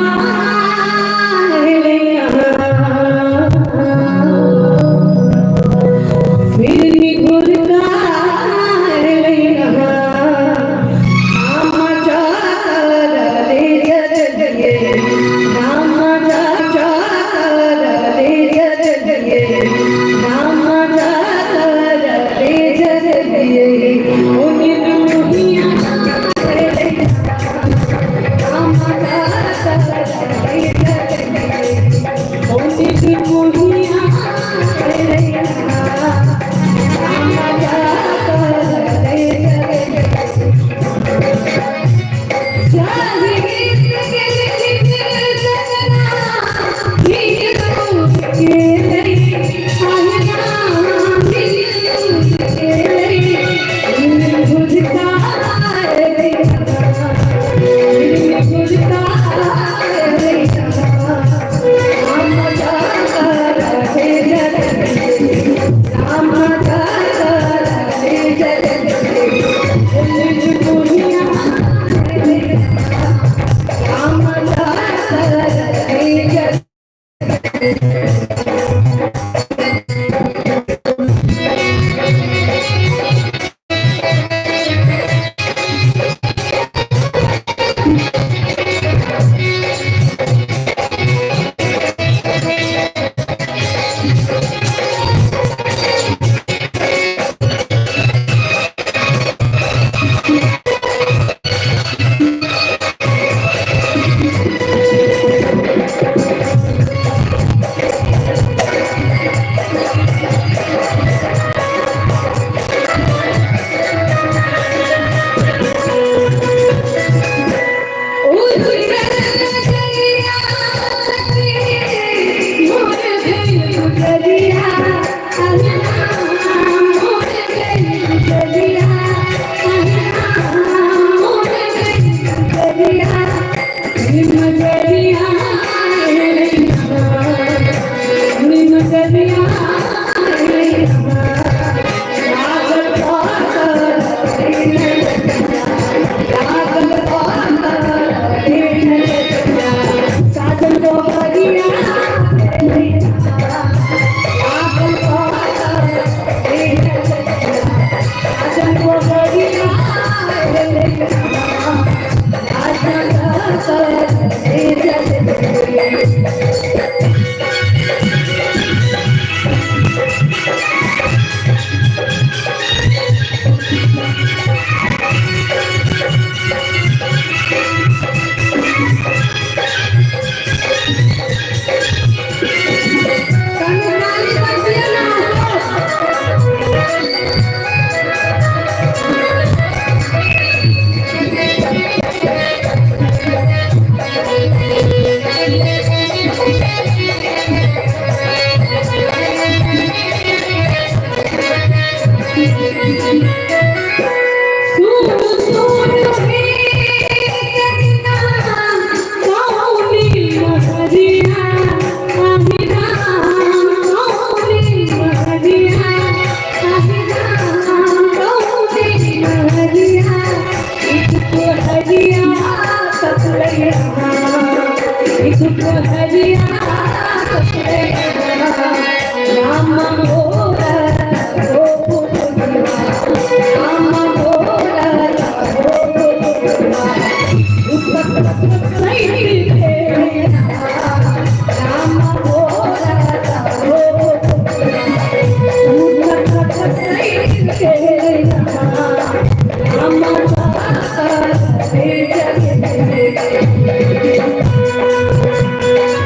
Thank you.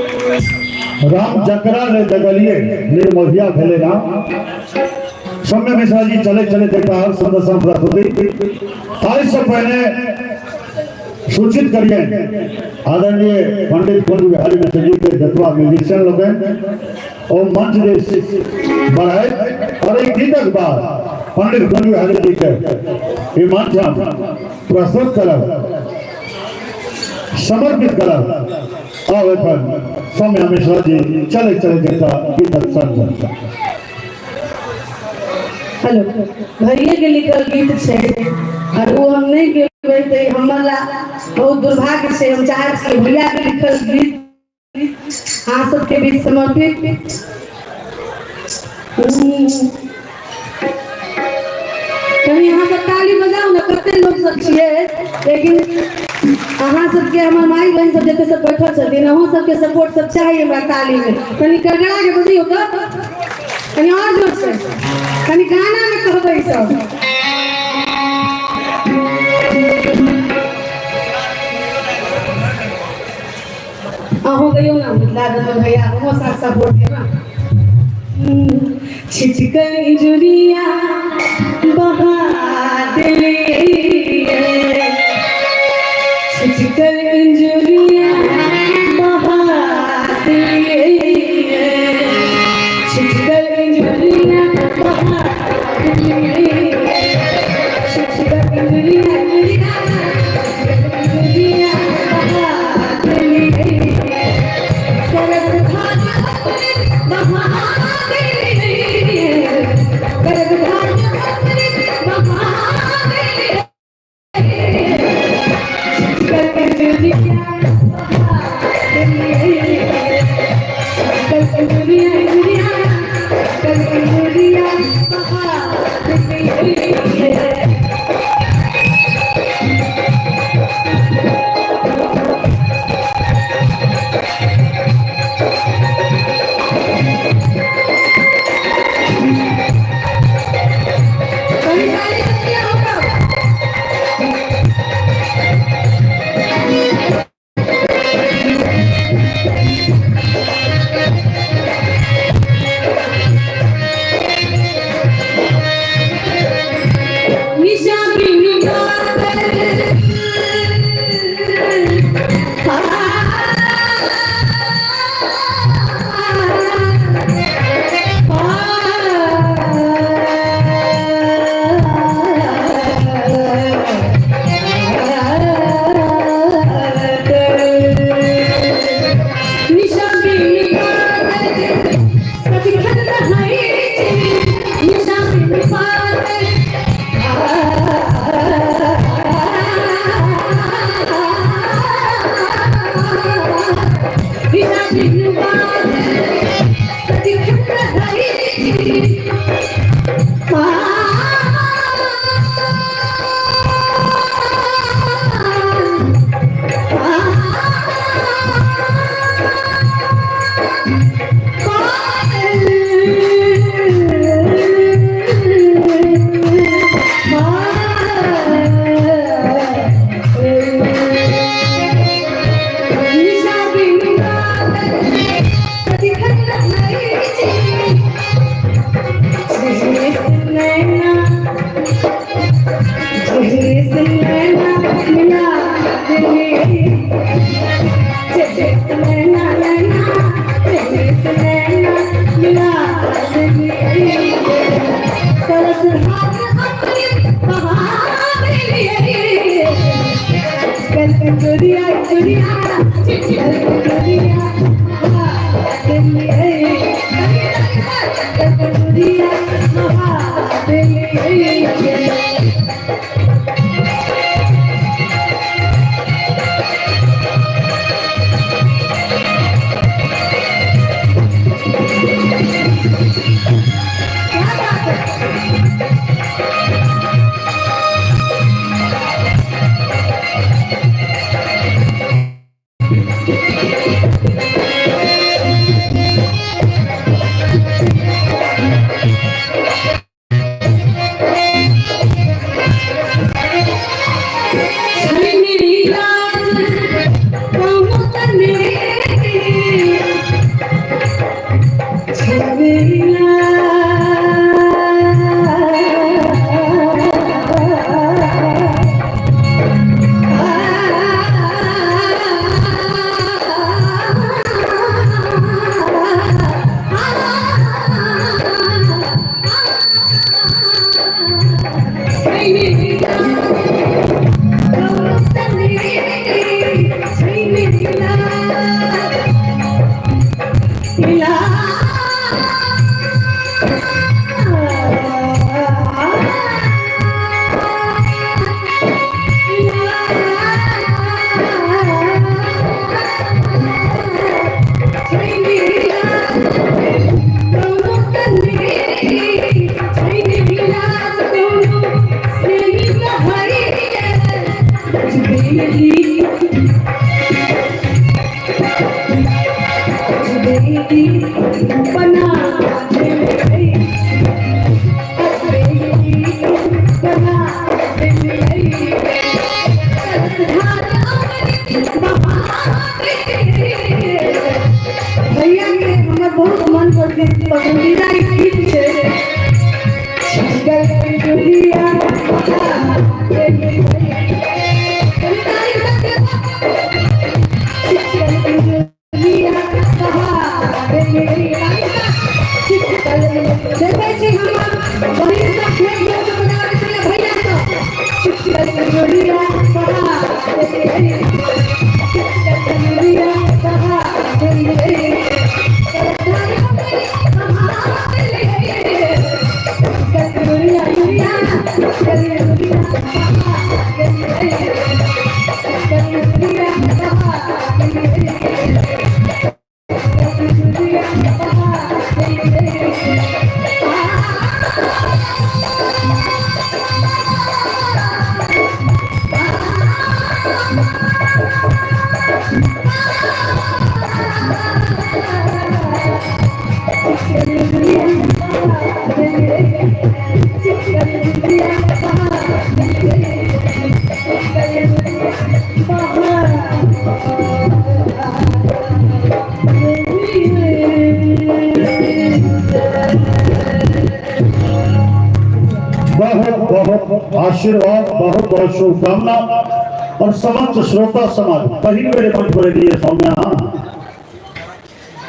राम जकरा ले जगलिए निर्मोहिया भेले राम सौम्य मिश्रा जी चले चले देखता हर संदर्शन प्रस्तुति तारीख से पहले सूचित करिए आदरणीय पंडित कुंज बिहारी मिश्र जी के जतवा म्यूजिशियन लोग हैं और मंच दे बढ़ाए और एक गीतक बाद पंडित कुंज बिहारी जी के ये मंच हम प्रस्तुत करब समर्पित करब और सौम्य मिश्रा जी चले चले देखता गीतक संग हेलो भैया के लिखल गीत छे और वो हम नहीं गेबै ते हमरा बहुत दुर्भाग्य से हम चाहत कि भैया के लिखल गीत अहाँ सबके बीच समर्पित कहीं यहाँ सब ताली बजाओ ना कते लोग सब छिए लेकिन अहाँ सबके हमर माई बहन सब जते सब बैठल छथिन अहाँ सबके सपोर्ट सब चाहिए हमरा ताली में कनी करगड़ा के बजियो तो कनी और जोर से कनी गाना में कहबै सब अहो गयो ना लागत भैया हमो साथ सपोर्ट के ना छिटकन जुरिया बहा दिले छिटकन जुरिया बहा दिले छिटकन जुरिया बहा दिले छिटकन जुरिया बहा दिले सरस भाग बहा दिले सरस भाग बहा दिले छिटकन जुरिया भैया के हमर बहुत मन पसंदीदा गीत छै दुनिया देखै छी हमर बहिन सब खेत में से बजाबै छलै भैया सब दुनिया बहुत आशीर्वाद, बहुत बहुत शुभकामना और समस्त श्रोता समाज पहली मेरे मंच पर लिए सौम्या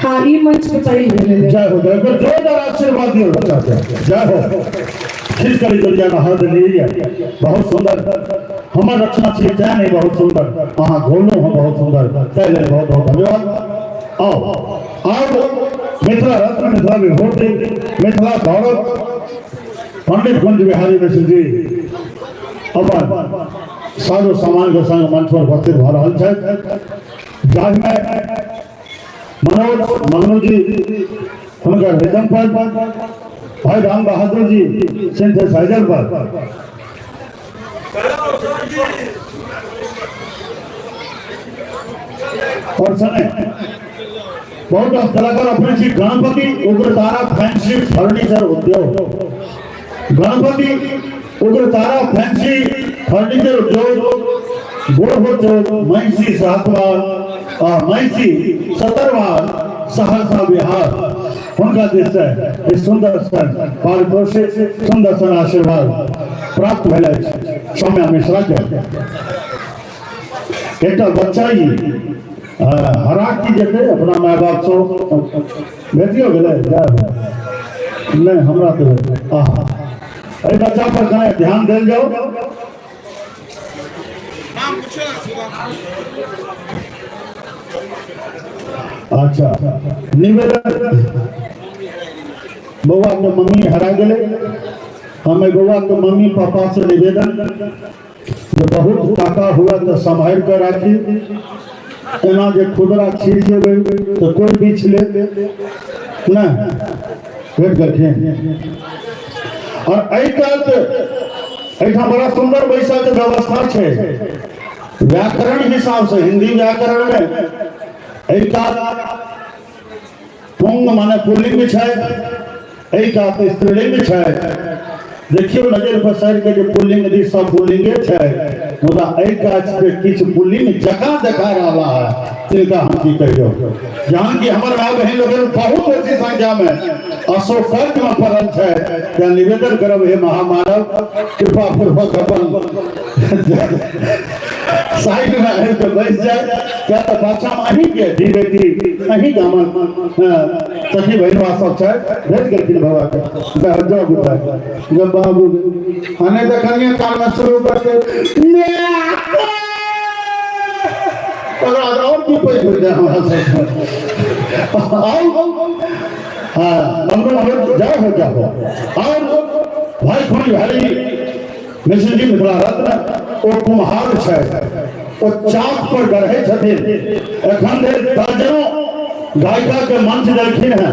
हाँ ये मंच पे पहले जय हो जोरदार आशीर्वाद दियो चाहते हैं। जय हो खींच कर दुनिया का हाथ लीजिए। बहुत सुंदर हमारा रचना छी जय नहीं बहुत सुंदर हाँ घोलो हम बहुत सुंदर पहले बहुत बहुत धन्यवाद। आओ आप मिथिला रत्न मिथिला विभूति मिथिला गौरव पंडित कुंज बिहारी मिश्र जी अपन साजो सामान के संग मंच पर उपस्थित भ रहल छथि जाहिमे मनोज मगनू जी हुनकर रिदम पर भाई राम बहादुर जी सिंथेसाइजर पर और सने बहुत कलाकार अपने श्री गणपति उग्रतारा फैंसी फर्नीचर उद्योग गणपति उग्रतारा फैंसी फर्नीचर उद्योग गोरखो चौक महिषी सातवार महिषी सतरवार सहरसा बिहार उनका देश है इस सुंदर सन पारितोषिक सुंदर सन आशीर्वाद प्राप्त भेल सौम्या मिश्रा के एक बच्चा ही हरा की जेते अपना माय बाप सो बेटियो गेले नहीं हमरा तो अरे बच्चा पर कने ध्यान देल जाओ। अच्छा निवेदन बउआ के मम्मी हरा गेले हमें बउआ के मम्मी पापा से निवेदन जो बहुत टाका हुआ तो संभाल कर राखी एना जे खुदरा छीन जेबै तो कोई बीच ले ना भेट करथिन और बड़ा सुंदर बैसा के व्यवस्था है व्याकरण हिसाब से हिंदी व्याकरण में पुंग माने पुल्लिंग है स्त्रीलिंग है देखियो नजर पसार के जो पुल्लिंग दी सब पुल्लिंगे है मुदा पे किछ पुल्लिंग जगह देखा रहा है तिनका हम की कहियो जहां की हमर भाई बहन लोग बहुत अच्छी संख्या में अशोक कर्ज में पड़ल है त्या निवेदन करब हे महामानव कृपा पूर्वक अपन साइड में है तो बैठ जाए क्या तो पाछा में अही के दी बेटी अही गामन सखी बहनवा सब है भेज के फिर भवा के जो गुडा जब बाबू आने देखनिया काल में शुरू करके और की कोई हो जाए हमारा सब आओ हाँ नंबर जाओ और भाई खुली भाई मिश्र जी मिथिला रत्न ओ कुम्हार है ओ चाक पर गढ़े छथिन एखन दर्जनों गायिका के मंच देलखिन है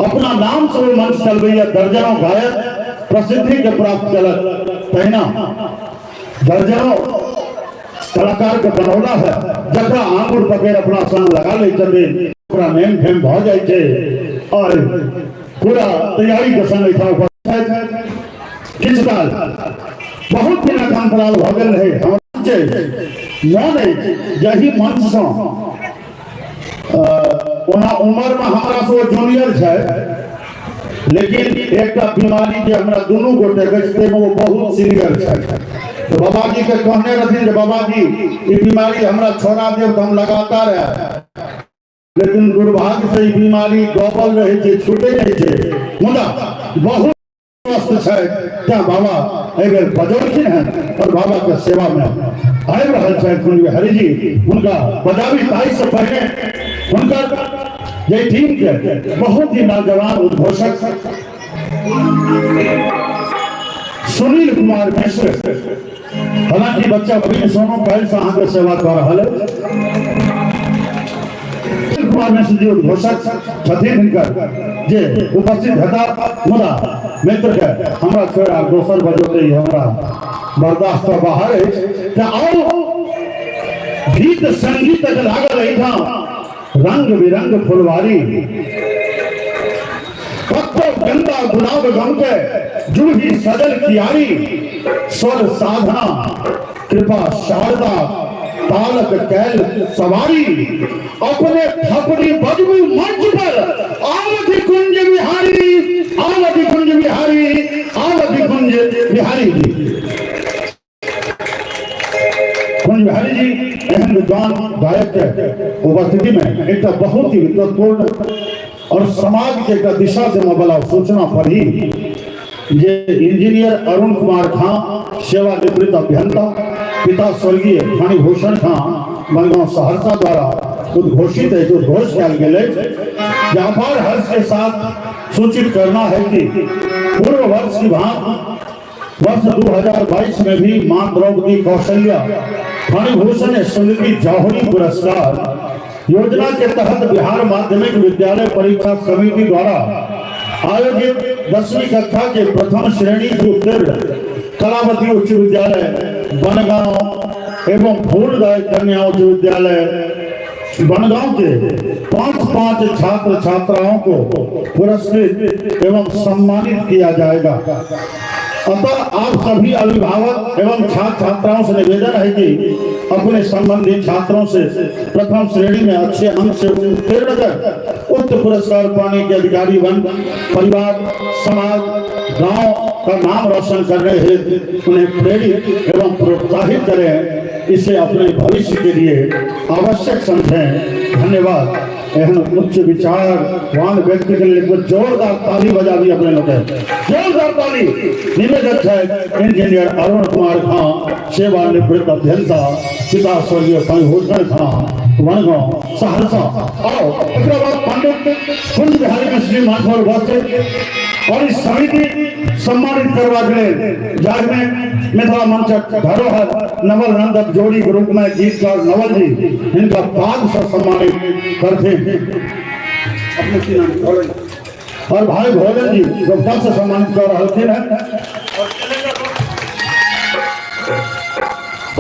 अपना नाम से वो मंच चलबैया दर्जनों गायक प्रसिद्धि के प्राप्त कलक तहिना दर्जनों कलाकार के बनौला है जकरा आंगुर पकड़ अपना संग लगा ले चले पूरा नेम फेम भ जाय छै और पूरा तैयारी के संग एठाम किछ काल बहुत दिन अंतराल भ गेल रहे हम छै मन जही मंच से ओना उम्र में हमरा से जूनियर छै लेकिन एक बीमारी जे हमरा दुनू गोटे के वो बहुत सीनियर छै तो बाबा जी के कहने रहथिन बाबा जी ये बीमारी हमरा छोड़ा देव तो हम लगातार है लेकिन दुर्भाग्य से ये बीमारी डबल रहे छे छूटे नहीं छे मुदा बहुत स्वस्थ है क्या बाबा अगर बजौलखिन है और बाबा के सेवा में आबि रहल छै कुंज हरि जी उनका बजावी ताई से पहले उनका ये टीम के बहुत ही नौजवान उद्घोषक सुनील कुमार मिश्र हालांकि बच्चा बड़ी सोनो पहल से अहाँ के सेवा कर रहा है सुनील कुमार मिश्र जी उद्घोषक छथिन हिनकर जे उपस्थित हेता मुदा मित्र के हमरा छोड़ आ दोसर बजोते हमरा बर्दाश्त तो बाहर है आओ गीत संगीत के लागल एठाम रंग बिरंग फुलवारी पत्तो गंदा गुलाब गम के जूही सजल कियारी स्वर साधना कृपा शारदा तालक कैल सवारी अपने थपड़ी बजबू मंच पर आवधि कुंज बिहारी आवधि कुंज बिहारी आवधि कुंज बिहारी जी कुंज बिहारी जी एहन विद्वान गायक के उपस्थिति में एक बहुत ही महत्वपूर्ण और समाज के एक दिशा देने वाला सूचना पढ़ी जे इंजीनियर अरुण कुमार खां सेवानिवृत्त अभियंता पिता स्वर्गीय फणिभूषण खां बनगांव सहरसा द्वारा उद्घोषित है जो घोष किया गया व्यापार हर्ष के साथ सूचित करना है कि पूर्व वर्ष की भांति वर्ष 2022 में भी मां द्रौपदी कौशल्या फणिभूषण स्मृति जौहरी पुरस्कार योजना के तहत बिहार माध्यमिक विद्यालय परीक्षा समिति द्वारा आयोजित 10वीं कक्षा के प्रथम श्रेणी से उत्तीर्ण कलावती उच्च विद्यालय बनगांव एवं फूलदाय कन्या उच्च विद्यालय बनगांव के 5 छात्र छात्राओं को पुरस्कृत एवं सम्मानित किया जाएगा। अतः आप सभी अभिभावक एवं छात्र छात्राओं से निवेदन है कि अपने संबंधित छात्रों से प्रथम श्रेणी में अच्छे अंक से उत्तीर्ण कर उक्त पुरस्कार पाने के अधिकारी बन परिवार समाज गांव का नाम रोशन करने हेतु उन्हें प्रेरित एवं प्रोत्साहित करें इसे अपने भविष्य के लिए आवश्यक समझें। धन्यवाद। एहन उच्च विचारवान व्यक्ति के लिए जोरदार ताली बजा दी अपने लोग जोरदार ताली। निवेदक है इंजीनियर अरुण कुमार खां सेवानिवृत्त अभियंता पिता स्वर्गीय फणिभूषण खां बनगांव सहरसा। आओ पंडित कुंज बिहारी मिश्र जी मंच पर उपस्थित और इस समिति सम्मानित करवा के जागरण मिथिला मंच धरोहर नवल नंदक जोड़ी के रूप में गीतकार नवल जी इनका पाद से सम्मानित करते हैं और भाई भोजन जी जो पद से सम्मानित कर रहे हैं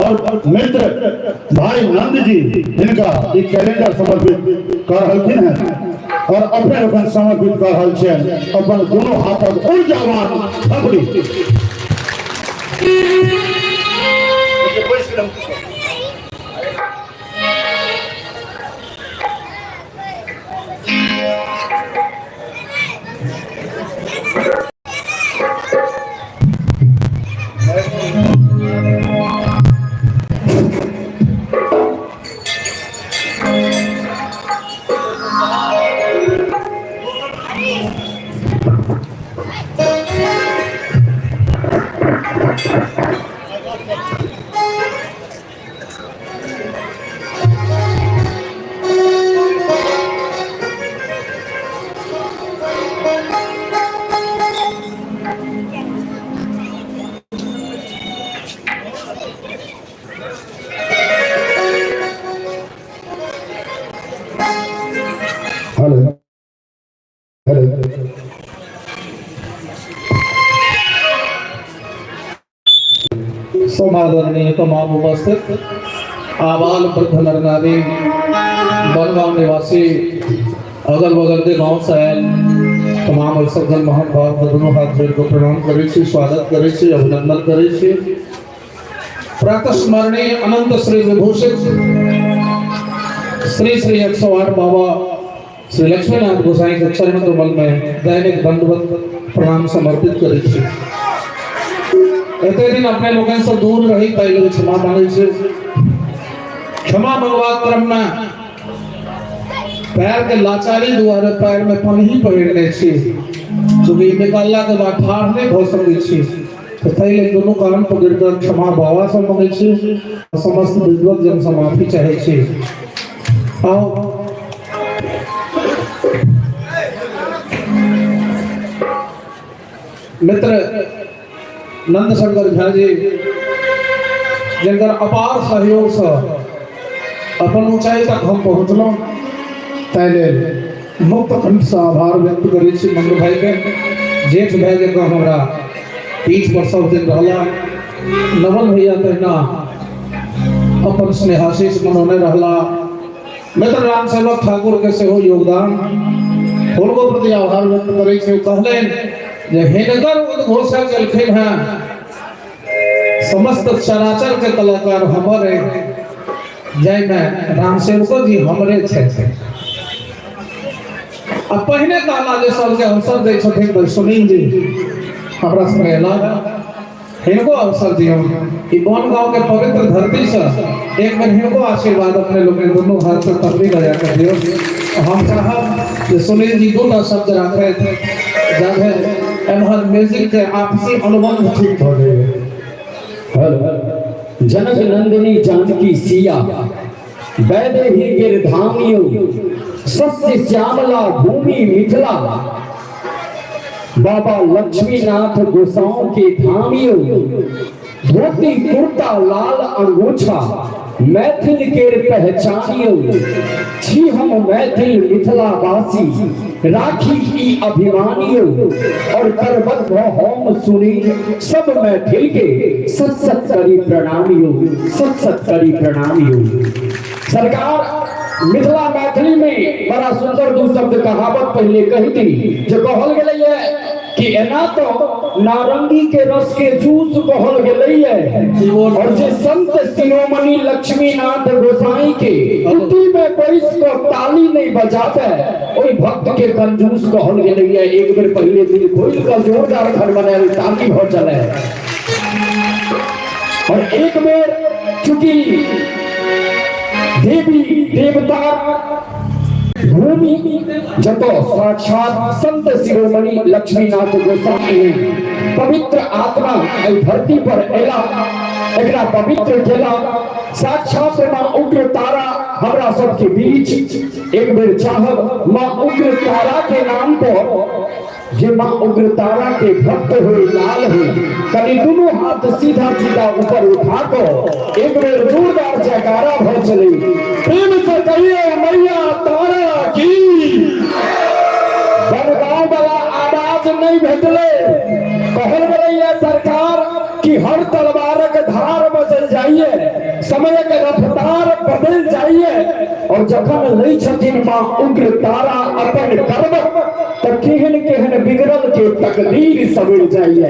और मित्र भाई नंद जी इनका एक कैलेंडर समर्पित कर रहे हैं और अपने लोगन समर्पित कर रहे हैं अपन दोनों हाथक ऊर्जावान थपड़ी। Thank you. समादरणीय तमाम उपस्थित आबाल वृद्ध नर नारी बनगांव निवासी अगल बगल के गांव से आयल तमाम सज्जन महानुभाव दोनों हाथ जोड़ को प्रणाम करे छी, स्वागत करे छी, अभिनंदन करे छी। प्रातः स्मरणीय अनंत श्री विभूषित श्री श्री 108 बाबा श्री लक्ष्मीनाथ गोसाई के चरण कमल में दैनिक दंडवत प्रणाम समर्पित करे छी। एते दिन अपने लोगन से दूर रही ताई लोग क्षमा मांगे छे। क्षमा मंगवा क्रम में पैर के लाचारी द्वारा पैर में पन्ही पहिरने छी, क्योंकि निकालला के बाद ठाढ़ नहीं हो सकै छी। तो ताई दोनों कारण पकड़ कर क्षमा बाबा से मांगे छी, समस्त विद्वत जन से माफी चाहे छी। आओ मित्र नंद शंकर झा जी जिनकर अपार सहयोग से अपन ऊंचाई तक हम पहुंचलो, तैले मुक्त कंठ से आभार व्यक्त करे छी। मंगल भाई के जेठ भाई के हमरा पीठ पर सब दिन रहला, नवल भैया तहिना अपन स्नेहाशीष मनोने रहला। मित्र राम सेवक ठाकुर के सेहो योगदान हुनको प्रति आभार व्यक्त करे छी। कहलेन जे हिनकर उद्घोषक जलखिन हैं समस्त चराचर के कलाकार हमारे जय में राम सेवको जी हमरे छे। अब पहले कहला जे सबके अवसर दे छथिन तो सुनील जी हमरा से कहला हिनको अवसर दियो कि बन गांव के पवित्र धरती से एक बार हिनको आशीर्वाद अपने लोग दोनों हाथ से तकबीर लगा कर दियो। हम चाहब कि सुनील जी दो शब्द रखे जाबे एमहर म्यूजिक के आपसी अनुबंध ठीक हो गए। जनक नंदिनी जानकी सिया वैदेही गिरधामियो सस्य श्यामला भूमि मिथिला बाबा लक्ष्मीनाथ गोसाओं के धामियो धोती कुर्ता लाल अंगूछा मैथिल के पहचानियो छी हम मैथिल मिथिला वासी राखी की अभिमानियो और करबत होम सुनी सब मैथिल के सत सत करी प्रणामियो, सत सत करी प्रणामियो। सरकार मिथिला मैथिली में बड़ा सुंदर दो शब्द कहावत पहले कही थी जो कहल गेलै है कि एना तो नारंगी के रस के जूस कहल गेलै है और जे संत शिरोमणि लक्ष्मीनाथ गोसाई के तुति में बैस को ताली नहीं बजाते ओई भक्त के कंजूस कहल गेलै है। एक बेर पहले दिन खोल कर जोरदार घर बनाए ताली हो चले और एक बेर चूंकि देवी देवता भूमि जतो साक्षात संत शिरोमणि लक्ष्मीनाथ गोसाई पवित्र आत्मा एहि धरती पर एला, एकरा पवित्र केला। साक्षात मां उग्र तारा हमरा सबके बीच एक बेर चाहब मां उग्र तारा के नाम पर जे मां उग्र तारा के भक्त हुए लाल हुए कभी दोनों हाथ सीधा सीधा ऊपर उठा कर एक बेर जोरदार जयकारा भर चले। प्रेम से कहिए मैया तारा की। बनगांव वाला आवाज नहीं भेटले कहल गई सरकार कि हर तलवारक धार बदल जाइए, समय के रफ्तार बदल जाइए और जखन लई छथिन मां उग्र तारा अपन कर्म तो केहन केहन बिगड़ल के तकदीर सवेर जाइए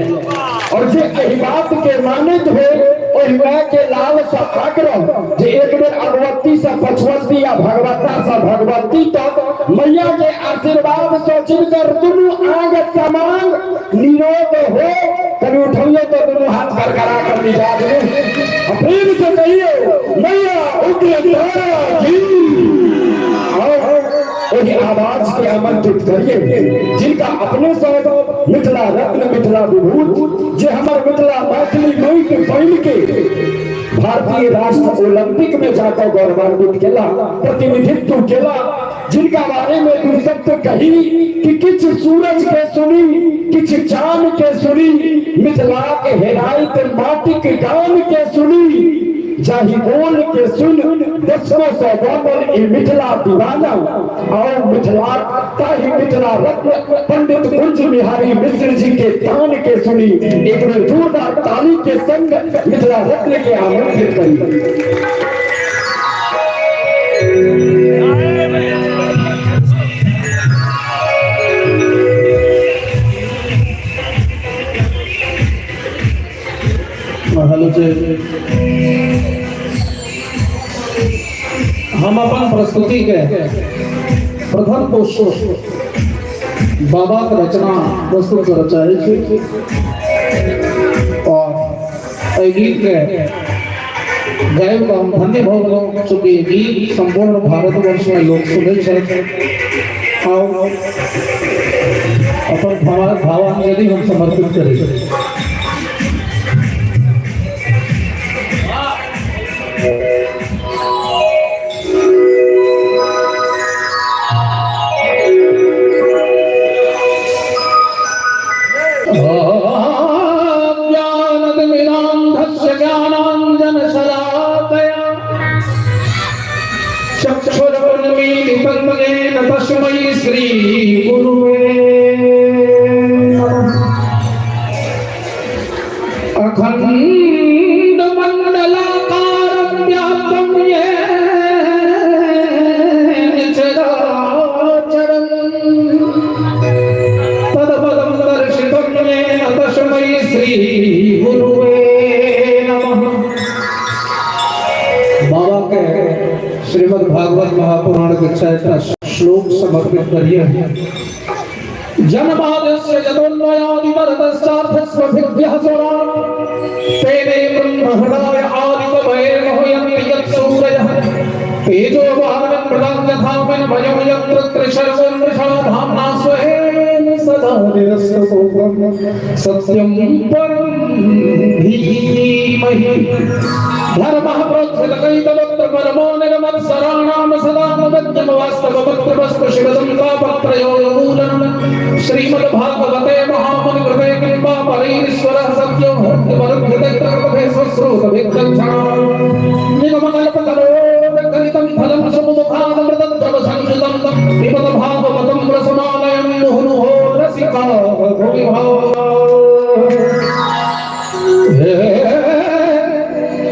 और जे एही बात के मानित हो ओहि मां के लाल सा आग्रह जे एक बेर अगवती से पछवती या भगवता से भगवती तक मैया के आशीर्वाद से जिनकर दुनू आग समान निरोग हो कभी उठाइए तो दोनों हाथ गड़गड़ा कर मिजाज में प्रेम से कहिए मैया उग्र तारा की। वही आवाज के आमंत्रित करिए जिनका अपने सब मिथिला रत्न मिथिला विभूत जे हमार मिथिला मैथिली माटि बन के भारतीय राष्ट्र ओलंपिक में जाकर गौरवान्वित केला, प्रतिनिधित्व केला, जिनका बारे में दू शब्द कही कि किछ सूरज के सुनी किछ चांद के सुनी मिथिला के हेराइत माटी के गान के सुनी जाहि बोल के सुन दसों सौ बाबर ए मिथिला दीवाना और मिथिला ताहि मिथिला रत्न पंडित कुंज बिहारी मिश्र जी के दान के सुनी एक बार जोरदार ताली के संग मिथिला रत्न के आमंत्रित करी। हम अपन प्रस्तुति के प्रथम पुष्प बाबा के रचना प्रस्तुत कर चाहे छी और एहि गीत के गायक हम धन्य भव गेलहुँ चूँकि गीत संपूर्ण भारतवर्ष में लोग सुनै छथि और अपन भावांजलि हम समर्पित करै छी। तस्मै श्री गुरुवे अखंड मंडलाकारं व्याप्तं येन चराचरं तत्पदं दर्शितं येन तस्मै श्री गुरुवे नमः। बाबा के श्रीमद् भागवत महापुराण के 6 श्लोक समर्पित करिए। जन्माद्यस्य यतोन्मयादितरतश्चार्थस्वभिभ्यः स्वराट् तेने ब्रह्महृदाय आदिकवये मह्यन्ति यत्सूरयः तेजो वाहनं मृदां यथा वयं यत्र त्रिशर्वं धाम्ना स्वेन सदा निरस्तकोऽहं सत्यं परं धीमहि धर्मः प्रोत्थितकैतवत्र परमो निर्मत्सराणां सदा मदज्ञं वास्तववक्त्रवस्तु शिवदन्तापत्रयोर्मूलनं श्रीमद्भागवते महामुनिकृते कृपा परैरीश्वरः सत्यो हृद्यवरुद्धते स्वश्रोतभिक्षणां निगमकल्पतरोर्गलितं फलं समुपखादमृतत्वसंयुतं विपदभागवतं रसमालयं मुहुः रसिका भुविभा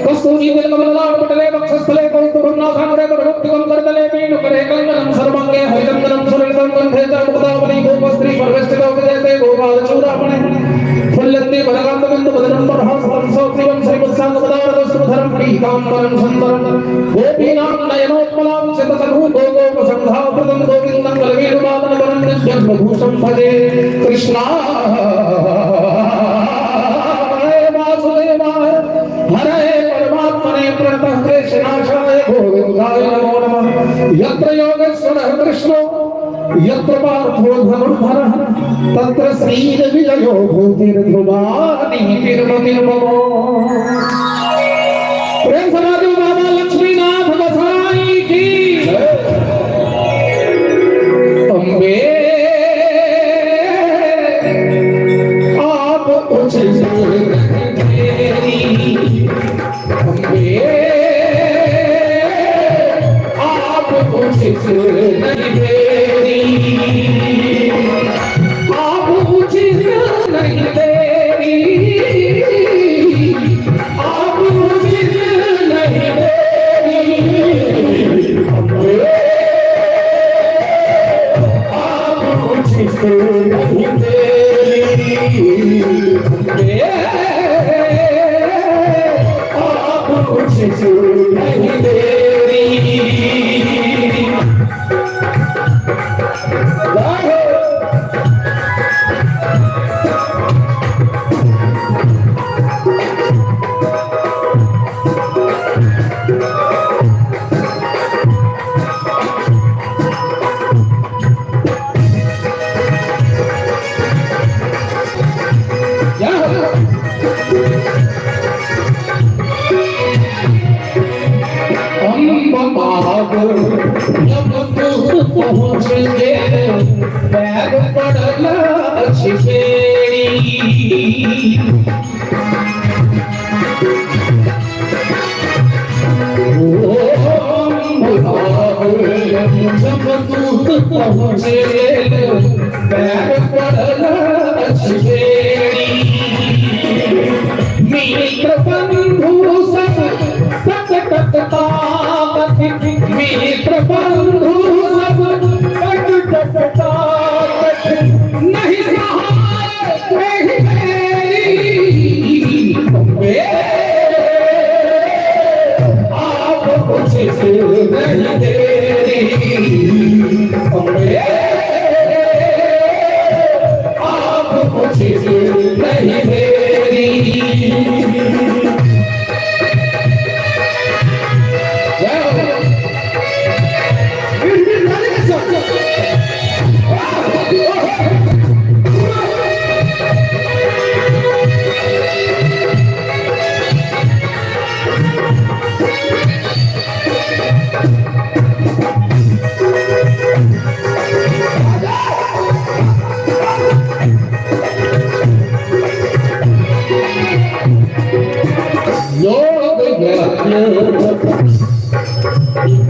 कस्तूरी तिलकमललाटपटले वक्षस्थले कौस्तुभनाथाग्रे प्रभुक्तिकं करतले वेणुकरे कङ्कणं सर्वाङ्गे हरिचन्दनं सुरलितं कण्ठे च मुक्तावली गोपस्त्री परवेष्टितो विजयते गोपालचूडामणे फुल्लन्ति बलकान्तबिन्दुवदनं प्रभासं सौक्तिवं श्रीवत्साङ्गपदारदस्तुधरं पीताम्बरं सुन्दरं गोपीनां नयनोत्पलां चिततनु गोगोपसंधावृतं गोविन्दं गलवेणुवादनवरं नित्यभूषं भजे कृष्णा हरे परमात्मने प्रणतः क्लेशनाशाय गोविन्दाय नमो नमः। यत्र योगेश्वरः कृष्णो यत्र पार्थो धनुर्धरः तत्र श्रीर्विजयो भूतिर्ध्रुवा नीतिर्मतिर्ममो। प्रेम समाधि बाबा लक्ष्मीनाथ गोसाई की अम्बे आप उचित आप उचित नहीं देरी आप उचित नहीं देरी आप उचित नहीं देरी आप उचित नहीं देरी कुछ नहीं देरी पहुँचेंगे बैग पड़ला छिपेरी पहुँचे पैर पड़ल छेड़ी मित्र बंधु सब कट कट ताकत मित्र बंधु सब कट कट ताकत नहीं सहाय मेरी आप कुछ नहीं देरी आप कुछ नहीं देरी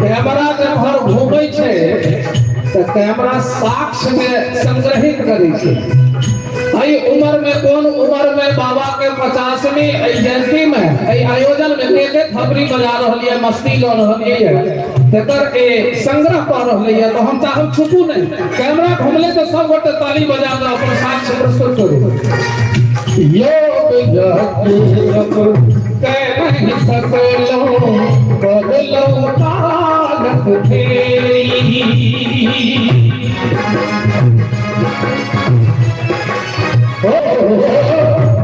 कैमरा जब हर घूमै छै तऽ कैमरा साक्ष्य में संग्रहित करै छै एहि उम्र में कोन उम्र में बाबा के 50वीं जयंती में एहि आयोजन में के थपड़ी बजा रहलिए मस्ती ल रहलिए तेकर ए संग्रह कर रहलिए तो हम चाहब छुपू नहीं कैमरा घुमले तो सब गोटे ताली बजा के अपन साक्ष्य प्रस्तुत करू योग नहीं सकलो बदलो ताकत तेरी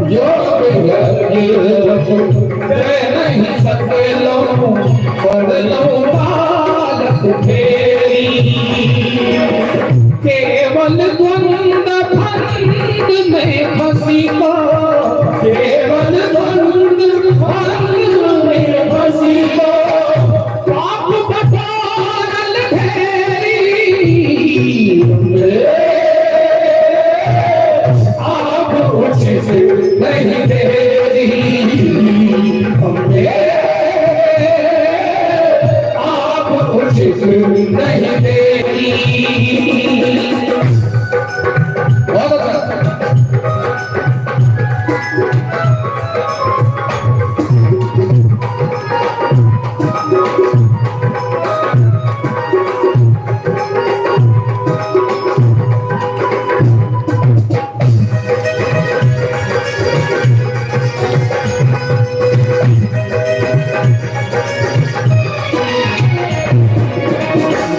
योग नहीं सकलो बदलो ताकत तेरी केवल द्वंद भंड में फंसी को केवल द्वंद भंड में फंसी को पाप बटाल घेरी आप कुछ नहीं देरी आप कुछ नहीं देरी बहुत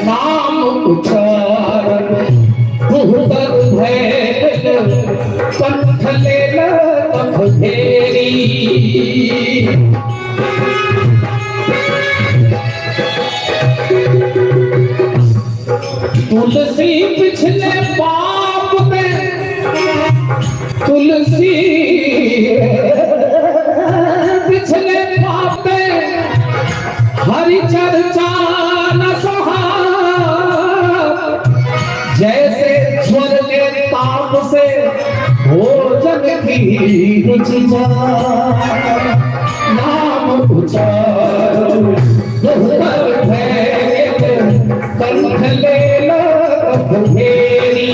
नाम उच्चारण बहुत भैल पंथ ले लख फेरी तुलसी पिछले पाप में तुलसी पिछले पाप में हरि चर्चा न सहा जैसे ज्वर के ताप से भोजन की रुचि जा नाम उच्चार कंठ ले लख फेरी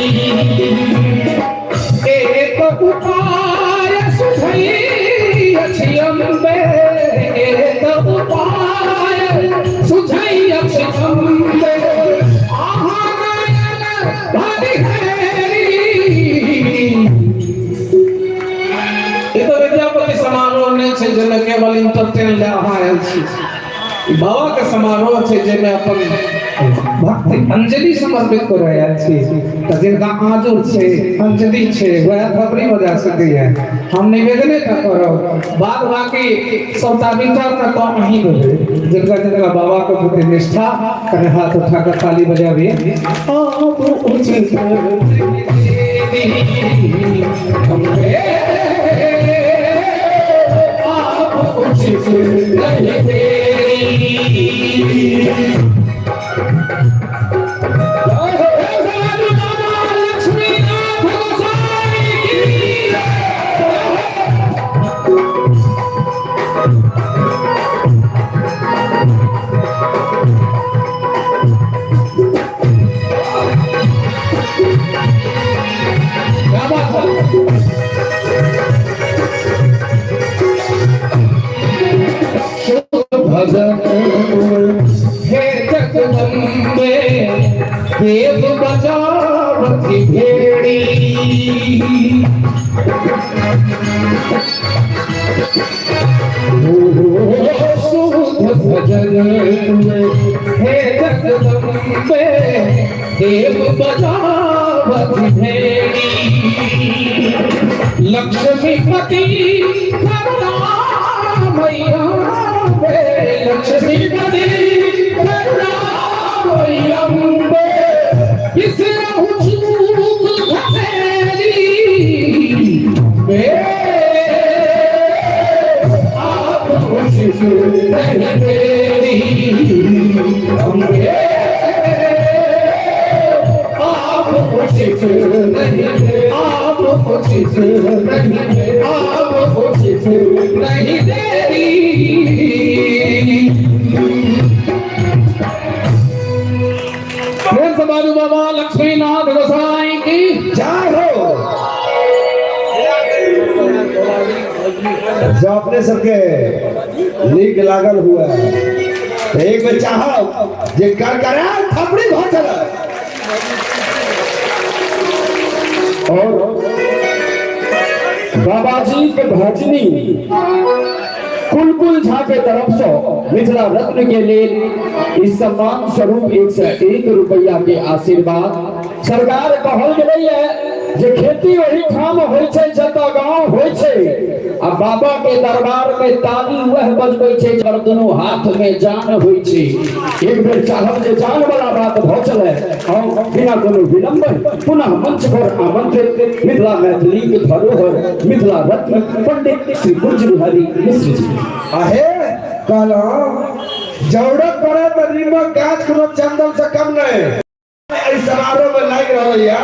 एक उपाय सुझई अछि अम्बे एक उपाय सुझई अछि अम्बे आहा नयन भरि ये तो विद्यापति समारोह नहीं छै जेमे केवल इंटरटेन ले अहाँ आयल छी बाबा के समारोह छै जेमे अपन भक्ति अंजलि समर्पित कर रहल छी त जिनका आजुर छै अंजलि छै वह खबरी बजा सकैए हम निवेदन करब बाद बाकी सबटा विचार का काम ही भेलै जिनका जिनका बाबा के प्रति निष्ठा कने हाथ उठा कर ताली बजाबी देव बजावती भेड़ी शुद्ध भजन हे जगदम्बे देव बजावती भेड़ी लक्ष्मीपति करुणा मैया लक्ष्मीपति करुणा मैया इस नहीं तेरी समाधि बाबा लक्ष्मीनाथ गोसाई की जय हो। जो अपने सबके नीक लागल हुआ एक में चाहो जे कर करे थपड़ी बहुत चला और बाबा जी के भजनी कुलकुल झा के तरफ से मिथिला रत्न के लिए इस सम्मान स्वरूप 101 रुपया के आशीर्वाद सरकार कहल गई है जे खेती वही ठाम होय छै जतऽ गांव होय छै आ बाबा के दरबार में ताली वह बजबै छै जब दोनों हाथ में जान होय छै। एक बेर चाहब जे जान वाला बात भ चले और बिना कोनो विलंब पुनः मंच पर आमंत्रित मिथिला मैथिली के धरोहर मिथिला रत्न पंडित श्री कुंज बिहारी मिश्र जी। आहे कहला जरूरत पड़े तो नीमक गाछ कोनो चंदन से कम नहीं इस समारोह में लाग रही है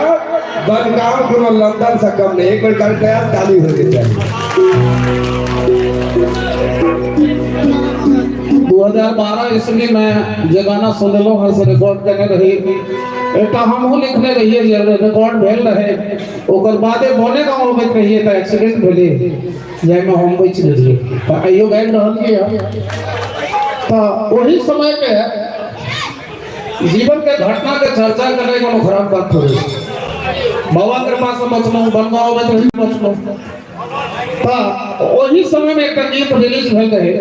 बनगांव कोनो लंदन से कम नहीं एक बार करके ताली हो गई चाहिए। 2012 ईस्वी में जे गाना सुनलो हर से रिकॉर्ड करने रही एक हमहू लिखने रहिए जे रिकॉर्ड भेल रहे ओकर बादे बने गांव में कहिए त एक्सीडेंट भेले जाय में हम बच गेलिए त आइयो गाइल रहलिए त वही समय पे जीवन के घटना के चर्चा करे कोनो खराब बात थोड़ी बाबा कृपा से बचलो बनगांव में रही बचलो त वही समय में एक गीत रिलीज भेल रहे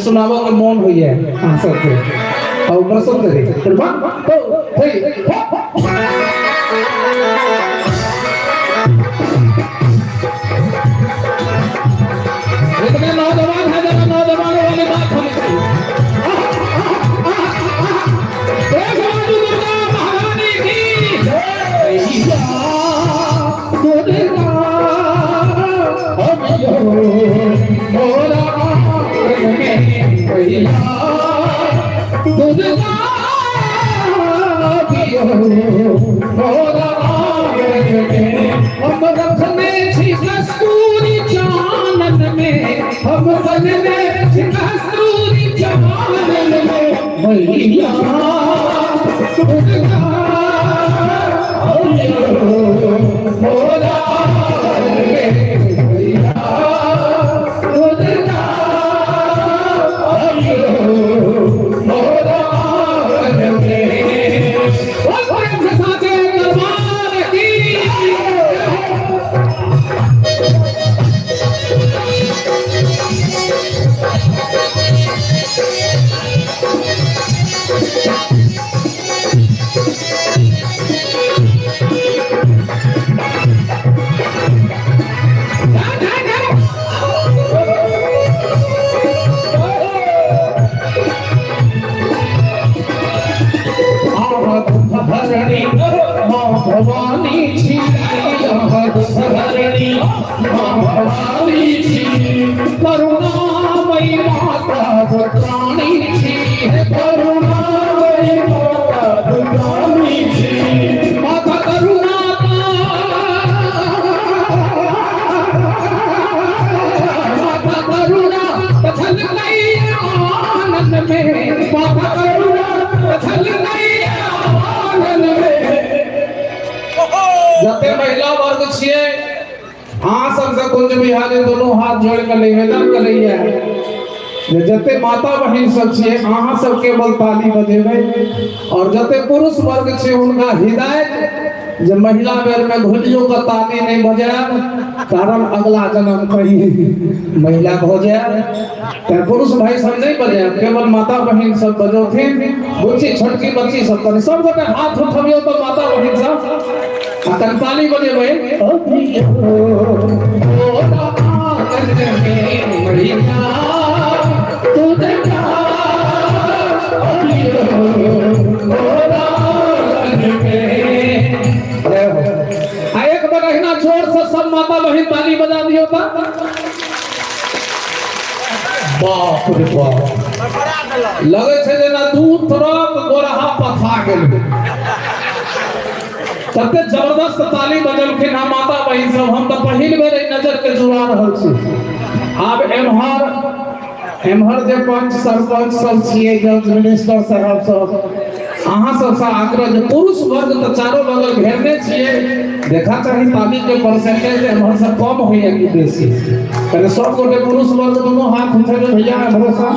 सुनावो के मन होई है हां सर के और प्रसन्न करे कृपा तो हे इतने नौजवान है जरा नौजवान वाली बात होनी चाहिए। दुर्गा महारानी की जय दुर्गा मोरा हम रखने छी कस्तूरी चानन में हम सजने छी कस्तूरी चानन में मैया दुर्गा मोरा भवानी छी भरणी भवानी छी करुणामयी माता दुर्गाणी छी करुणामयी माता दुर्गाणी छी माता करुणा माता करुणा पथल नहीं आनंद में माता करुणा पथल नहीं आनंद में जते महिला वर्ग छिए हाँ सबसे कुंज बिहारी दोनों हाथ जोड़ कर निवेदन कर रही है जे जते माता बहिन सब छियै अहाँ सब केवल ताली बजेबै और जते पुरुष वर्ग छै हुनका हिदायत जे महिला बेर में घुलियो के ताली नहीं बजायब कारण अगला जन्म कहीं महिला हो जाए तो पुरुष भाई सब नहीं बजायब केवल माता बहिन सब बजौथिन बुच्ची छोटकी बच्ची सब कने सब गोटे हाथ उठबियो तो माता बहिन सब आ तन ताली बजेबै एक बार अहिना जोर से सब माता बहिन ताली बजा दियो ता बाप रे बाप लगे छै जेना दू तरफ गोरहा पथा गेल तते जबरदस्त ताली बजलखिन हम माता बहिन सब हम तो पहिल बेर नजर के जुड़ा रहल छी आब एम्हर जे पंच सरपंच सब छियै जज मिनिस्टर साहब सब अहाँ सबसे आग्रह जे पुरुष वर्ग तो चारों बगल घेरने छियै देखा चाही ताली के परसेंटेज एम्हर से कम होइए कि बेसी कने सब गोटे पुरुष वर्ग दोनों हाथ उठेबै भैया एम्हर से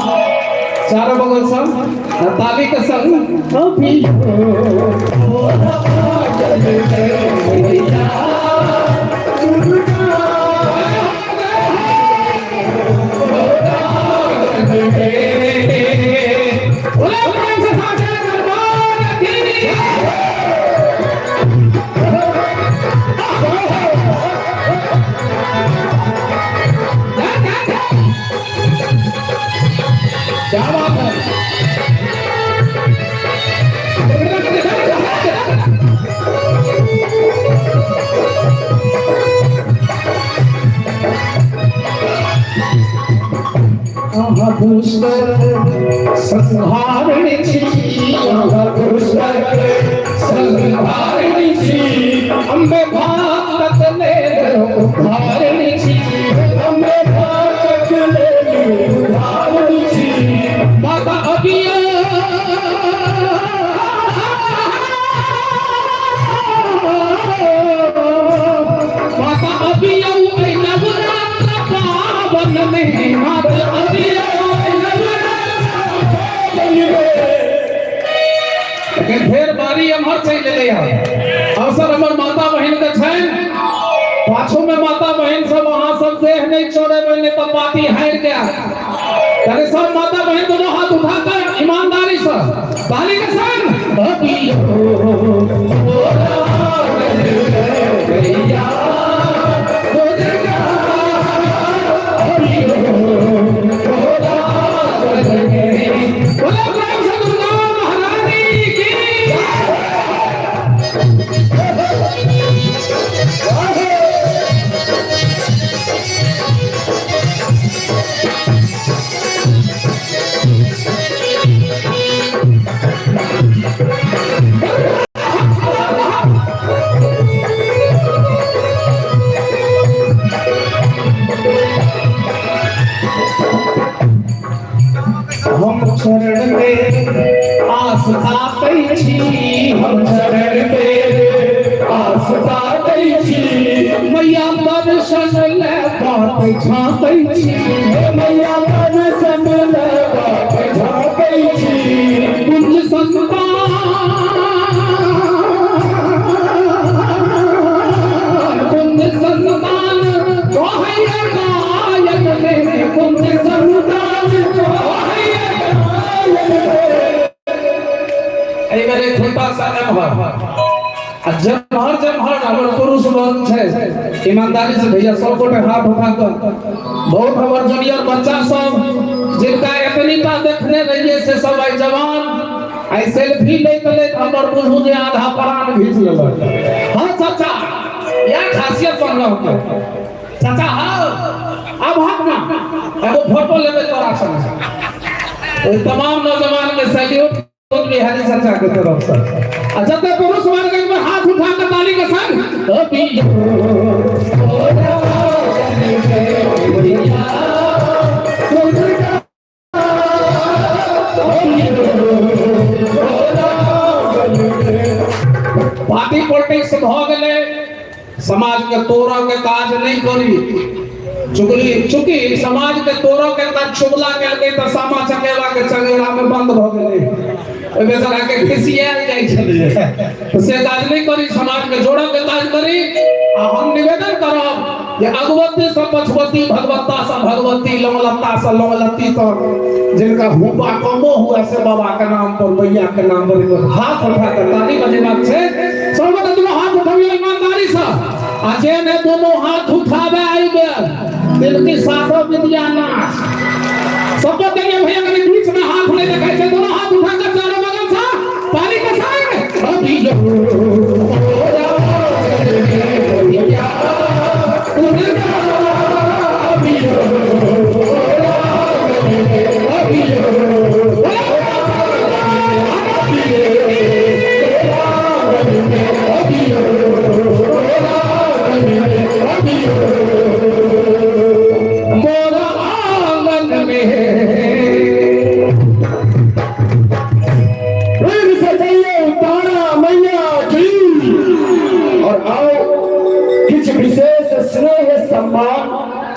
चारों बगल सब ताली के संग क्या बात है संहारणी अम्बे भारत ले उधारणी अम्बे भारत ले उधारणी माता अबिया माता अबिया नवरात्र पावन में माता अबिया फिर बारी अमर चल अवसर हमर माता बहन के छन पाछू में माता बहन सब वहां सब देह नहीं छोड़े नहीं तो पार्टी हार गया तने सब माता बहन दोनों हाथ उठाकर ईमानदारी से ताली के संग हम शरण में आस्था दै छी हम शरण में आस्था दै छी मैया दर्शन ले बात झाँकै छी मैया दर्शन ले बात झाँकै छी कुंज संतान कुंज संतान कहैया गायक ने कुंज संतान छोटा सा जमहर हमर पुरुष वर्ग छै ईमानदारी से भैया सब गोटे हाथ उठा कर बहुत हमर जूनियर बच्चा सब जिनका एतनीता देखने रहिए से सब आई जवान आई सेल्फी लेत हमर बुझू जे आधा प्राण घीच लेलक हां चाचा या खासियत बन रहा चाचा हां अब हट ना एगो फोटो लेबे तोरा संग ओइ तमाम नौजवान के सैल्यूट बिहारी चाचा के तरफ से जब तक पुरुष वर्ग में हाथ उठा कर ताली के संग पार्टी पॉलिटिक्स भ गेले समाज के तोड़ा के काज नहीं करी चूंकि समाज के तोड़ो के तक चुगला के तो सामा चकेवा के चगेड़ा में बंद भ गेलै ओइ बेचारा के खिसियाल जाइ छलै तो से काज नहीं करी समाज के जोड़ो के काज करी आ हम निवेदन करब जे अगवती से पछवती भगवत्ता से भगवती लंगलत्ता से लंगलती तक जिनका हुआ कमो हुआ से बाबा के नाम पर मैया के नाम पर हाथ उठा कर ताली बजेबाक छै सर्वदा दोनों हाथ उठाबियो ईमानदारी से आ जे ने दोनों हाथ उठावे आइबे दिल की साधो विद्या नाश सबको कहिए भैया के बीच में हाथ नहीं रखे छै दोनों हाथ उठा कर चारों बगल से पानी का साग अभी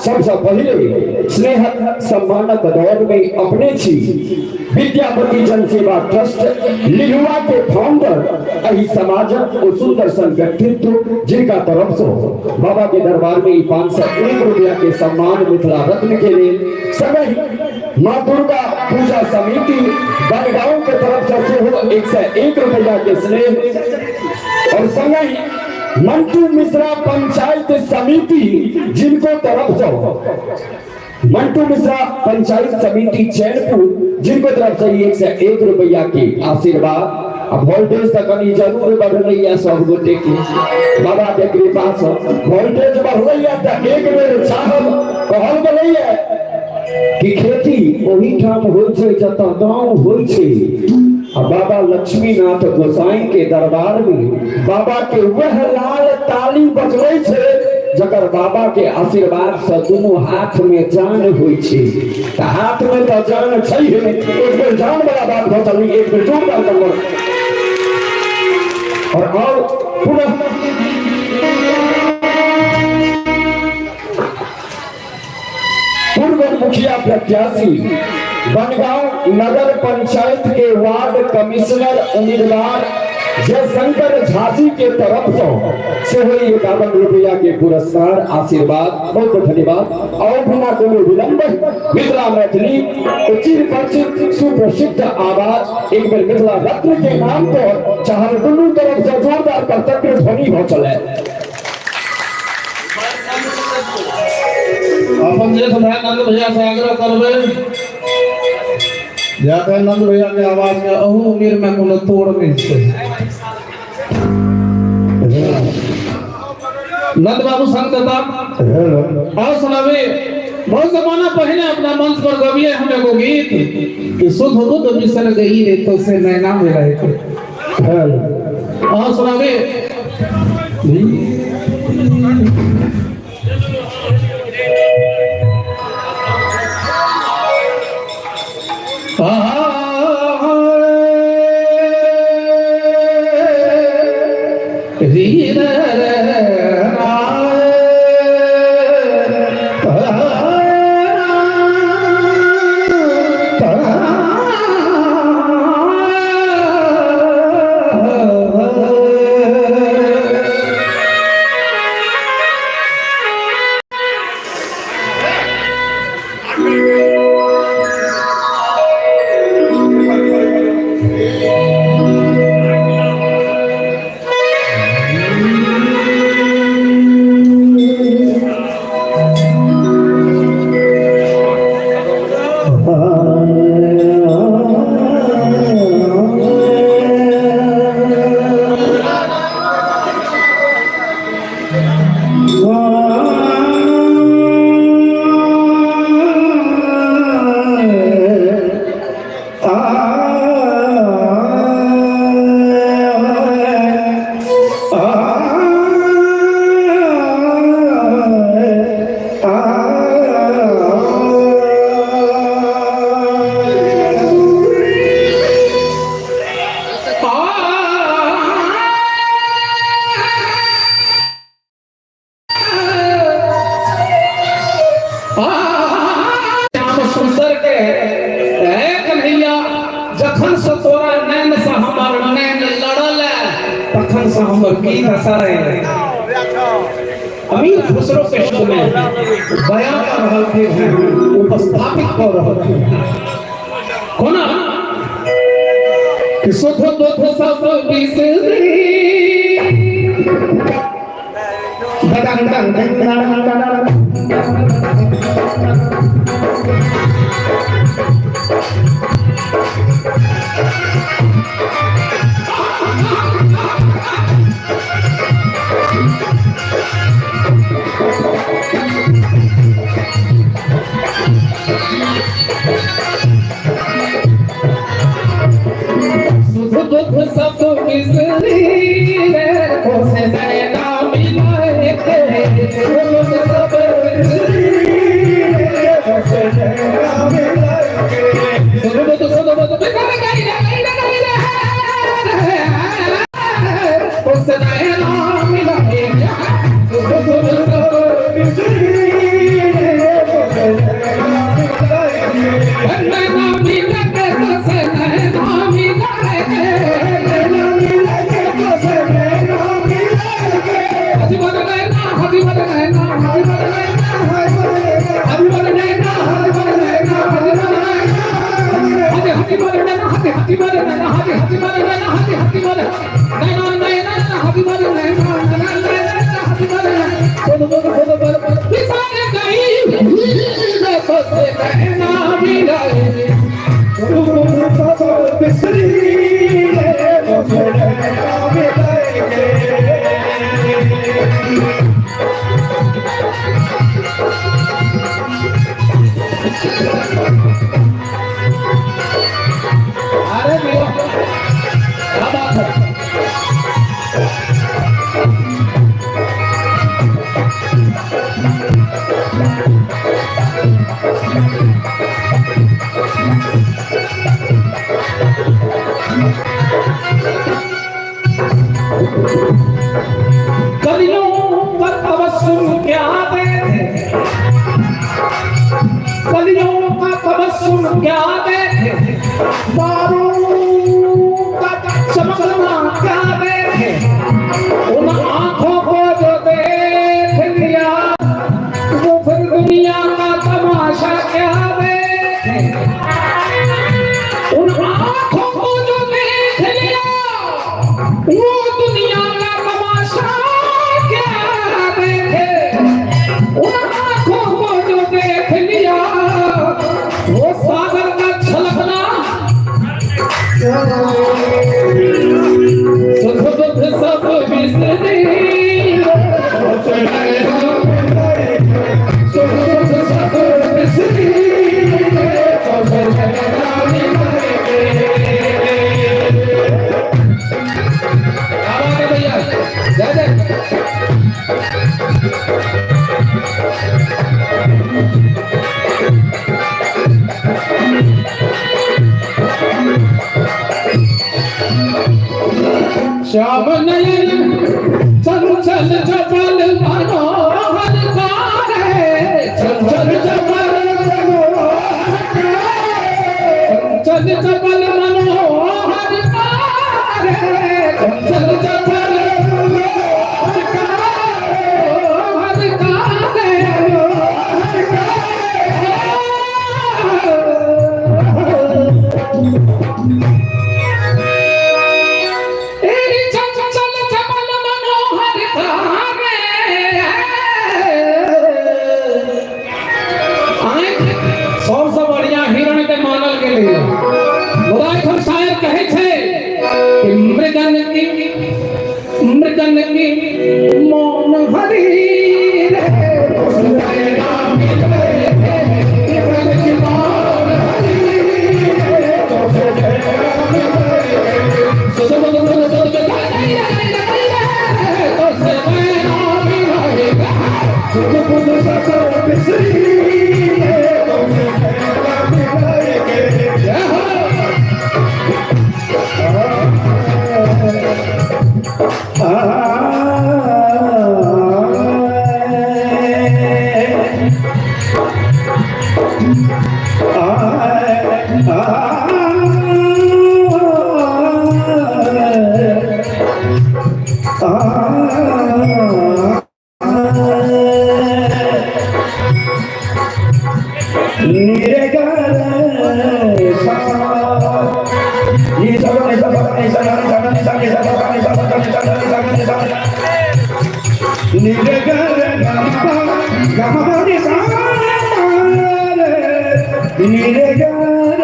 सबसे पहले स्नेह सम्मानक दौर में अपने छी विद्यापति जन सेवा ट्रस्ट लिलुआ के फाउंडर अही समाजक और सुंदर सन व्यक्तित्व जिनका तरफ से बाबा के दरबार में 501 रुपया के सम्मान मिथिला रत्न के लिए सभी माँ दुर्गा पूजा समिति बनगांव के तरफ से 101 रुपया के स्नेह और संग मंटू मिश्रा पंचायत समिति जिनको तरफ से मंटू मिश्रा पंचायत समिति चैनपुर जिनको तरफ से 101 रुपया की आशीर्वाद अब वोल्टेज तक कनी जरूर बढ़ रही है सब गोटे के बाबा के कृपा से वोल्टेज बढ़ रही है त एक बेर चाहब कहल गेलै है कि खेती ओही ठाम होय छै जतऽ गांव होय छै आ बाबा लक्ष्मीनाथ गोसाई के दरबार में बाबा के वह लाल ताली बजबै छै जकर बाबा के आशीर्वाद से दोनों हाथ में जान होय छै त हाथ में तो जान छै एक बेर जान वाला बात भ चली एक बेर जोरदार करब और आओ पुनः पूर्व मुखिया प्रत्याशी बनगांव नगर पंचायत के वार्ड कमिश्नर उम्मीदवार जयशंकर झाजी के तरफ से 51 रुपया के पुरस्कार आशीर्वाद बहुत बहुत धन्यवाद और बिना कोनो विलंब मिथिला मैथिली चिर परिचित सुप्रसिद्ध आवाज एक बेर मिथिला रत्न के नाम पर चाहल दुनू तरफ से जोरदार कर्तव्य ध्वनि हो चले अपन जेठ भाई नंद भैया से आग्रह करबे जाते नंद भैया के आवाज के अहू उम्र में कोनो तोड़ नहीं छै नंद बाबू संग दादा और सुनावे बहुत जमाना पहले अपना मंच पर गविए हम एगो गीत कि शुद्ध बुद्ध मिशन गई रे तो से नैना में रहे थे और सुनावे से हमर की दशा रहे अमीर खुसरो के शब्द में बयान कर रहे थे, उपस्थापित कर रहे थे कोना कि सुख दुख सब बिसरी सुख दुख सब बिसरी रे कोसे नैना मिलाए के सुख दुख सब बिसरी रे कोसे नैना मिलाए के सुख दुख सब बिसरी कोसे नैना मिलाए के सुख दुख सब बिसरी रे कोसे नैना मिलाए के नैना मिलाए के कोसे नैना मिलाए के नैना मिलाए के कोसे नैना मिलाए के हजी बोल नैना हजी बोल नैना हजी बोल नैना हजी बोल नैना हजी बोल नैना हजी बोल नैना हजी बोल नैना हजी बोल नैना हजी बोल नैना नैना हजी बोल नैना नैना हजी बोल नैना बोल बोल बोल बोल पिसाने गई कोसे नैना मिलाए सुख दुख सब बिसरी रे कोसे नैना मिलाए के अरे मेरा क्या बात है कलियों का तबस्सुम क्या देखे कलियों का तबस्सुम क्या देखे बारों का चमकना क्या देखे उन आंखों को जो देख लिया वो फिर दुनिया का तमाशा क्या देखे उन आंखों को जो देख लिया वो दुनिया का तमाशा क्या देखे उन आंखों को जो देख लिया वो सागर का छलकना सुख दुख सब बिसरी सुख दुख सब बिसरी भैया जय जय श्याम नयन चंचल चपल मनोहर कारे चंचल चपल चंचल चपल मनोहर कारे चंचल चपल मनोहर कारे चंचल चपल मनोहर कारे मेरे यार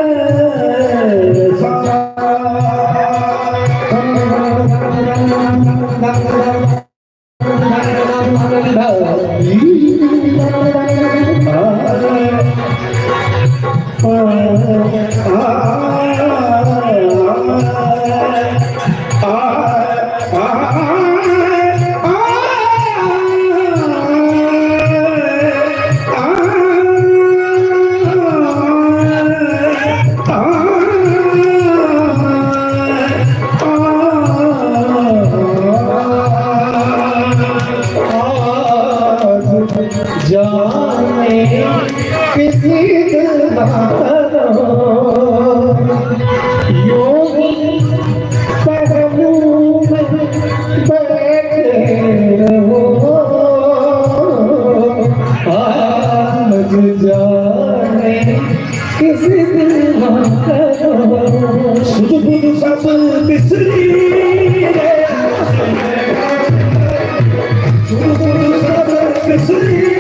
जाने किसी योगी पहलू में बैठे रहो आज जाने किसी दिन सुध बुध सब बिसरी सुध बुध सब बिसरी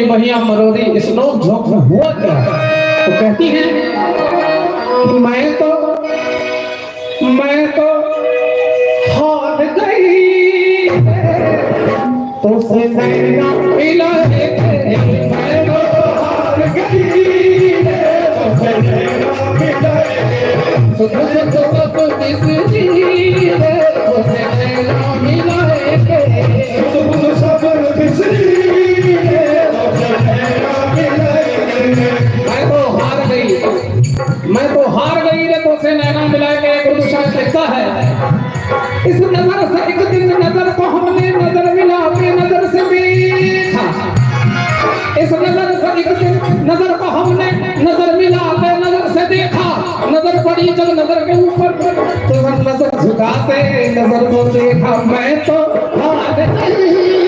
महिया मरोड़ी इस नोक झोंक में हुआ क्या? तो कहती हैं कि मैं तो हार गई तो से नैना मिला मैं तो हार गई तो से नैना मिला सुख सब दिस जी तो से नैना मिला सुख सब दिस जी मैं तो हार गई रे तो से नैना मिला के उर्दू शायर लिखता है इस नजर से एक दिन नजर को हमने नजर मिला के नजर से देखा इस नजर से एक दिन नजर को हमने नजर मिला के नजर से देखा नजर पड़ी जब नजर के ऊपर तो हम नजर झुकाते नजर को देखा मैं तो हार गई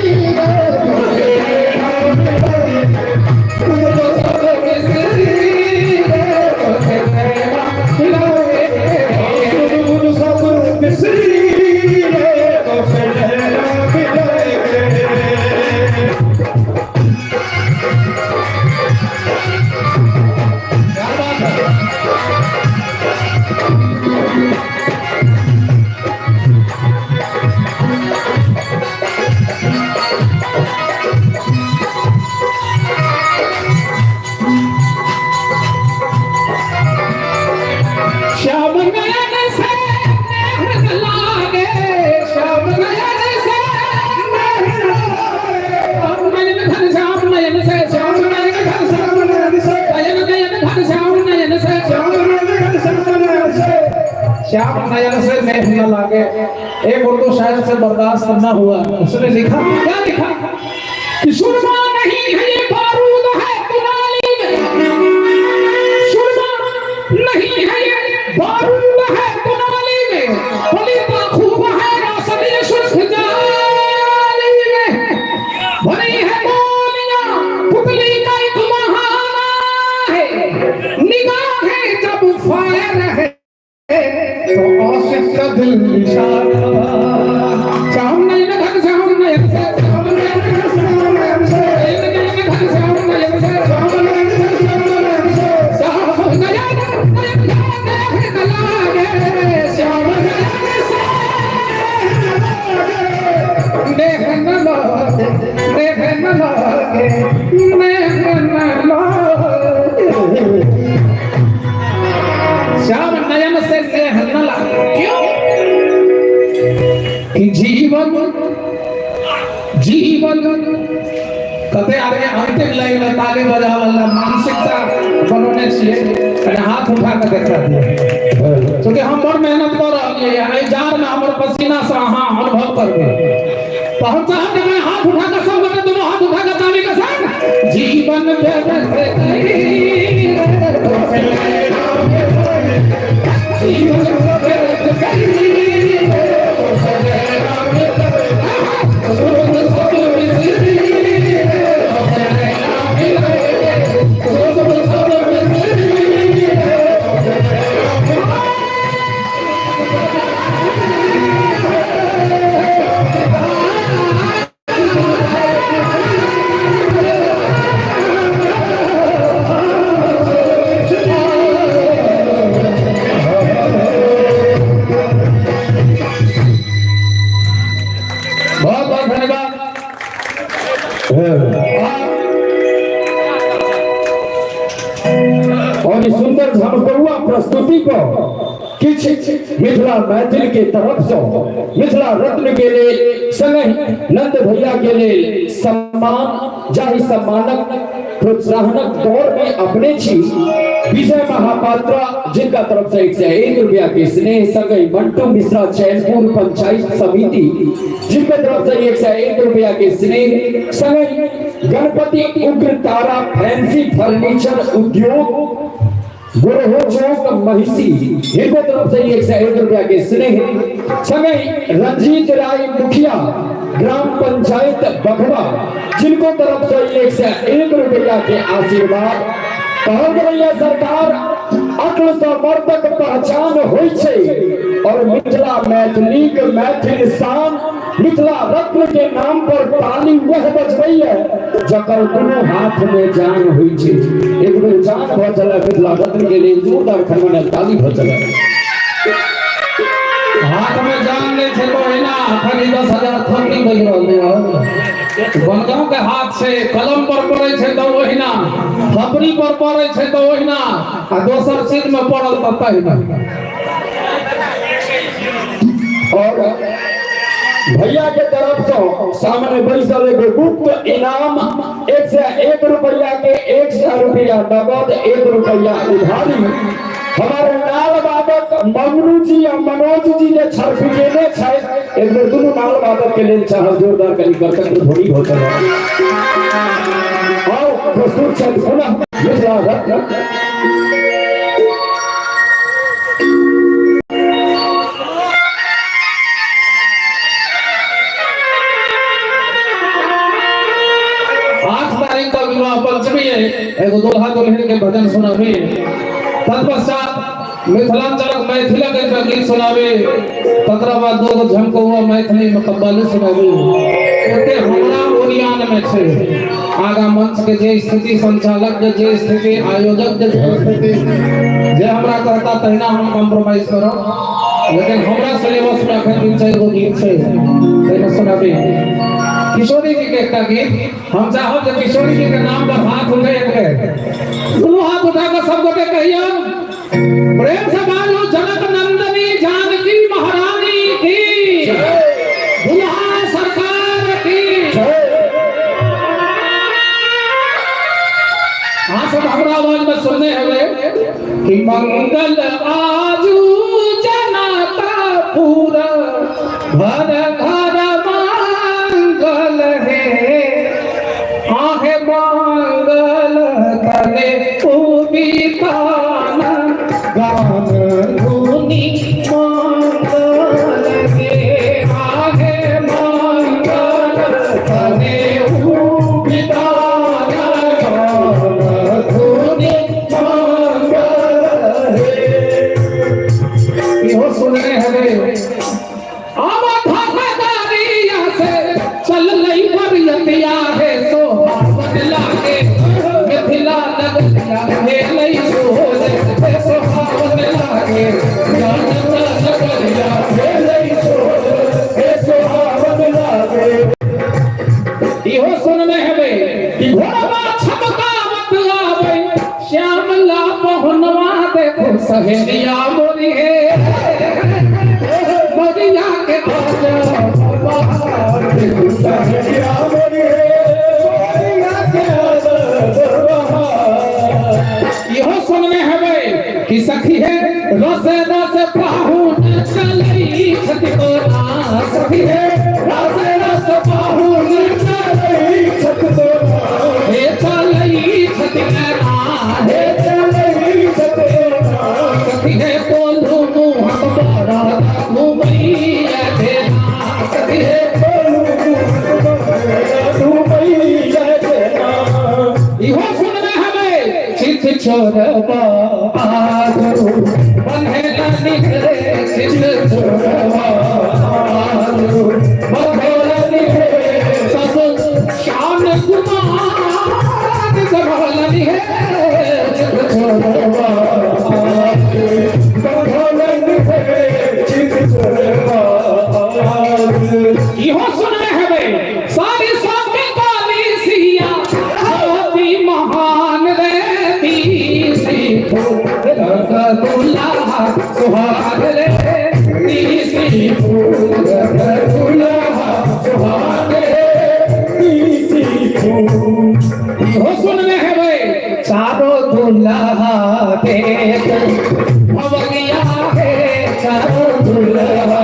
श्याम नयन से मेघ न लागे। एक उर्दू शायर से बर्दाश्त न हुआ, उसने लिखा, क्या लिखा कि सुरमा नहीं है ये बारूद है कुनाली में, सुरमा नहीं है ये बारूद है कुनाली में, पलीता खूब है रासनी सुर्ख जाली में, भरी है बोलियां पुतली का एक बहाना है, निगाहें जब फायर है तो आशिक का दिल निशाना। श्याम नयन घन श्याम नयन से, श्याम नयन घन श्याम नयन से, श्याम नयन घन श्याम नयन से, श्याम नयन न लागे, श्याम नयन से मेघ न लागे, मेघ न लागे, मेघ न लागे। श्याम नयन से मेघ न लागे, क्यों कि जीवन जीवन कते आगे अंतिम लाइन में ताली बजावला मानसिकता बनने चाहिए। अरे हाथ उठा के देखा दिया, क्योंकि हम बड़ मेहनत कर रहे हैं, आई जार में हमर पसीना से हाँ अनुभव कर गए, तो हम चाहते हैं हाथ उठा के सब लोग दोनों हाथ उठा के ताली के साथ जीवन और इस सुंदर झमकौआ प्रस्तुति को किछ मिथिला मैथिल के तरफ से मिथिला रत्न के लिए संग नंद भैया के लिए सम्मान जाहि सम्मानक प्रोत्साहनक दौर में अपने छी विजय महापात्रा जिनका तरफ से 101 रुपया के स्नेह संग मंटू मिश्रा चैनपुर पंचायत समिति जिनके तरफ से 101 रुपया के स्नेह संग गणपति उग्र तारा फैंसी फर्नीचर उद्योग गुरहो चौक महिषी इनको तरफ से 101 रुपया के स्नेह संग रंजीत राय मुखिया ग्राम पंचायत बघवा जिनको तरफ से 101 रुपया के आशीर्वाद। कहल सरकार अक्ल समर्पक पहचान होई छे और मिथिला मैथिलीक मैथिल शान मिथिला रत्न के नाम पर ताली वह बजबई है जकर दोनों हाथ में जान होई छे। एक बेर जान भ चला मिथिला रत्न के लिए जोरदार खनमने ताली भ चला। हाथ में जान ले छे तो एना खाली 10,000 थपड़ी बज रहल है। बनगांव के हाथ से कलम पर पड़े छे तो ओहिना, थपड़ी पर पड़े छे तो ओहिना, आ दोसर चीज में पड़ल त तहिना। और भैया के तरफ से सामने बैसल एगो गुप्त इनाम 101 रुपया के 100 रुपया नगद 1 रुपया उधारी हमारे नाल बाबक ममनू जी और मनोज जी ने छरफिकेने छे। एक बेर दोनों नाल बाबक के लिए चाह जोरदार करी करतक थोड़ी हो चला और प्रस्तुत छे पुनः मिथिला रत्न। पंचमी है एगो दुल्हा दुल्हन के भजन सुनावे, तत्पश्चात मिथिलांचल मैथिलक एक गीत सुनावे, तकरा बाद दो झमकौआ मैथिली में कव्वाली सुनावे। एते हमरा ओरियान में छे आगा मंच के जे स्थिति संचालक जे स्थिति आयोजक जे स्थिति जे हमरा कहता तहिना हम कॉम्प्रोमाइज करो, लेकिन हमरा सिलेबस में अखन 3-4 गो गीत छे तहिना सुनावे। किशोरी जी के एक गीत हम चाहब जे किशोरी जी के नाम पर हाथ उठे एक दोनों हाथ उठाकर सब गोटे कहियो प्रेम से बाजो जनक नंदनी जानकी महारानी की दुल्हा सरकार की। हाँ सब हमरा आवाज में सुनने हुए कि मंगल आजू जना घर घर मंगल है आहे मंगल करे उबितान गान धुनी मंगल के आहे मंगल करे उबितान गान धुनी मंगल है। इहो सुनने हवे चल लई परियतिया है सोहावन लागे मिथिला नगरिया है लई सोहले है सोहावन लागे जानता नगरिया है लई सोहले है सोहावन लागे। इहो सुनने हवे कि घोड़वा छमकावत आवे श्यामला पहुनवा देखो सहेलिया मोरी है मोरिया के बाजा इहो सुनने हवे कि सखी है रस रस पाहुन चलई छति तोरा सखी है रस रस पाहुन चलई छति तोरा हे चलई छति तोरा हे चलई छति तोरा सखी है बोलू मुँह बड़ा मुंबईया देना सखी है इहो सुनने हमें चित छोड़वा आदरू बन्हेला निकले चित छोड़वा आदरू बन्हेला निकले सब शान कुमार गढ़ला निकले चित छोड़वा आदरू बन्हेला निकले चित छोड़वा आदरू। इहो सुनने हमें सारी सामी काली सिया ज्योति महान रहती सी दुल्हा सुहाग रहती सी दुल्हा सुहाग रहती सी। इहो सुनने हमें चारों दुल्हा देख भवगिया है चारों दुल्हा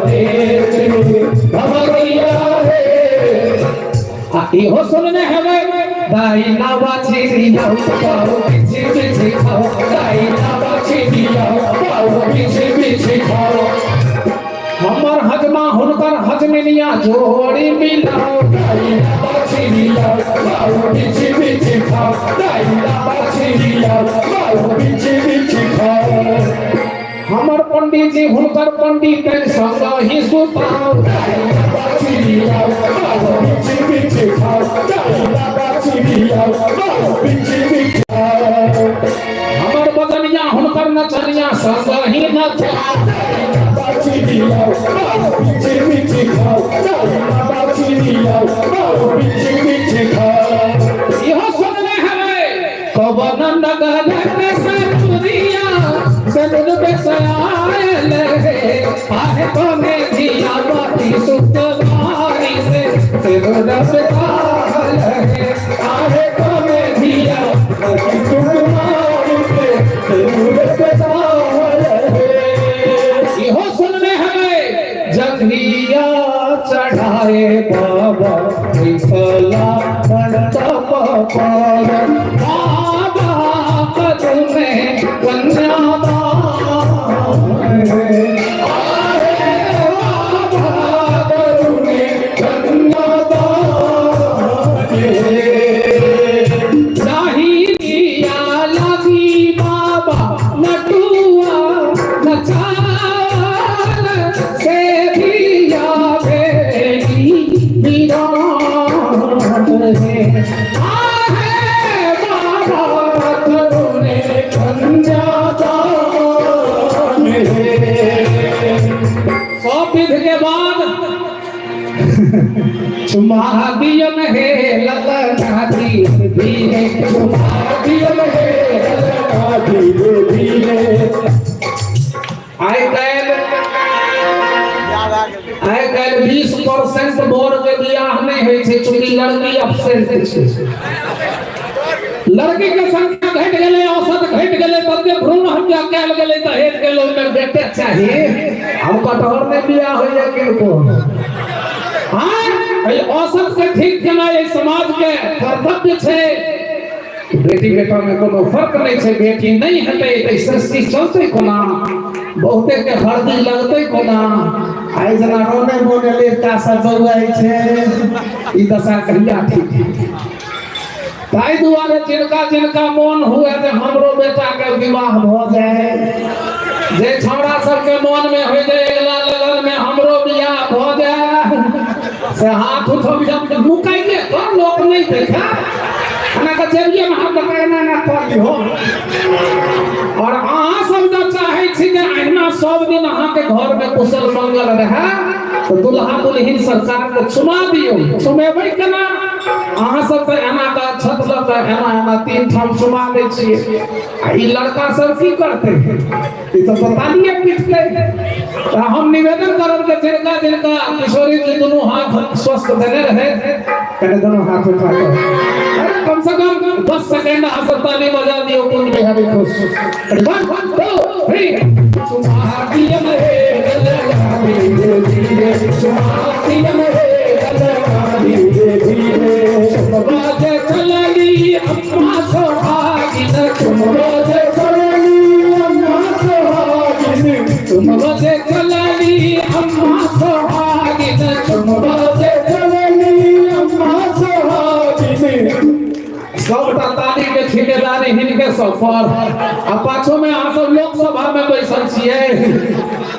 देख भवगिया है। इहो सुनने हवे दाई नावा छिड़िया पाओ पीछे पीछे खाओ दाई नावा छिड़िया पाओ पीछे पीछे खाओ हमर हजमा हुनकर हजमिनिया जोड़ी मिलाओ दाई नावा छिड़िया पाओ पीछे पीछे खाओ दाई नावा छिड़िया पाओ पीछे पीछे खाओ हमर पंडित जी हुनकर पंडित संग ही सुताओ हमर बदनिया हुनकर नचनिया संग ही नचाओ इहो सुनने हमें कवन नगर में सरुरिया सनुर बेचायल आहे तो में जिया बाती सुतवारी से सिरुर बेचायल आहे तो में जिया बाती सुतवारी से सिरुर बेचायल। इहो सुनने हमें जंघिया चढ़ाए बाबा फैसला बनता पापा बाबा कदम में कन्यादान चुमादियम है ललनादी भी है चुमादियम है ललनादी भी है। आइ काल्हि 20% बोर के बियाह नहीं होइ छै चूंकि लड़की अब्सेंट छै। लड़की के संख्या घट गेलै औसत घट गेलै तते भ्रूण हत्या कैल गेलै दहेज के लोग में बेटे चाहिए। हम कटहर में बिया हो या किनको हाँ ये औसत के ठीक केना ये समाज के कर्तव्य छे बेटी बेटा में कोनो फर्क नहीं छे बेटी नहीं हटे त सृष्टि चलते कोना बहुते के हरदी लगते कोना आइ जना रोने बोने लेटा सब बउआई छे ई दशा कहिया ठीक ताई दुआरे जिनका जिनका मन हुए जे हमरो बेटा के विवाह भ जाए जे छौड़ा सब के मन में हो जाए अगला लगन में हमरो बियाह भ जाए से हाथ उठो जब मुकाइए तो लोग नहीं देखा ना का जरिए में हम बताना ना कर हो और अहाँ सब जब चाहे छी जे अहिना सब दिन अहाँ के घर में कुशल मंगल रहे तो दुल्हा दुल्हिन सरकार के चुमा दियो चुमेबै केना अहाँ सब तो एना का छत लग एना तीन ठाम चुमा दै छियै आ ई लड़का सब की करते ई तो तालिए पीटते तो हम निवेदन करब के जिनका जिनका किशोरी जी दोनों हाथ स्वस्थ देने रहे कने दोनों हाथ उठा कर कम से कम 10 सेकंड ताली बजा दियो कुंज बिहारी खुश 1 2 3 तुम्हारी बाजे चलनी अम्मा सोहागिन तुम बाजे चलनी अम्मा सोहागिन तुम बाजे चलनी अम्मा सोहागिन तुम बाजे चलनी अम्मा सोहागिन सबटा ताली के ठेकेदारी हिनके सब पर आ पाछो में अहाँ सब लोकसभा में बैसल छियै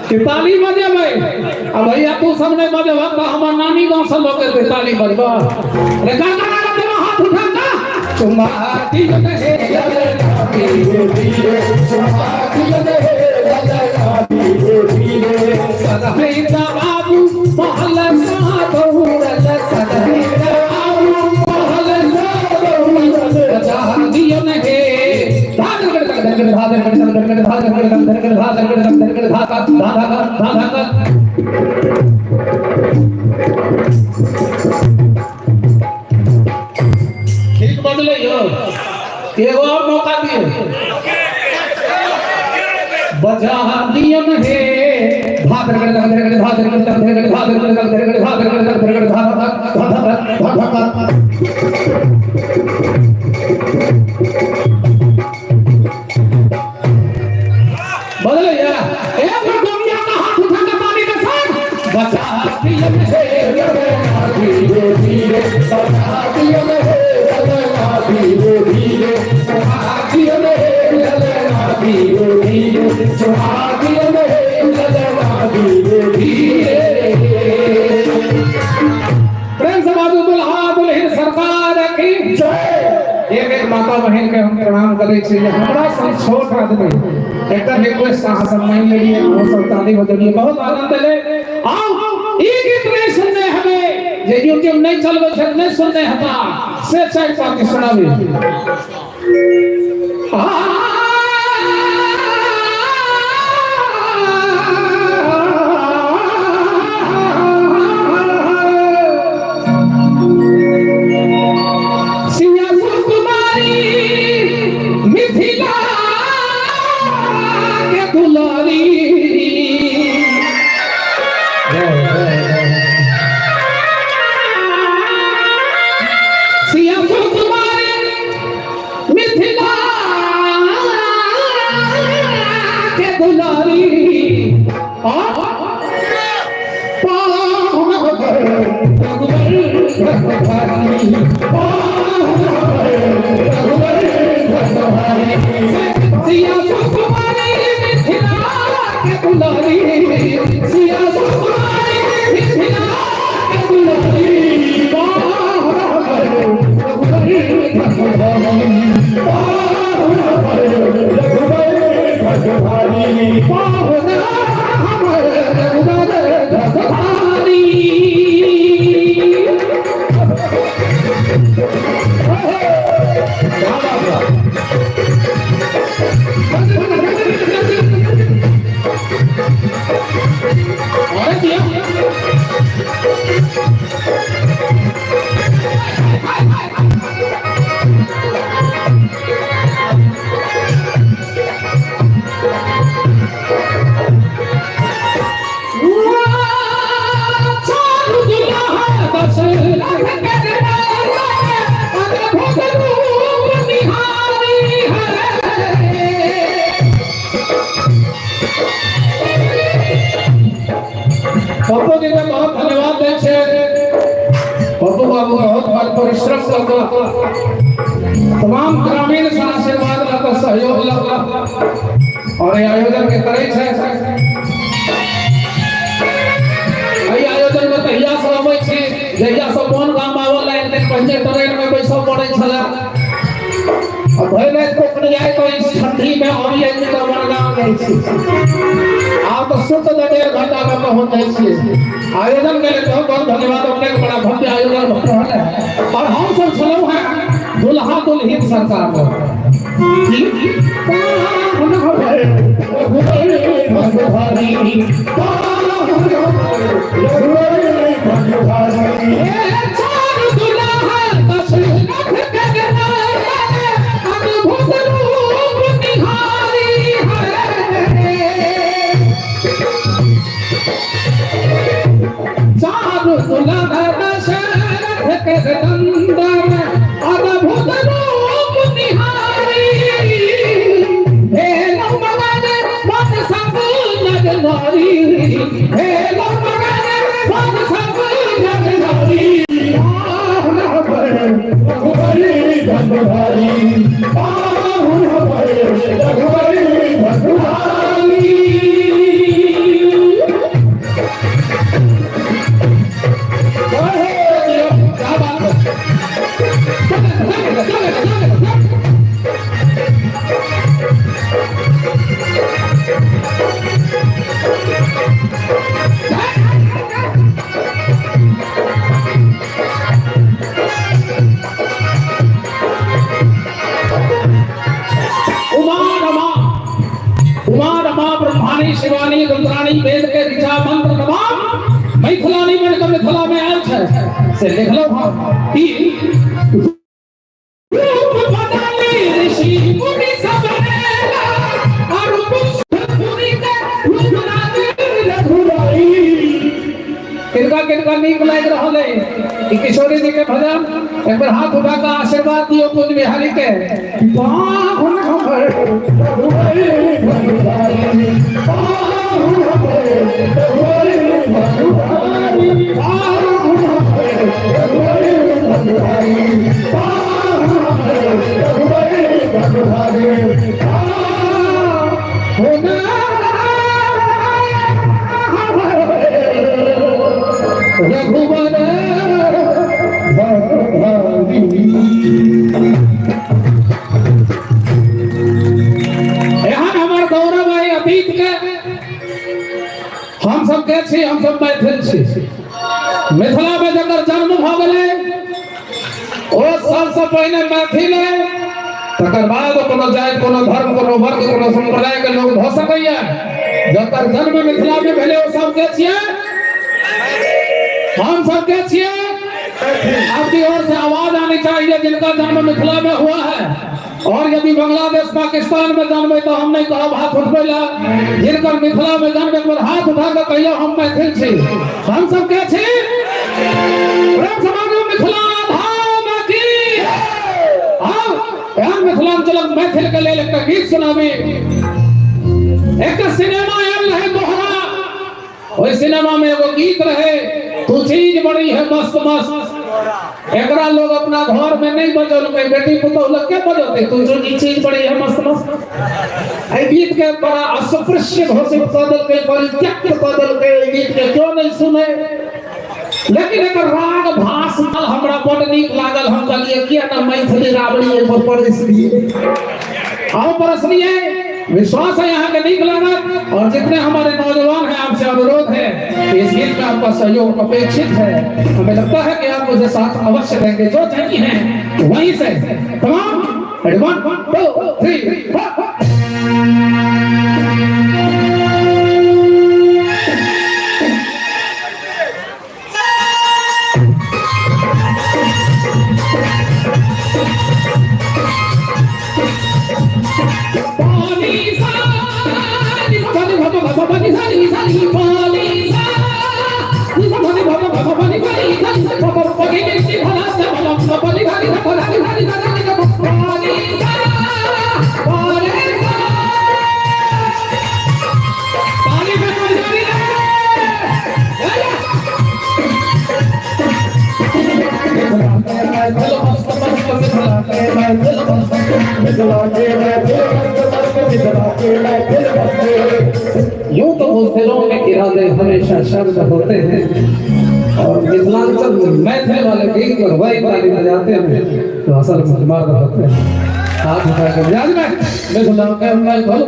कि ताली बजेबै आ भैया तू सब नहीं बजेबा त हमर नानी गांव से लोग के ताली बजबा रे गाना गाना तेरा हाथ उठा का तुम्हारी रहे धीरे धीरे तुम्हारी रहे धीरे सदा बाबू महल साधु रल सदा ठीक बदले एगो और मौका दिए बजा दियन हे बदले एक गोमिया का हाथ उठा के पानी के साथ बचा दियन हे धीरे धीरे बचा दियन हे धीरे धीरे बचा दियन हे धीरे धीरे बचा दियन हे धीरे धीरे प्रेम से बाजू दुल्हा दुल्हन सरकार की जय एक माता बहन के हम प्रणाम करे छी हमरा सन छोट आदमी एक रिक्वेस्ट अहाँ सब मान लेलिए हम सब ताली बजलिए बहुत आनंद ले आओ ई गीत नहीं सुनने हमें जे यूट्यूब नहीं चलबे छै नहीं सुनने हता से चार पाँच सुनाबी पप्पू जी के बहुत धन्यवाद दे छे। पप्पू बाबू बहुत परिश्रम करके तमाम ग्रामीण से आशीर्वाद लगा सहयोग लगा और ये आयोजन के करे छे। एहि आयोजन में तहिया से अबै छी जहिया से मोन गाम आवल एक दिन पहले ट्रेन में बैसल पड़े छला और भले कोकनी जाए तो इस ठंडी में और ये तो वरगांव गई छी। आप तो सुत दे 1.5 घंटा में पहुंच जाए छी। आयोजन के लिए बहुत बहुत धन्यवाद। अपने के बड़ा भव्य आयोजन हो रहा है और हम सब चलो हैं दुल्हा दुल्हन सरकार में शिवानी रुद्राणी वेद के ऋचा मंत्र तमाम मैथिलानी में मिथिला में आयल छे से लिखलो हां ई रूप बदली ऋषि मुनि सब नेला और मुनि के रूप नागे रघुराई। किनका नीक लाग रहल है ई किशोरी जी के भजन। एक बार हाथ उठा के आशीर्वाद दियो कुछ बिहारी के बाहुन हमर रघुराई रघुराई हम सब के छी, हम सब मैथिल छी। मिथिला में जकर जन्म भ गेलै ओ सबसे पहिने मैथिल है, तकर बाद कोनो जाति, कोनो धर्म, कोनो वर्ग, कोनो संप्रदाय के लोग भ सकैया। जकर जन्म मिथिला में भेलै ओ सब के छियै, हम सब के छियै। आपकी ओर से आवाज आनी चाहिए जिनका जन्म मिथिला में हुआ है। और यदि बांग्लादेश पाकिस्तान में जन्मे तो हम नहीं कहब हाथ उठबै ला। जिनकर मिथिला में जन्म एक बार हाथ उठा के कहियो हम मैथिल छी। हम सब के छी प्रेम समाज मिथिला धाम की। हां एहन मिथिलांचलक मैथिल के लेल एकटा गीत सुनाबी। एक सिनेमा आयल रहे दोहरा, ओइ सिनेमा में एगो गीत रहे, तू चीज बड़ी है मस्त मस्त। एकरा लोग अपना घर में नहीं बजल के, बेटी पुतौह लग के बजते, तू जो चीज बड़ी है मस्त मस्त। ए गीत के बड़ा अस्पृश्य घोषित कर देल के, परित्यक्त कर देल के। गीत के क्यों नहीं सुने, लेकिन एकर राग भास हमरा बड़ नीक लागल। हम कहलिए किया ना मैथिली रावड़ी पर परसलिए। आओ परसलिए, विश्वास है यहाँ के नीक लागत। और जितने हमारे नौजवान हैं आपसे अनुरोध है कि इस गीत में आपका सहयोग अपेक्षित है। हमें लगता है कि आप मुझे साथ अवश्य देंगे। जो चाहिए हैं वहीं से तमाम 1 2 3 4 यूं तो बुज़दिलों के इरादे हमेशा शर्त होते हैं और मिथिलांचल मैथिल वाले गीत पर वही ताली बजाते हैं तो असल में मर्द होते हैं। हाथ उठा के बजा दे मिथिला के मैं भल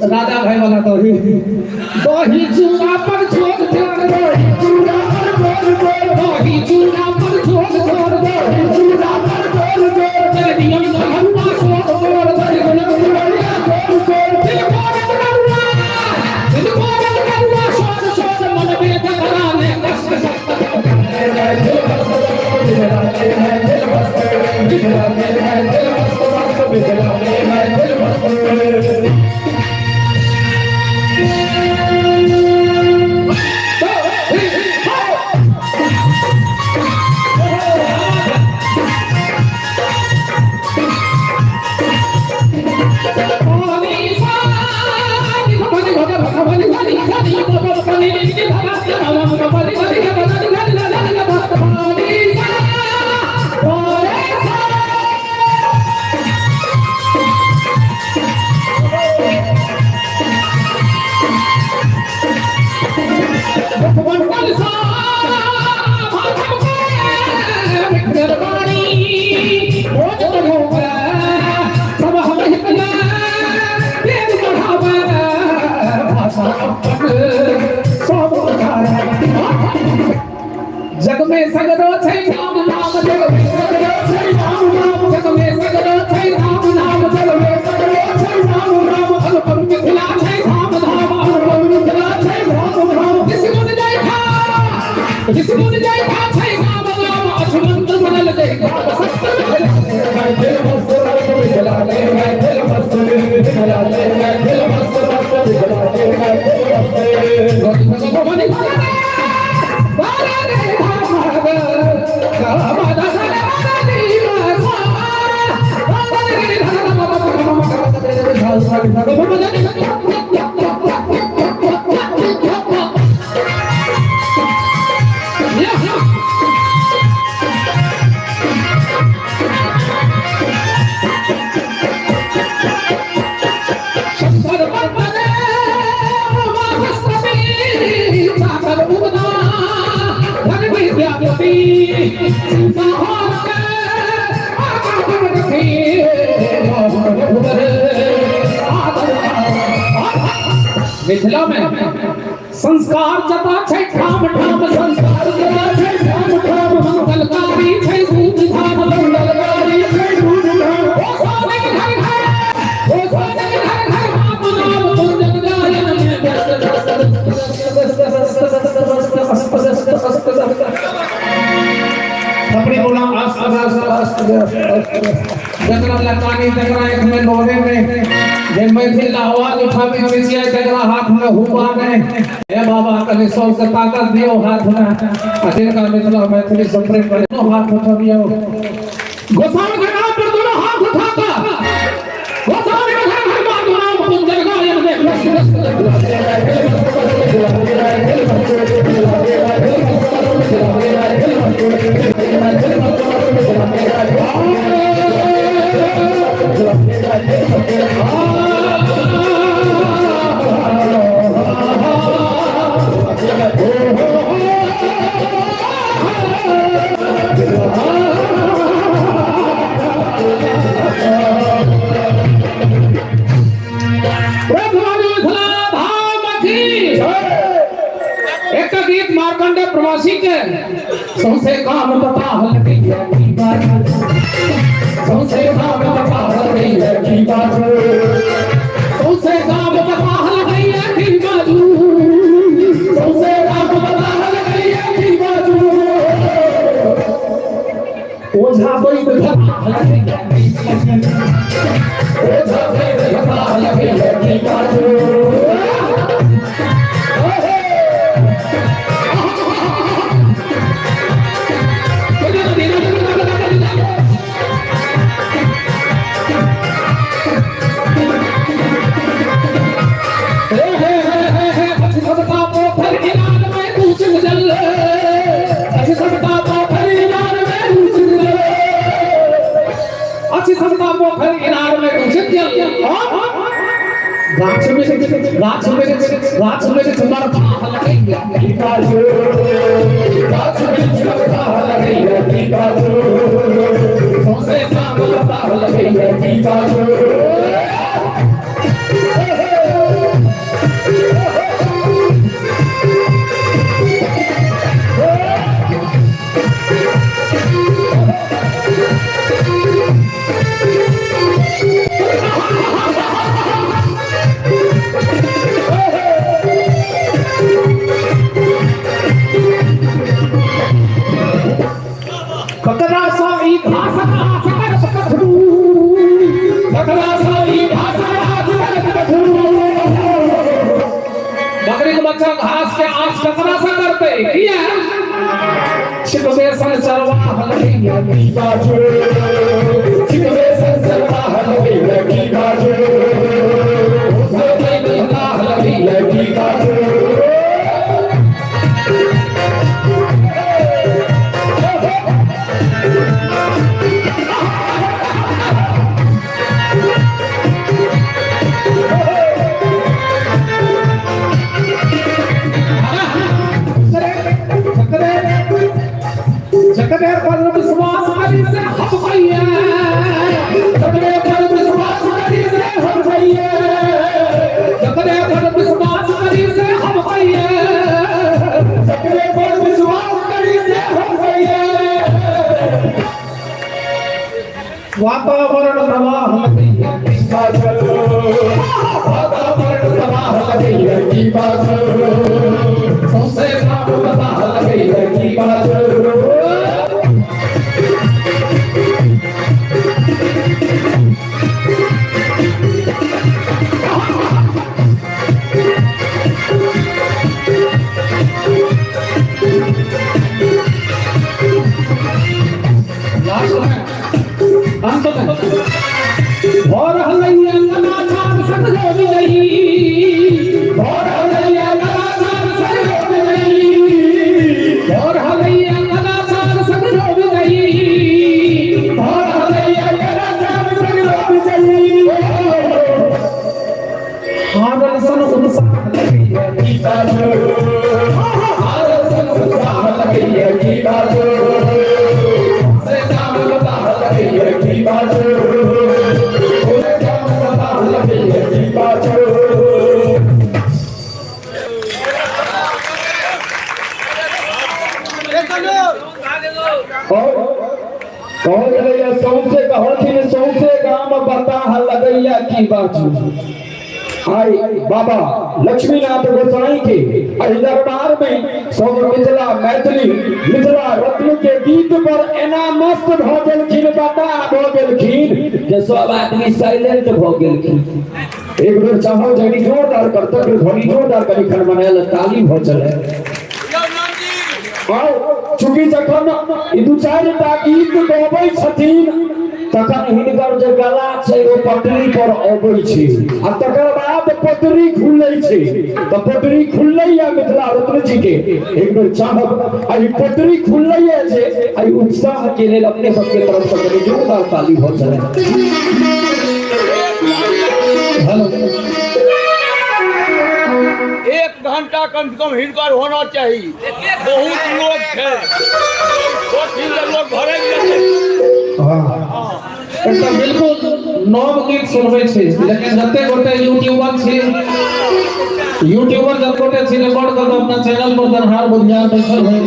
राजा भाई वाला तो ही दही चूड़ा पर छोड़ छोड़ दही चूड़ा पर छोड़ छोड़ दही चूड़ा पर छोड़ छोड़ दही चूड़ा पर छोड़ छोड़ तेरे नियम का हलवा छोड़ छोड़ तेरे गुलाब गुलाबिया छोड़ छोड़ दिल को करुआ छोड़ छोड़ मन में कराने कष्ट जग में सगरो छै राम नाम जग में सगरो छै राम नाम जग में सगरो छै राम नाम जग में सगरो छै राम नाम अनुपम मिथिला छै धाम धाम अनुपम मिथिला छै धाम धाम जिस गुण जाय था छै राम नाम अछमंत बनल जय गाम सस्त्र मैं दिल मस्त मिथिला ले मैं दिल मस्त मिथिला ले मैं दिल मस्त मिथिला ले मैं दिल मस्त भगवान मिथिला में संस्कार जता छै ठाम ठाम संस्कार जता छै ठाम ठाम मंगलकारी छै दूध धाम मंगलकारी छै दूध धाम ओ सोने के घर घर नाम नाम तुम जग जायन में अपनी बोला आस जगरा लकानी जगरा एक में लोहे में जे मैथिल आवाज उठावे छियै तकरा हाथ में हुआ नहीं हे बाबा कने सबके ताकत दियो हाथ में आ जिनका मिथिला मैथिली से प्रेम करे दोनों हाथ उठाबियो गोसाउन के नाम पर दोनों हाथ उठाकर गोसाउन के घर घर बात नाम तुम जगह एक गीत मार्कंडे प्रवासी के सौसे काम बता हल गई है की बात सौसे काम बता हल गई है की बात सौसे काम बता हल गई है की बात सौसे काम बता हल गई है की बात ओझा बैद बता हल गई है की बात ओझा बैद बता हल गई है की बात गाछ में तुम्हारा था लगेगा की बात गाछ में तुम्हारा था लगेगा की बात सौसे काम बता लगेगा की बात कतरा साई घास घास कर पकड़ू कतरा साई घास घास कर पकड़ू बकरी का बच्चा घास के आस कतरा सा करते किया छिपे सन चरवा हलैया की बाजू छिपे सन चरवा हलैया की बाजू हलैया की बाजू जगदे पर विश्वास करी से हम भैया जगदे पर विश्वास करी से हम भैया जगदे पर विश्वास करी से हम भैया जगदे पर विश्वास करी से हम भैया वातावरण प्रवाह लगैया की बात वातावरण प्रवाह लगैया की बात सौसे काम बता लगैया की बात और हलैया लगातार सगरो नहीं और हलैया लगातार सगरो नहीं और हलैया लगातार सगरो नहीं और हलैया लगातार सगरो नहीं हारल सन उत्साह लगैया की बात हारल सन उत्साह लगैया की बात से काम बता लगैया की बात सौसे कहलखिन सौसे गाम बता लगैया की बाजू आई बाबा लक्ष्मीनाथ गोसाई के दरबार में सब मिथिला मैथिली मिथिला रत्न के गीत पर एना मस्त भ गेलखिन बता भ गेलखिन जे सब आदमी साइलेंट भ गेलखिन। एक बेर चाहो जनी जोरदार कर्तव्य ध्वनि जोरदार कनी खन बनायल ताली भ चले आओ चूंकि जखन ई दू चारि टा गीत गबै छथिन तखन हिनकर जे गला छै ओ पटरी पर अबै छै आ तकर बाद पटरी खुलै छै त पटरी खुलैया मिथिला रत्न जी के एक बेर चाहब आ ई पटरी खुलैया जे आई उत्साह के लेल अपने सबके तरफ से कनी जोरदार ताली भ चले हेलो 1 घंटा कम से कम हिनकर होना चाहिए बहुत लोग थे 2-3 लोग भरे गेल हाँ एकटा बिल्कुल नव गीत सुनबै छै लेकिन जते गोटे यूट्यूबर छी यूट्यूबर जब गोटे छी रिकॉर्ड कर अपना चैनल पर दरहार बुझियार बैठल है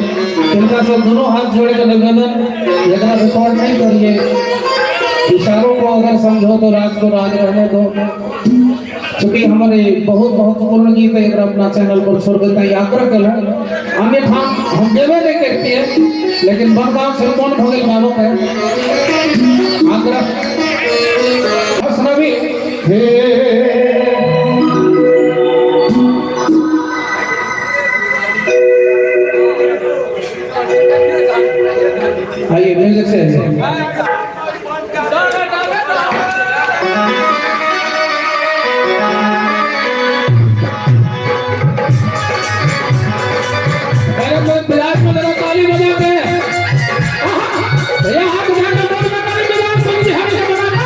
इनका सब दोनों हाथ जोड़ के निवेदन एकरा रिकॉर्ड नहीं करिए इशारों को अगर समझो तो राज को राज रहने दो क्योंकि हमारे बहुत महत्वपूर्ण गीत है अपना चैनल पर छोड़ देते हैं आग्रह करो अन्यथा हम देवे नहीं करते हैं लेकिन बरदान से कौन भगल मानो है आग्रह बस नबी आइए म्यूजिक से विराट में जरा ताली बजा के भैया हाथ उठा के बोल में ताली बजा समझी हाथ से बजाना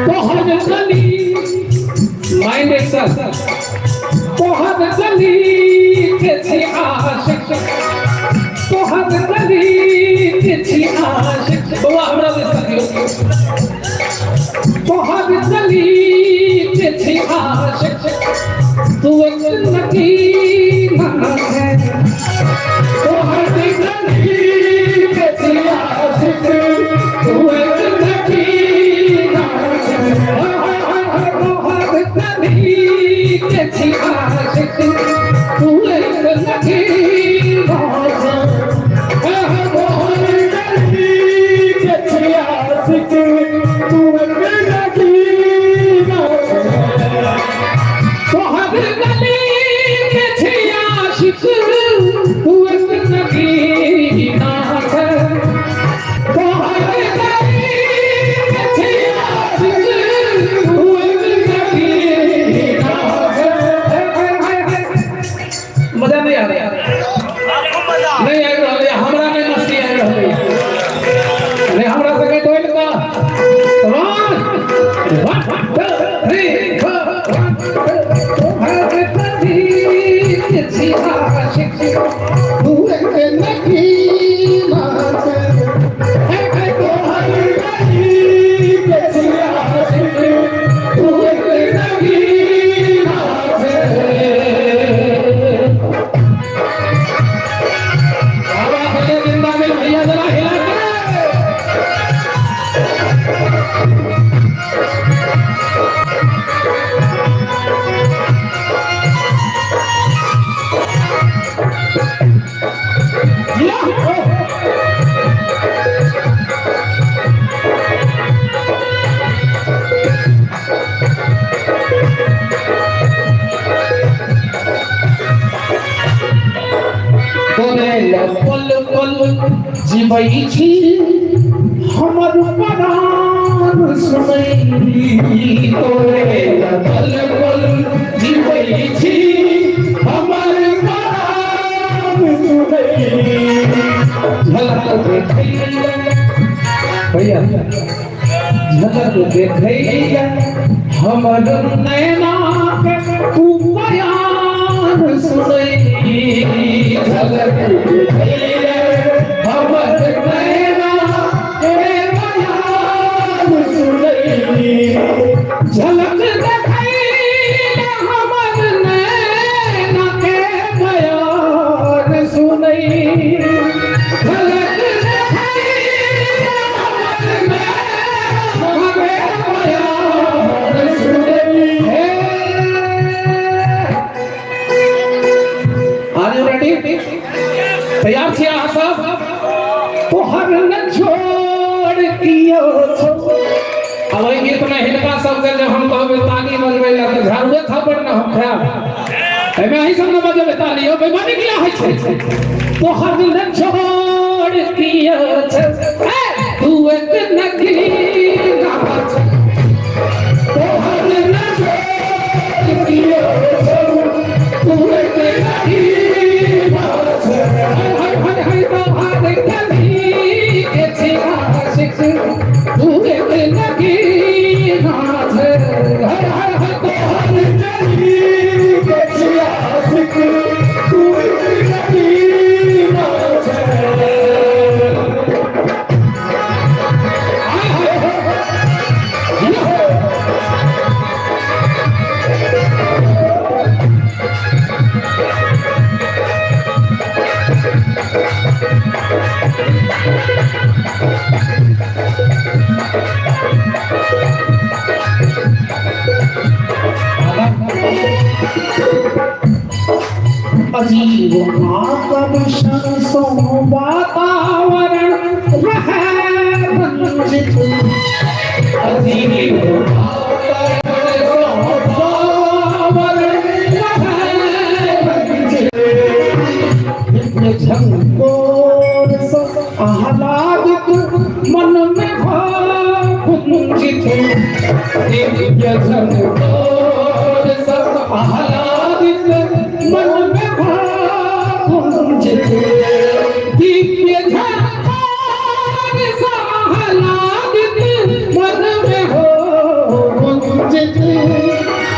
बहुत जल्दी माइंड एक्सरसाइज बहुत गली के छी आशिक बहुत गली के छी आशिक बाबा हमरा से साथियों बहुत गली के छी आशिक तू एक नकी ना है बहुत गली के छी आशिक तू एक नकी ना है बहुत गली के छी आशिक तू एक नकी बाजा बहुत गली के छी आशिक तू एक नकी बाजा बहुत गली के छी आशिक तू एक नकी बाजा बहुत गली के छी आशिक तू एक नकी मजा नहीं आ रहा नहीं आ रहा हमरा में मस्ती आ रही नहीं हमरा से कोई का 1 2 3 भैया जरा हिला पल पल जीवई छी हमर प्राण सुनई तोरे पल पल जीवई छी हमर प्राण सुनई झलक देखैया भैया झलक देखैया हमर नैना के तू बयान सुनई झलक देखैया हमर नैना के बयान सुनई झलक देखैया हमर नैना के बयान सुनई झलक देखैया हमर में हिनका सब के जब हम कहबे ताली बजबै ला त झाड़ुए थप्पड़ न हम खाब एमे ही सब न बजबै ताली ओ बेईमानी किया है छै तो हर दिन छोड़ किया छै तू एक नकली गावा छै तो हर दिन छोड़ किया छै तू एक नकली गावा छै हाय हाय तो हर कली के छै आशिक तू एक नकली गावा छै हाय हाय हाय तो हर कली के छै आशिक तू एक नकली गावा छै अजीब आकर्षण सो वातावरण रहे रंजित अजीब आकर्षण सो वातावरण रहे रंजित झंकोर सो आह्लादित मन में कुंजित दिव्य झंकोर सो आह्लादित मन में दिव्य झंकार सहलादित मन में हो कुंजित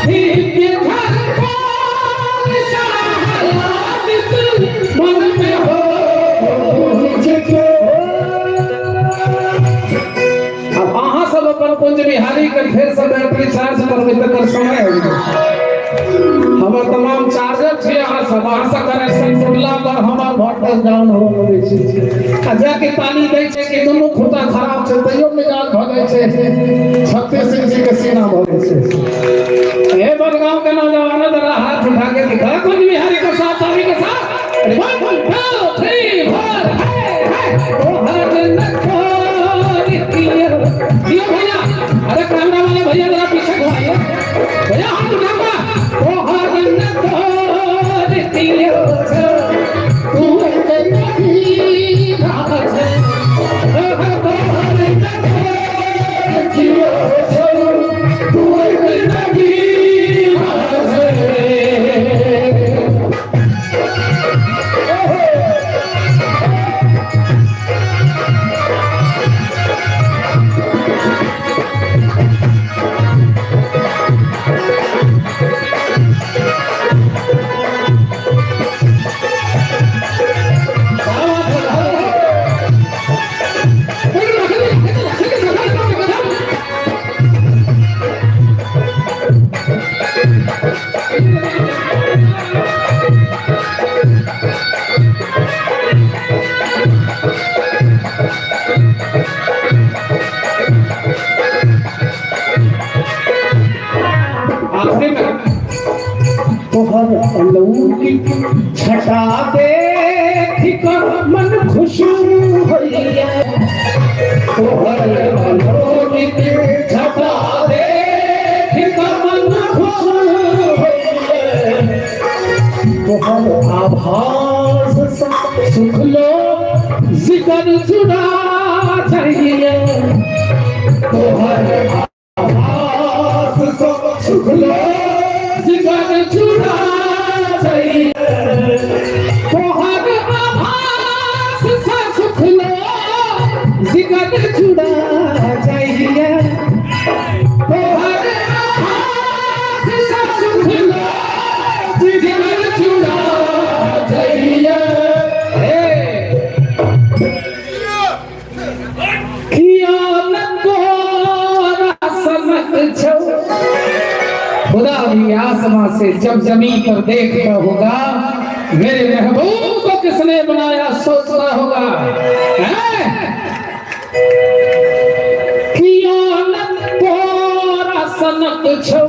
दिव्य झंकार सहलादित मन में हो कुंजित। अब अहाँ सब अपन कुंज बिहारी के फेर से बैटरी चार्ज करबै तकर समय हो गेल हमर तमाम चार्जर छै अहाँ सब अहाँ सब कनेक्शन टूटला पर हमर वोल्टेज डाउन हो गेल छै आ जाके ताली दै छै कि दुनू खुटा खराब छै तैयो मिजाज भ जाइ छै छत्ते सिंह जी के सीना भ जाइ छै हे बड़गांव के नौजवान जरा हाथ उठा के दिखा कुंज बिहारी के साथ ताली के साथ 1 2 3 4 ओ हर नखोरी कियो भैया अरे कैमरा वाले भैया जरा पीछे घुमाइए भैया हाथ उठाओ ओ हर नखोरी कियो तू एक नकली गावा छै ओ हर नखोरी कियो तू एक नकली गावा छै तोहर अलौकिक छटा देख कर मन खुश होइया तोहर अलौकिक छटा देख कर मन खुश होइया तोहर आभास सा सुख लो जिगर जुड़ा चाहिए तोहर आभास सा सुख लो जिगर जुड़ा चाहिए तोहर आभास सा सुख लो जिगर जुड़ा चाहिए तोहर आभास सा सुख लो जिगर जुड़ा चाहिए किया न तोरा समझ छो खुदा भी आसमां से जब जमीन पर देखता होगा मेरे महबूब को किसने बनाया सोचता होगा किया न तोरा सनक छो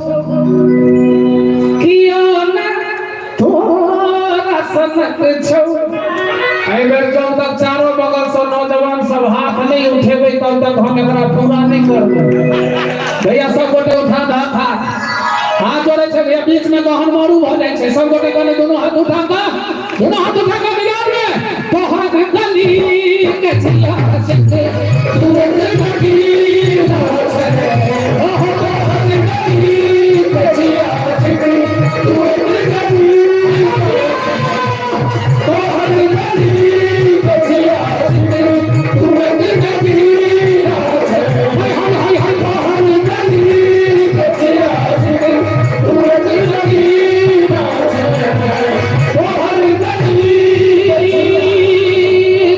किया न तोरा सनक छो एहि बेर जब तक चारों बगल से नौजवान सब हाथ नहीं उठेबै तब तक हम एकरा पूरा नहीं करबै भैया सब गोटे उठा दा हाथ जोड़े छे भैया बीच में गहन मारू भ जाय छे सब गोटे कहले दोनों हाथ उठा दा बिहार में तोहर गली के छिया से तू गली ना छे ओहो तोहर गली के छिया से तू गली तोहर गली के छिया से तू गली ना छे हाय तोहर गली के छिया से तू गली ना छे तोहर गली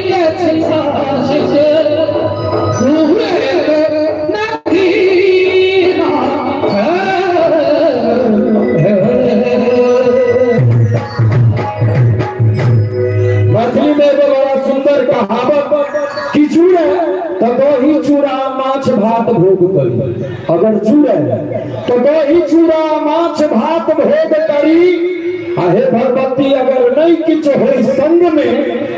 के छिया से मैथिली में एगो बड़ा सुंदर कहावत कि जुड़े तो दही चूड़ा माछ भात भोग करी। अगर जुड़े तो दही चूड़ा माछ भात भोग करी। हे भगवती अगर नहीं किछ होई संग में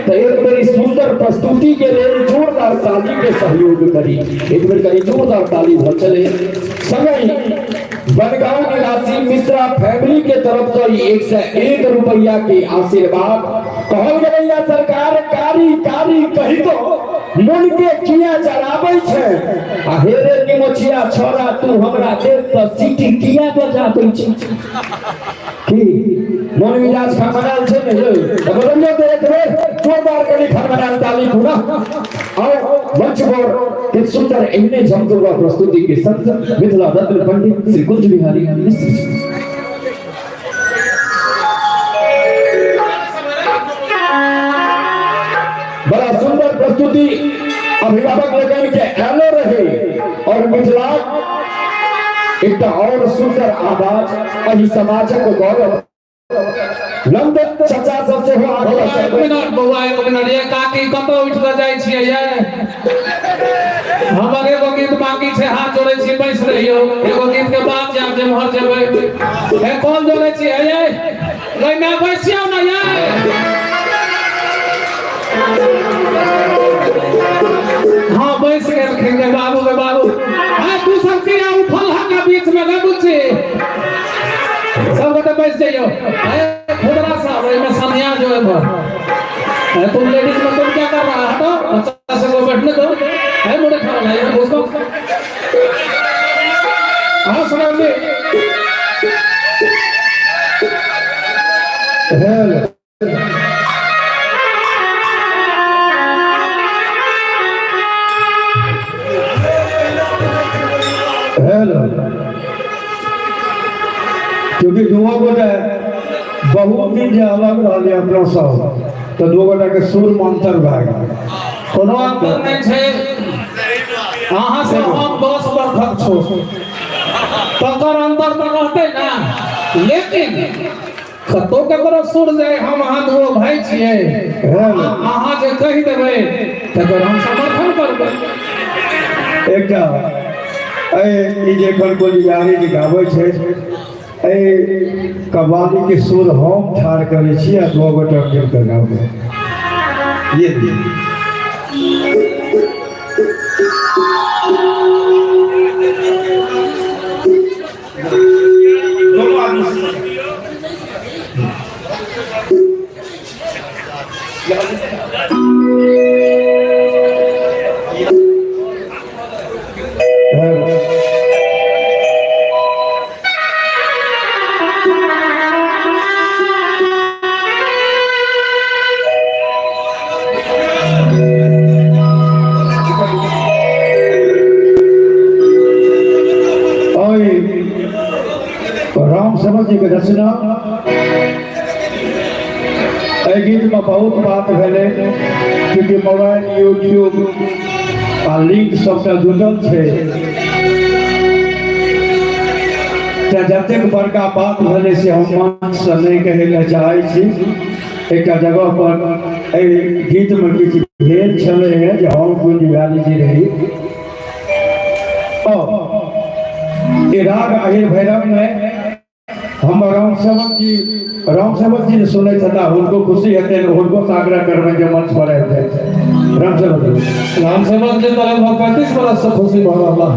तो एक बड़ी सुंदर प्रस्तुति के लिए जोरदार ताली के सहयोग करी। एक बार करी जोरदार ताली भर चले संगई बनगांव निवासी मिश्रा फैमिली के तरफ से 101 रुपया के आशीर्वाद कहल गया। सरकार कारी कारी कही तो मन के किया जलाबै छे आ हेरे की मोछिया छोरा तू हमरा देख त सीटी किया बजाबै छी की मन मिजाज खमनाल छे ने यो बोलो तो एक बेर जोरदार करी खमनाल ताली पूरा आओ मंच पर एक सुंदर एहने जमकर प्रस्तुति के संग मिथिला रत्न पंडित श्री कुंज बिहारी मिश्र जी। बड़ा सुंदर प्रस्तुति अभिभावक लोगन के आलो रहे और मिथिला एक और सुंदर आवाज अहि समाजक गौरव नंद चाचा सबसे हो आगे एक मिनट ये काकी कतो उठ के जाय छियै ये हमर एगो गीत बाकी छै हाथ जोड़े छी बैस रहियो एगो गीत के बाद जाब जे मोहर जेबै ए कौन जोड़े छी ये गई मैं बैसियो ना ये हाँ बैस गेल खेंगे बाबू हां तू सब किया उठल हा के बीच में गए बुच्ची सब गोटे बैठ जाइयो खुदरा साहब में सनिया जो है तुम लेडीज में तुम क्या कर रहा है तो अच्छा से वो बैठने दो है मुझे खाना है उसको हाँ सुनाइए हेलो क्योंकि दुआ गोटे बहुत दिन जे अलग रहले अपना सब तो दो गोटा के सुर मंत्र भए गेल कोनो अंतर नहीं छे अहाँ से हम 10 वर्षक छो तकर अंतर तो रहते ना लेकिन कतो ककरो सुर जाए हम अहाँ दो भाई छिए अहाँ जे कहि देबै तकर हम समर्थन करबै। एकटा ई जे कोन बिहारी जे गाबै छै कव्वाली के सुर हम ठाड़ करे छी आ दो गोटे मिल कर गाबै ये दोनों आदमी राम समझ जी के रचना गीत में बहुत बात भेले क्योंकि मोबाइल यूट्यूब आ लिंक सबटा जुटल छे जतेक बड़का बात भेले से हम मंच से नहीं कहे ले चाहे छी। एक जगह पर गीत में किछु भेल छले है जे हम कोई बिहारी जी रही राग अहिर भैरव में हम राम सेवक जी ने सुने था उनको खुशी होते हैं उनको आग्रह करने के मंच पर रहते थे। राम सेवा राम सेवा के तरह 35 बरस से खुशी भरला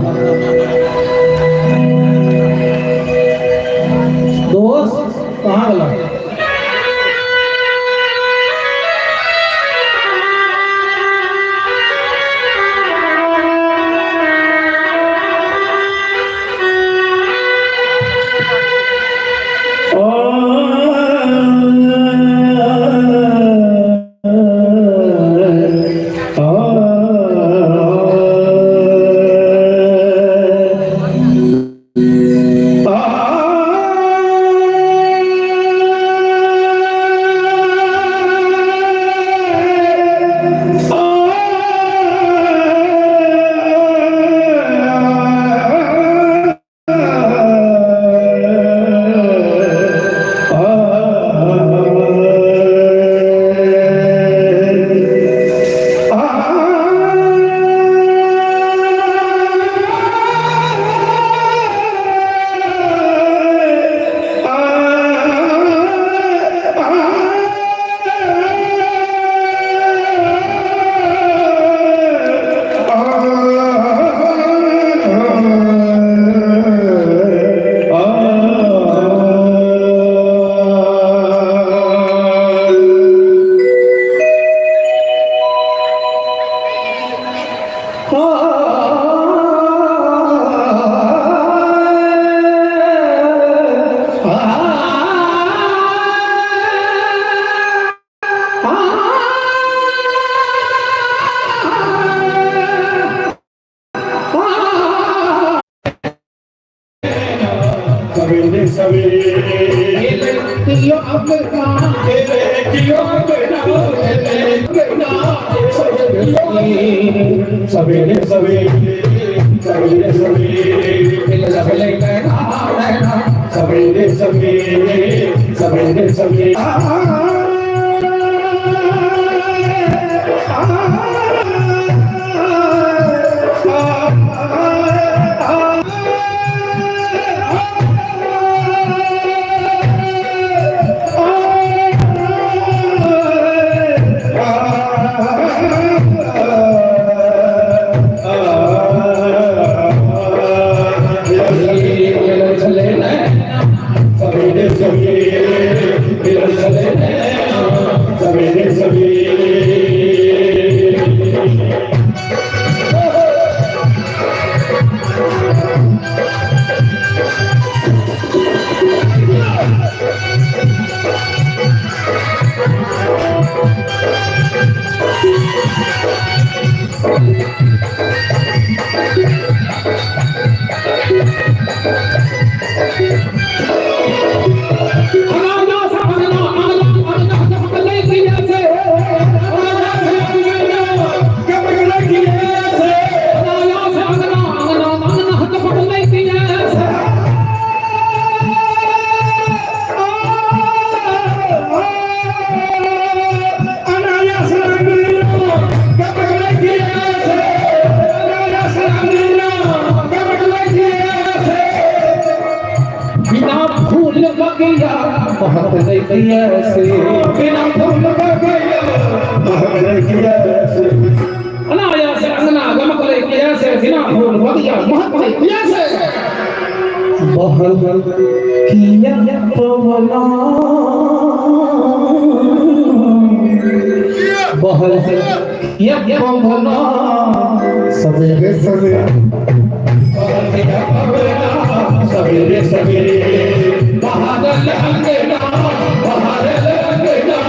दोस्त कहाँ गला सवेरे सवेरे सवेरे सवेरे सवेरे सवेरे सवेरे सवेरे सवेरे सवेरे बहादुर अंगना बहादुर अंगना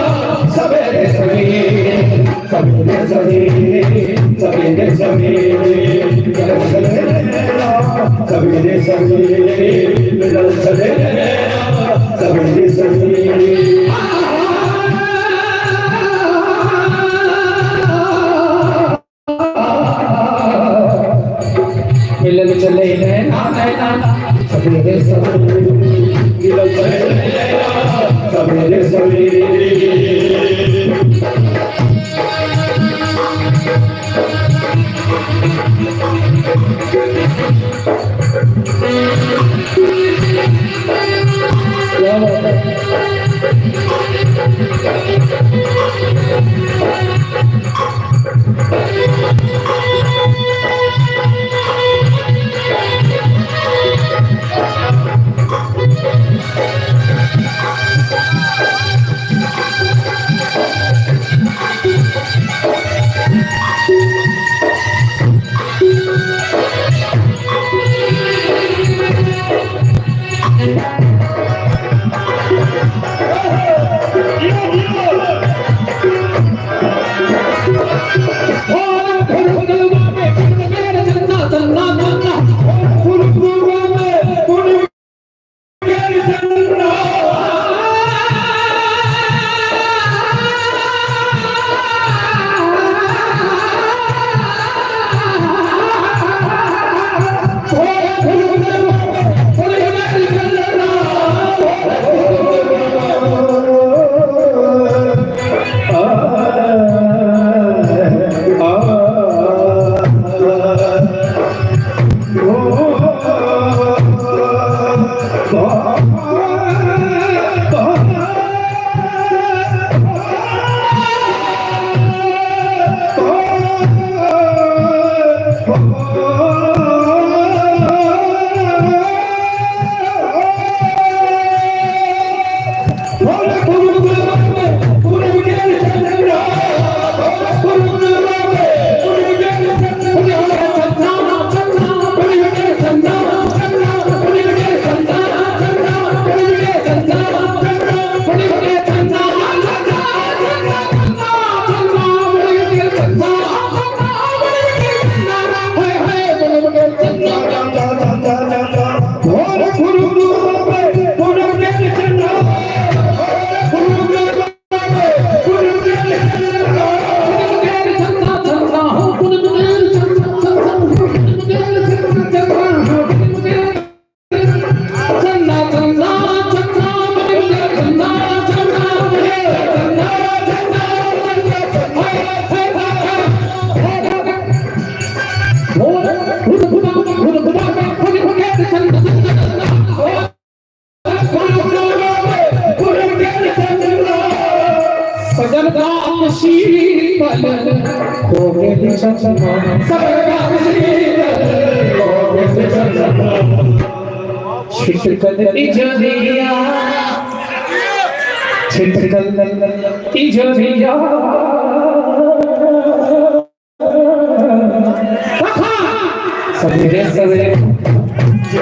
सवेरे सवेरे सवेरे सवेरे सवेरे सवेरे सवेरे मिलल सवेरे सवेरे सवेरे मिलन चले नैना नैना सवेरे सवेरे मिलन चले नैना सवेरे सवेरे क्या बात है छिटकल इजरिया छिटकल इजरिया सवेरे सवेरे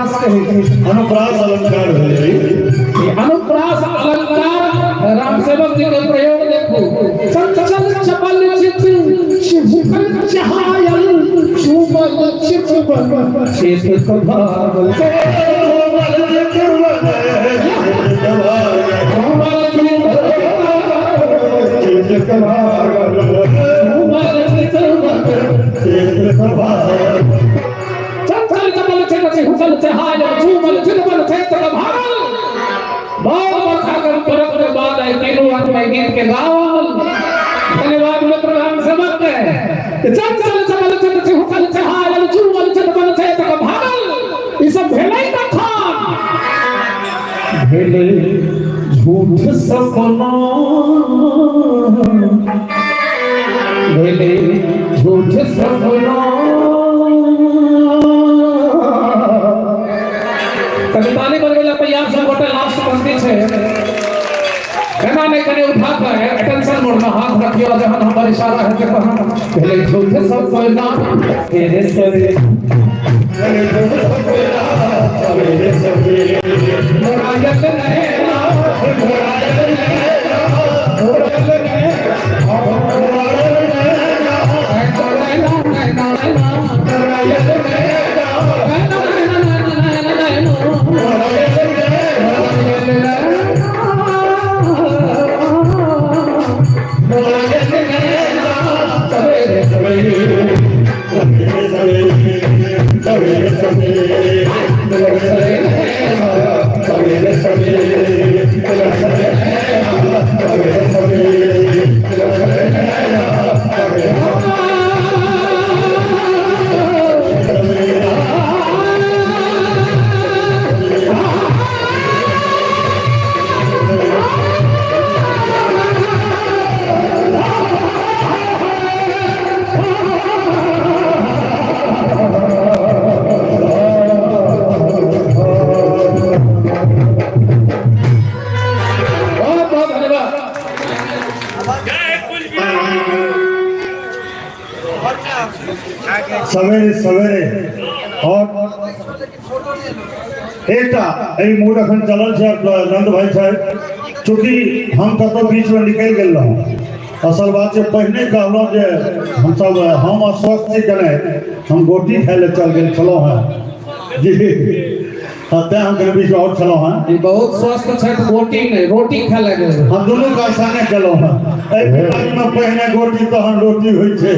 अनुप्रास अलंकार है। अनुप्रास अलंकार राम सेवक जी के प्रयोग देखो चंचल चपल चित शिवकल चहायल शुभल चितबल चेत कभावल से गीत के गावल धन्यवाद मित्र राम सेवक के चंचल चपल चित हुकल चहायल चूवल चितबल चेत कभावल ई सब भेलै कखन भेलै झूठ सपना भेलै झूठ सपना कविताने बनवेला तैयार सब गोटे लास्ट पंक्ति छे कहना नहीं कने उठा कर अटेंशन मोड में हाथ रखियो जहां हमारा इशारा है कि हम पहले झूठ सब कोयला तेरे सवेरे पहले झूठ सब कोयला सवेरे सवेरे मुरायत नैना मुरायत नैना मुरायत नैना मुरायत नैना नैना नैना मुरायत नैना मुरायत नैना सवेरे सवेरे और एकटा एहि मूड अखन चलल छै नंद भाई साहब, चूँकि हम कतौ बीच में निकल गेल रहूँ। असल बात है पहले कहलौं जे हम सब हम अस्वस्थ छी कने हम गोटी खाय ले चल गेल छलौं हैं जी। तैं हम कने बीच में और छलौं हैं। ई बहुत स्वस्थ छै तो गोटी नहीं रोटी खा ले गेल। हम दोनों का संगे चलौं हैं। एहि बीमारी में पहले गोटी तहन रोटी होई छै।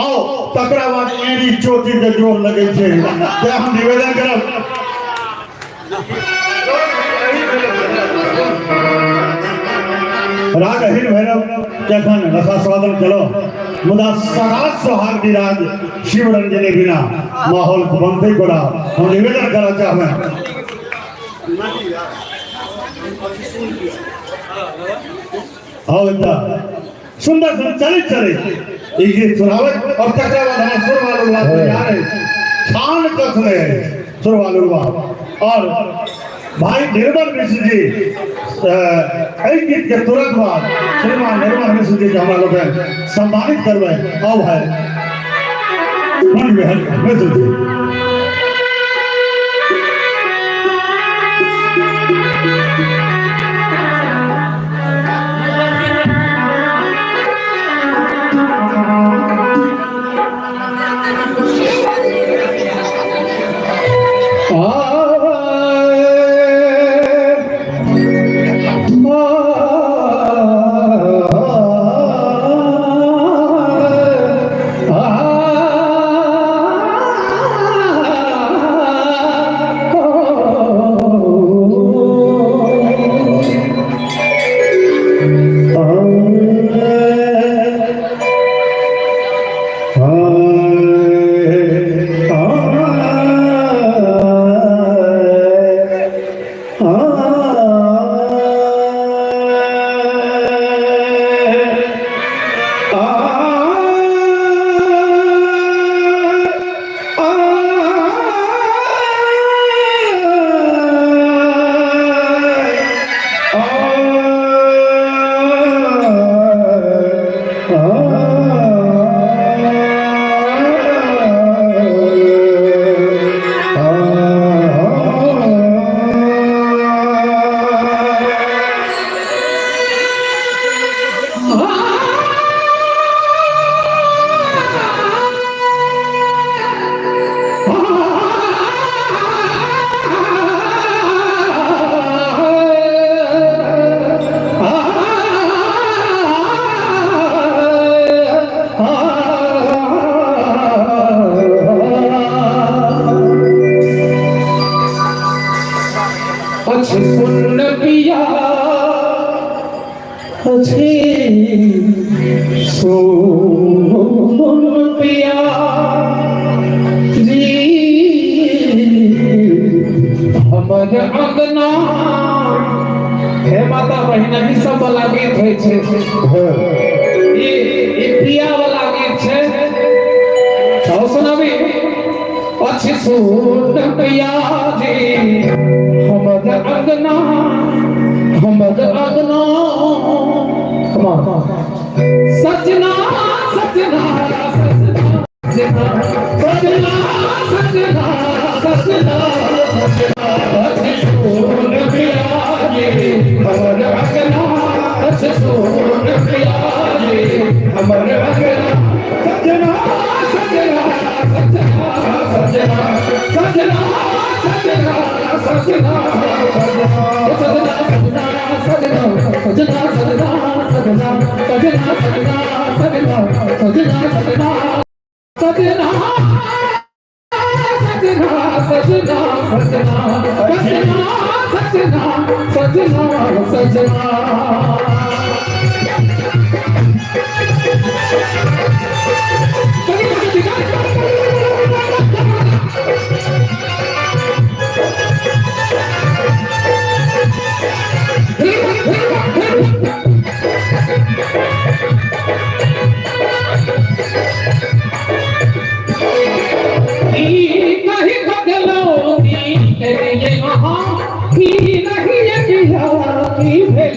आओ तकरा बाद एड़ी चोटी के जोर लगे छै। तैं हम निवेदन करब राग अहिर भैरव जखन रसास्वादन चलो मुदा सराज सोहाग विराज शिव रंजने बिना माहौल बनते कोड़ा हम निवेदन करा चाहबे। एकटा सुंदर सन चले चले ई गीत सुनावे और तकरा बाद हम सुर वालू बात तैयार है छान कसले सुर वालू बात और भाई निर्मल मिश्र जी गीत के तुरंत बाद श्रीमान निर्मल मिश्र जी के हमारा लोग सम्मानित करवे। आओ भाई मिश्र जी।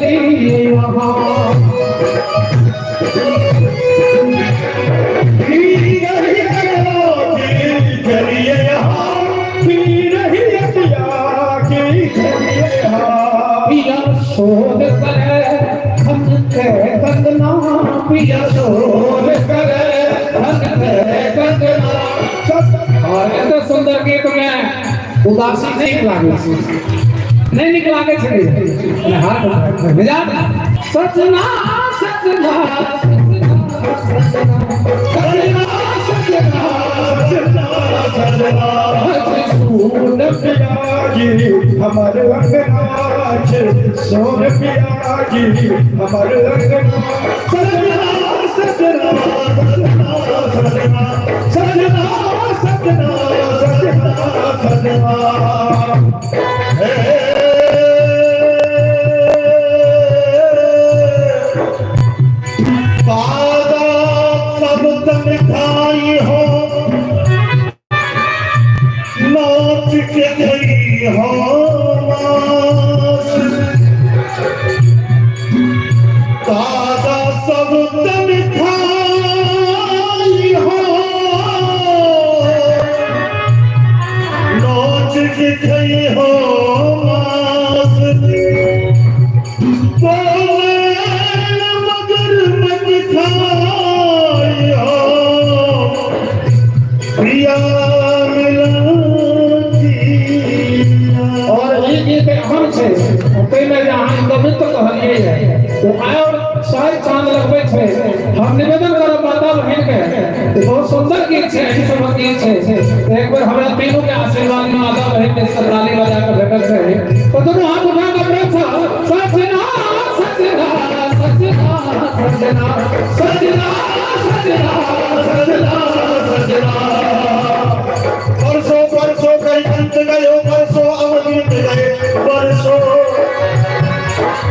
नहीं कंगना पिया शोर करे कंगना। और इतना सुंदर गीत में उदासी नहीं लागे नहीं निकला के छे हाथ भेजा सजना सजना सजना सजना सोन पियाजी हमारे अंगना सोन पियाजी हमारे अंगना सजना सजना सजना सजना सजना सजना सब तन खाई हो नाच के गई हो दादा सब तन खाई हो नाच के गई हो चांद लगबे छे हम निवेदन करब माता बहन के बहुत सुंदर गीत छे सब गीत छे एक बार हमरा तीनों के आशीर्वाद में माता बहन के सरदारी बजा के भेटल छे तो दोनों हाथ उठा के प्रेम से सजना सजना सजना सजना सजना सजना सजना सजना परसों परसों कई अंत गयो परसों अवधि गए परसों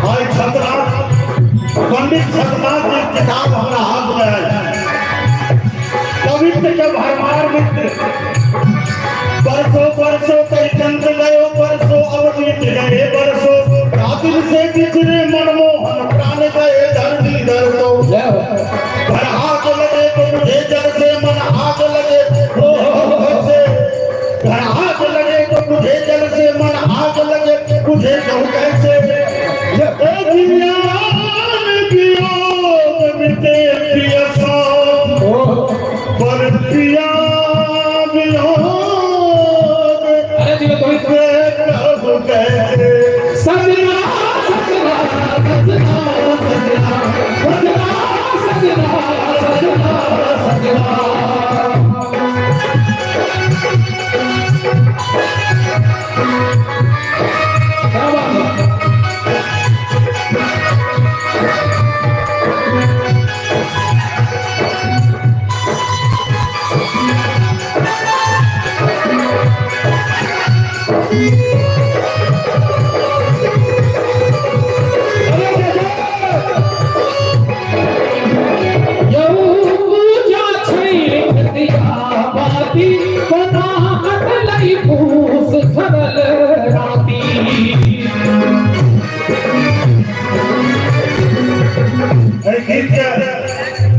हाय छतरा पंडित छतनाथ की किताब हमारा हाथ में है पवित्र जब हमार मित्र परसों परसों कई चंद्र गयो परसों अवधि गए परसों कातिल से किचरे मनमोहन प्राण गए धरती दर्दो घर आग लगे तो मुझे जल से मन आग लगे से घर आग लगे तो मुझे जल से मन आग लगे मुझे कहूँ कैसे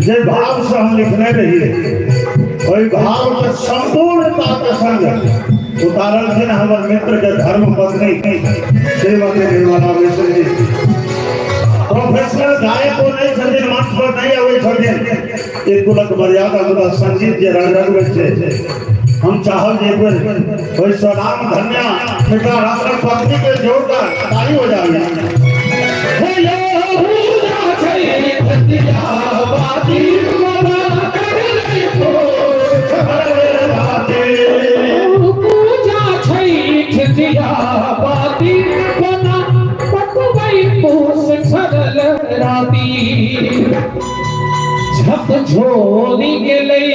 जे भाव से हम लिखने रहिए वही भाव के संपूर्णता के संग उतारल थे हमारे मित्र के धर्म पत्नी श्रीमती निर्मला मिश्र जी प्रोफेशनल गायक को नहीं छथिन मंच पर नहीं आवे छथिन एक तुलक मर्यादा मुदा संगीत जे रंगवे छे हम चाहब जे कोई सलाम धन्या मित्र राष्ट्र पत्नी के जोरदार ताली हो जाए हे यो पूजा छै धतिया बाती मना कर ले पूजा छै धतिया बाती मना पटवई पोस छरल राती झप झोरी गेलै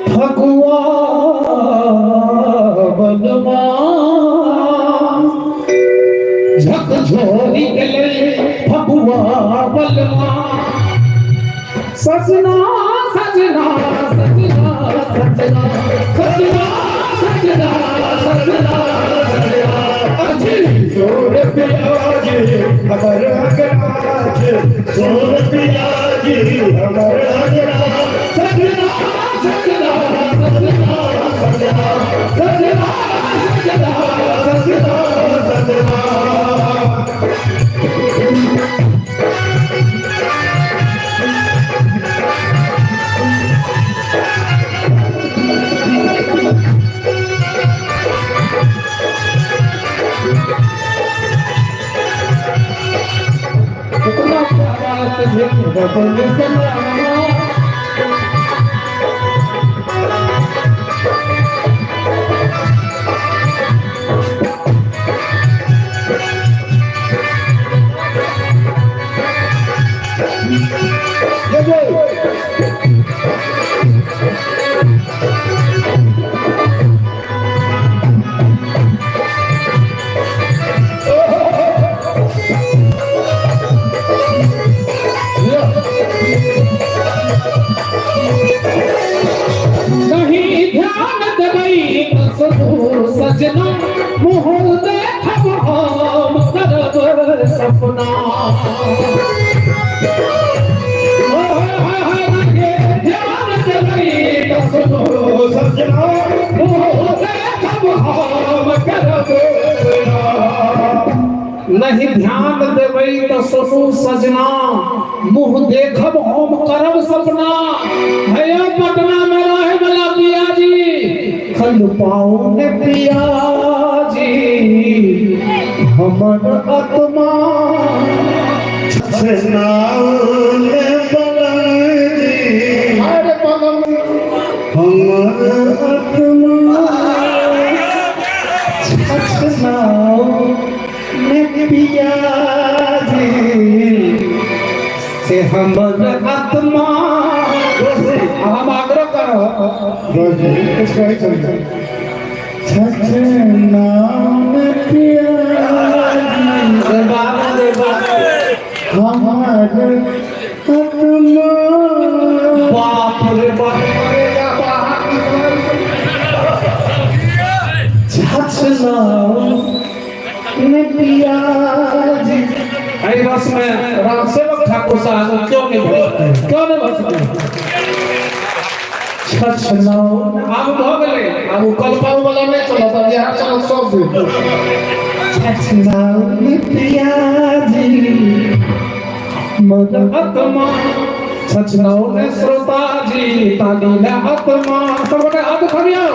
फगुआ बलमा झक झोरी गेलै फगुआ बलमा सजना सजना सजना सजना सजना सजना सजना अजी सोर पियाजी हमर अगना सोर पियाजी हमर अगना सजना सजना सजना सजना सजना सजना सजना सजना नहीं ध्यान देबई सजना मुँह देखब हम करब सपना ध्यान देबई सजना मुँह देखब हम करब नहीं ध्यान देबई तो सुनू सजना मुँह देखब हम करब सपना भैया पटना में रहे वाला पिया जी खल पाऊं ने पिया जी हमर आत्मा छछनाउने पलंग जी अरे पलंग हमर आत्मा छछनाओ ने पिया जी से हमर आत्मा हम आग्रह करो कुछ कहे चल छछनाउने पिया हमर आत्मा बाप रे बाप रे बाप छछनाओ ने पिया जी आई रस में राम सेवक ठाकुर साहब क्यों नहीं भर सकते छछनाओ अब हो गए अब कल्पाऊ वाला नहीं चला था यहाँ चलो सब छछनाओ ने पिया जी मद आत्मा छछनाओ ने श्रोता जी ताली ले आत्मा सबने हाथ उठाओ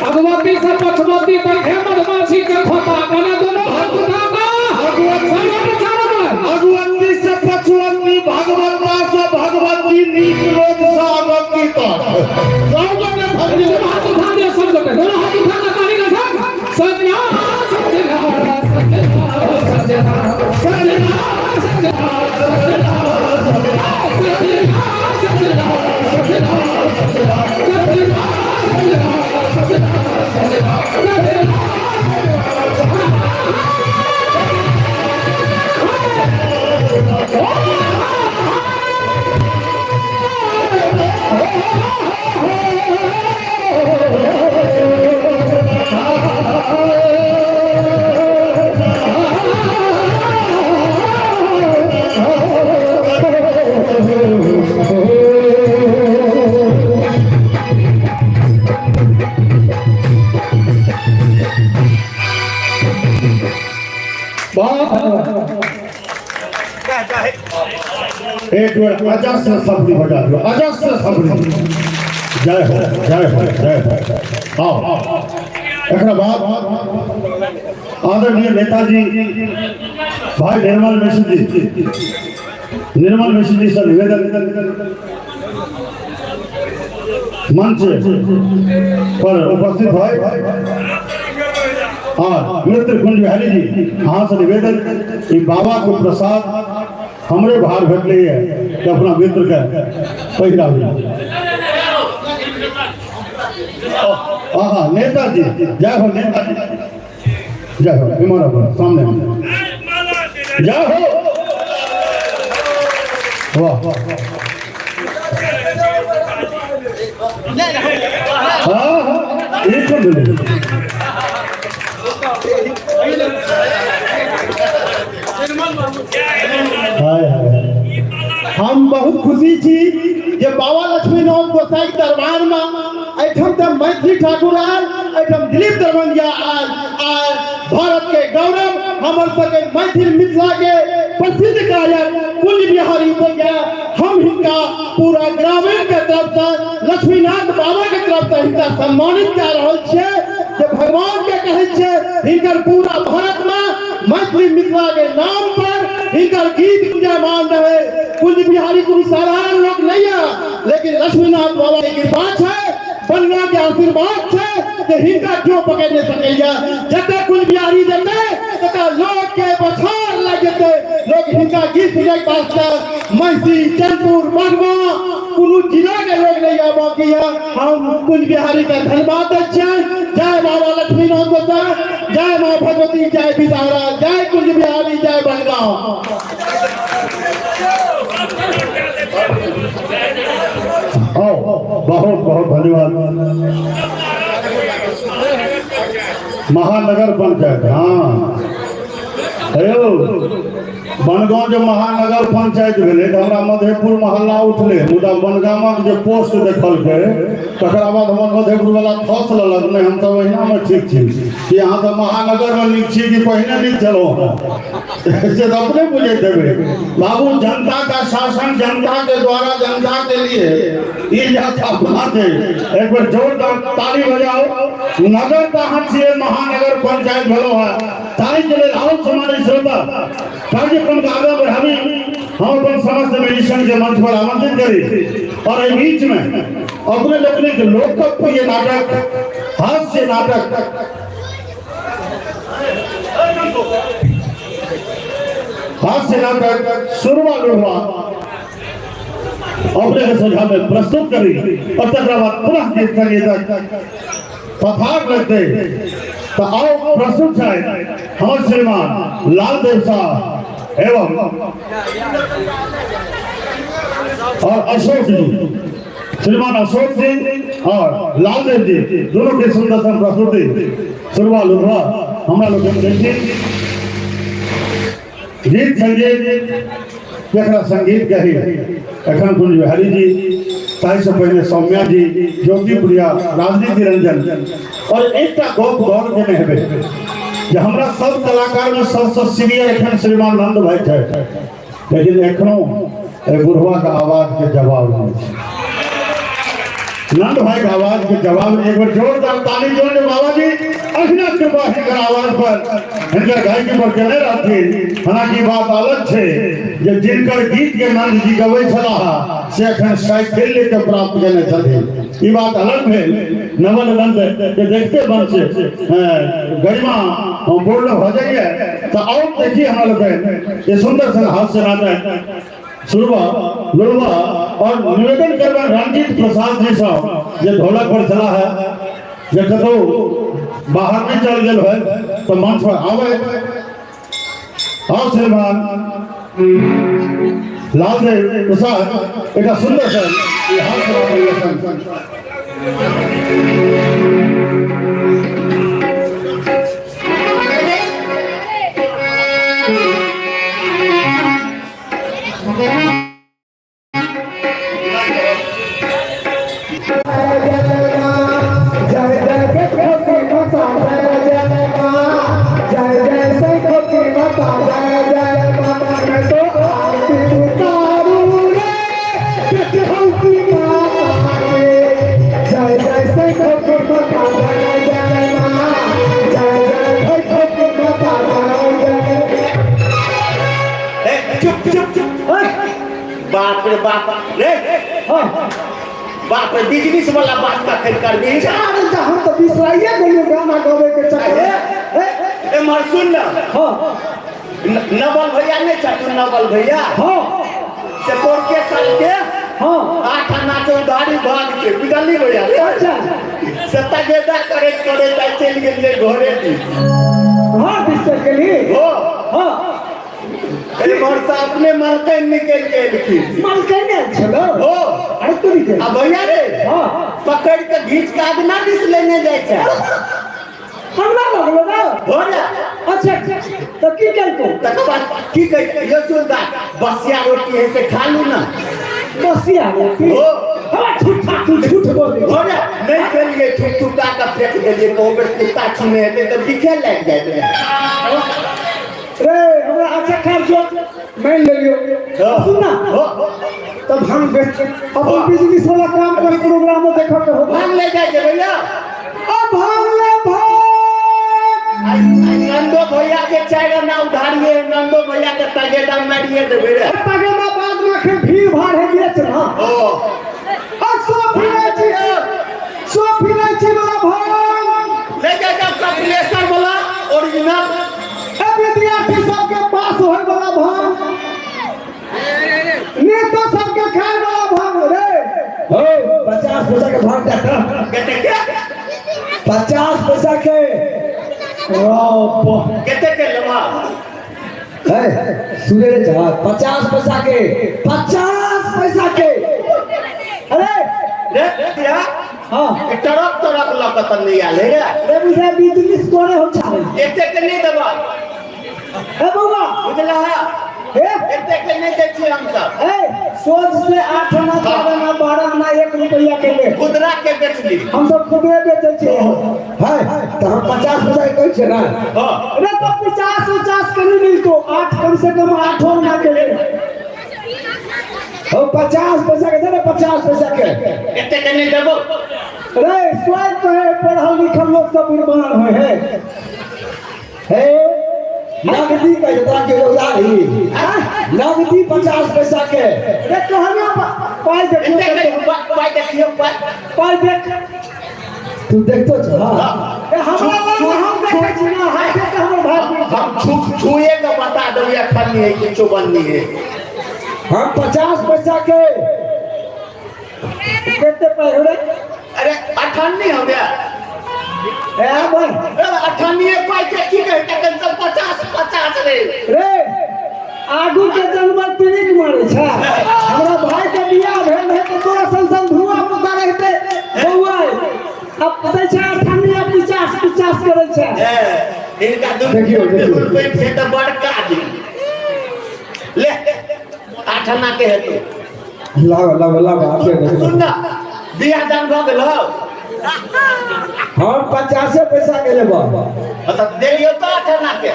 अगवती से पछवती तक है मधुमाछी का खोता गाना दोनों हाथ उठाओ भगवती से पछुवती भगवता से भगवती नीक रोग सावती का हाथ उठा दिया सब लोग दोनों हाथ उठाना ताली के साथ सजना सजना सजना सजना एक बार अजस्र शब्द बजा दो अजस्र शब्द जय हो जय हो जय हो आओ एकरा बाद आदरणीय नेताजी भाई निर्मल मिश्र जी से निवेदन मंच पर उपस्थित है और मित्र कुंज बिहारी जी हाँ से निवेदन कि बाबा को प्रसाद हमरे भार भेटले है कि अपना मित्र के पहिरा हाँ नेताजी जय हो नेताजी जय हो इमारा पर सामने जय हो वाह हाँ एक मिनट हम बहुत खुशी छी जे बाबा लक्ष्मीनाथ गोसाई के दरबार में एठम त मैथिली ठाकुर आयल एठम दिलीप दरभंगिया आयल भारत के गौरव हमर सके मैथिल मिथिला के प्रसिद्ध गायक कुंज बिहारी बनिया हम हिनका पूरा ग्रामीण के तरफ से लक्ष्मीनाथ बाबा के तरफ से हिनका सम्मानित कर रहल छे जे भगवान के कहे छे हिनकर पूरा भारत में मैथिली मिथिला के नाम पर हिंकर गीत गुंजायमान रहे। कुंज बिहारी कोई साधारण लोग नहीं है, लेकिन लक्ष्मीनाथ बाबा की कृपा है, बनगा के आशीर्वाद है कि हिंका क्यों पकड़ नहीं सकैया। जते कुंज बिहारी जते तका लोग के बछार लग जते, लोग हिंका गीत सुनै वास्ते मैसी चंदपुर मगवा कुनु जिला के लोग नहीं आ बाकी है। हम कुंज बिहारी का धन्यवाद देते हैं। जय बाबा लक्ष्मीनाथ गोसाई, जय मां भगवती, जय बिसारा, जय कुंज बिहारी, जय बनगांव। बहुत बहुत धन्यवाद। महानगर पंचायत, हाँ बनगांव जो महानगर पंचायत भेले तो हमरा मधेपुर मोहल्ला उठले, मुदा बनगांव के पोस्ट देखल के तकरा बाद हमर मधेपुर वाला फस ललक नहीं, हम सब एहिना में ठीक छी कि यहाँ से महानगर में नीक छी कि पहिने नीक चलो से तो अपने बुझे देवे। बाबू जनता का शासन जनता के द्वारा जनता के लिए ये जाता बात है। एक बार जोरदार ताली बजाओ। नगर कहाँ से महानगर पंचायत भेलो है, ताली चले आओ समाज श्रोता कार्यक्रम का आगे बढ़ावी। हम अपन समस्त म्यूजिशियन के मंच पर आमंत्रित करी और इस बीच में अपने लोकनिक लोकप्रिय नाटक, हास्य नाटक सुरवा लुरवा अपने के सभा में प्रस्तुत करी और तक बाद पुनः गीत संगीतक पथार लगते तो आओ प्रस्तुत है हमारे श्रीमान लाल देव साहब एवं और अशोक जी, श्रीमान अशोक जी और लाल देव जी दोनों के सुंदर प्रस्तुति सुरवा लुरवा हमारा लोग गीत संगीत जरा संगीत कही एखन कुंज बिहारी जी, ताहि से पहले सौम्या जी, ज्योति प्रिया, राजनीति रंजन और एक गप गौर के हेबे जे हमरा सब कलाकार में सबसे सीनियर एखन श्रीमान नंद भाई थे, लेकिन एखनो बुढ़वा का आवाज के जवाब नहीं। नंद भाई का आवाज के जवाब एक बार जोरदार ताली जोड़े बाबा जी अखना कृपा हिंकर आवाज पर हिंकर गायकी पर चले रहती। हालांकि बात अलग छे जे जिनकर गीत के नंद जी गबै छलाह से अखन साइकिल लेके प्राप्त करने छथिन, ई बात अलग भेल। नवल नंद के देखते बन से गरिमा पूर्ण हो जाइए तो और देखिए हम लोग ये सुंदर सन हास्य नाटक सुरवा लुरवा और निवेदन करवा रंजीत प्रसाद जी साहब जो ढोलक पर चला है, जब तो बाहर में चल गए है तो मंच पर आवे और श्रीमान लाल देव प्रसाद एक सुंदर सा बाप रे बाप रे बाप रे बिजनेस वाला बात का खेल कर दी। अरे हम तो बिसराइए गए गाना गावे के चक्कर ए मर सुन ना। हां नवल भैया ने चाचू नवल भैया हां से कोर के साल के हां आठ नाचो दाढ़ी भाग के बिगली भैया अच्छा सत्ता गेदा करे चल गेले घरे दी हां बिस्तर के लिए हो हां अरे वर्षा अपने मालके निकल के लिखी मालके ने चलो हो अरे तू निकल अब भैया रे हां पकड़ के घींच के आगना दिस लेने जाए छे हमरा लगलो ना हो जा अच्छा तो की कर तू तक बात की कह ये सुनदा बसिया रोटी है से खा लू ना बसिया रोटी हो हवा झूठ बोल हो जा नहीं करिए ठुका का फेंक देलिए कोबर कुत्ता छुने तो दिखे लग जाए रे हमरा अच्छा खर्च जो मैं ले लियो सुन ना तब हम अपन बिजनेस वाला काम कर प्रोग्राम में देखो तो भाग ले जाए भैया अब भाग ले भाग नंदो भैया के 4 आना उधारिए नंदो भैया के तगेदा मारिए देबे रे तगेदा बाद में के भीड़ भाड़ है गिरत ना ओ सोफी नहीं छी वाला भाई ले जा कैलकुलेटर वाला ओरिजिनल ए विद्यार्थी सबके पास होय वाला भाई नेता सबके खाए वाला भाई रे हो 50 पैसा के भाग जाता केते के 50 पैसा के केते के लवा है सुने रे जहाज 50 पैसा के 50 पैसा के अरे रे या हां ट्रक लगत नहीं आले रे रे मुझे बिजनेस करे हो चाहे एते के नहीं देबा ए बउवा बुझला ए एते के नहीं दे छी हम सब ए सोच से 8 आना 4 आना 12 आना 1 रुपया के ले खुदरा के बेच ली हम सब खुदरे बेचे छे है तो हम 50 पैसा के कहै छै ना हां अरे तो 50 करी नहीं तो 8 कम से कम 8 आना के ले हो 50 पैसा के दे 50 पैसा के एते के नहीं देबो अरे स्वयं तो है पढ़ल लिखल लोग सब निर्माण होए है हे नगदी का जतरा के उधारी नगदी 50 पैसा के अरे कहना पाई देखो एते के पाई देखियो पाई देख तू देखतो छ ए हमरा हम देखे छी ना हाथ से हमर भाई हम छुए का बता दो ये खन्नी है कि चौबन्नी है हम 50 पैसा के कितने पैसे रे अरे 58 हो गया ए भाई 58 पाई के की कहते हैं सब 50 रे रे आगू के जनमत पिरिक मारे छ हमरा भाई के बियाह भेल है तो तोरा संसन धुआ पुता रहते बउआ अब पता छ 50 करे छ इनका देखियो रुपए से तो बड़का दी ले 8 आना के है तो लाव सुन ना बियाह दान भ गेल हो हम 50 पैसा के लेबो मतलब देलियो तो 8 आना के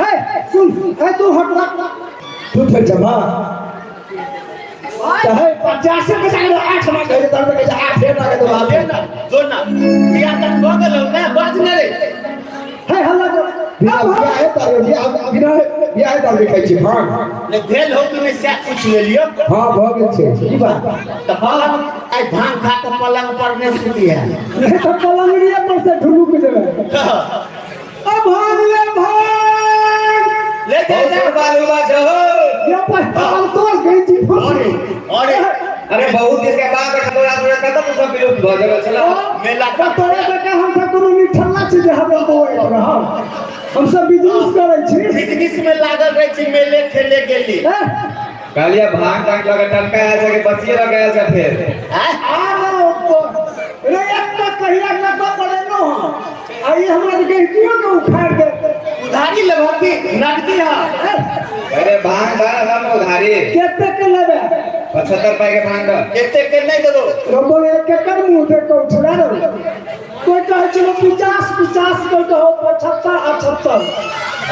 है सुन है तू हट रख तू फिर जमा चाहे 50 पैसा के 8 आना कहे तर के 8 आना के तो बात दे ना जो ना बियाह दान भ गेल हो ना बाज न रे है हल्ला बियाह है तर बियाह है तर लिखै छी हां ने भेल हो कि से पूछ ले लियो हां भ गेल छै की बात तो पलंग आई भांग खा के पलंग पर ने सुती है नहीं तो पलंगड़िया पर से ढुलुक देवे अब भाग ले भाग ले जा बालू बाजो ये पर हम तो गई थी अरे अरे बहुत दिन के बाद खतरा थोड़ा खत्म सब विरोध भ गेल चला मेला तो तोरे बेटा हम सब कोनो मिठल्ला चीज हम बोए रहा हम सब बिजनेस करे छी बिजनेस में लागल रहे छी मेले ठेले गेली कालिया भांग टांग लगा टनका आ जाके बसिए लगा जा फिर आ रे एक तो कहिया न तो पड़े नो आई हमरा गलतियों के उखाड़ दे उधारी लेबो कि नकदी है अरे भांग दार हम उधारी केते के लेबे 75 रुपए के भांग दा एते के नहीं देबो रोबो एक कर मुंह पे को उठा रे कोई कहे चलो 50 कोई कहो 75 78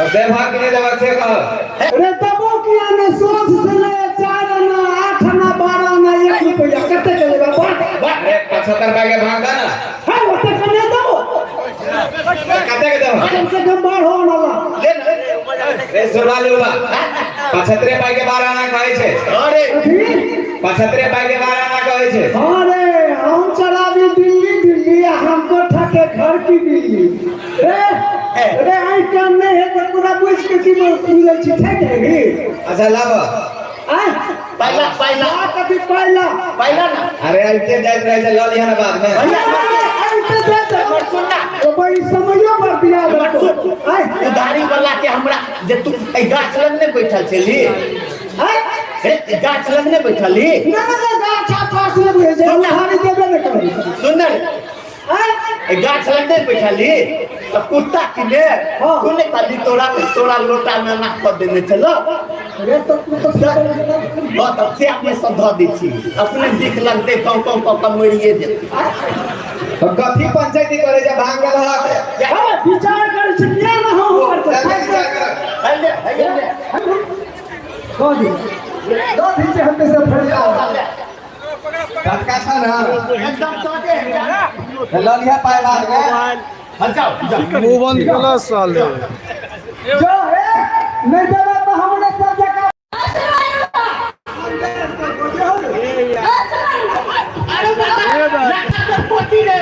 और दे भांग नहीं देवा से कह रे तबो किया ने सोच से ले 4 आना 8 आना 12 आना 1 रुपया कते के लेबे अरे 75 रुपए के भांग दा ना हां ओते कने दो कते के देवा कम से कम 12 आना ले ना रे सुरवा लेबा 75 रुपए के 12 आना कहै छै अरे 75 रुपए के 12 आना कहै छै अरे हम चलावी दिल्ली हमको ठके घर की बिल्ली रे आई काम नहीं है तो पूरा बुझ के की मिले छी ठक लेगी अच्छा लाभ आ पहला कभी पहला ना अरे आइते जाइत रहे छै ललिया ना बाद में मत सुनना तो भाई समझो पर दिया आई उधारी वाला के हमरा जे तू ए गाछ लग ने बैठल छली ए गाछ लग ने बैठली ना गाछा पास में बुझे जे उधारी देबे न करी सुन ना ए गाछ लग ने बैठली तो कुत्ता किने तूने खाली तोरा लोटा में ना कर देने चलो अरे तो तू तो बहुत अच्छे अपने सब धो दी छी अपने दिख लगते कौ मरिए दे तो कथी पंचायती करे जा भांग वाला अरे विचार कर छिया ना हो कौन दो दिन से हमने से फड़ जाओ टटका था ना एकदम तो दे ललिया पाए बाद में मुंह बंद कला साले नहीं देवे तो हमने सब जगह अरे पोती रे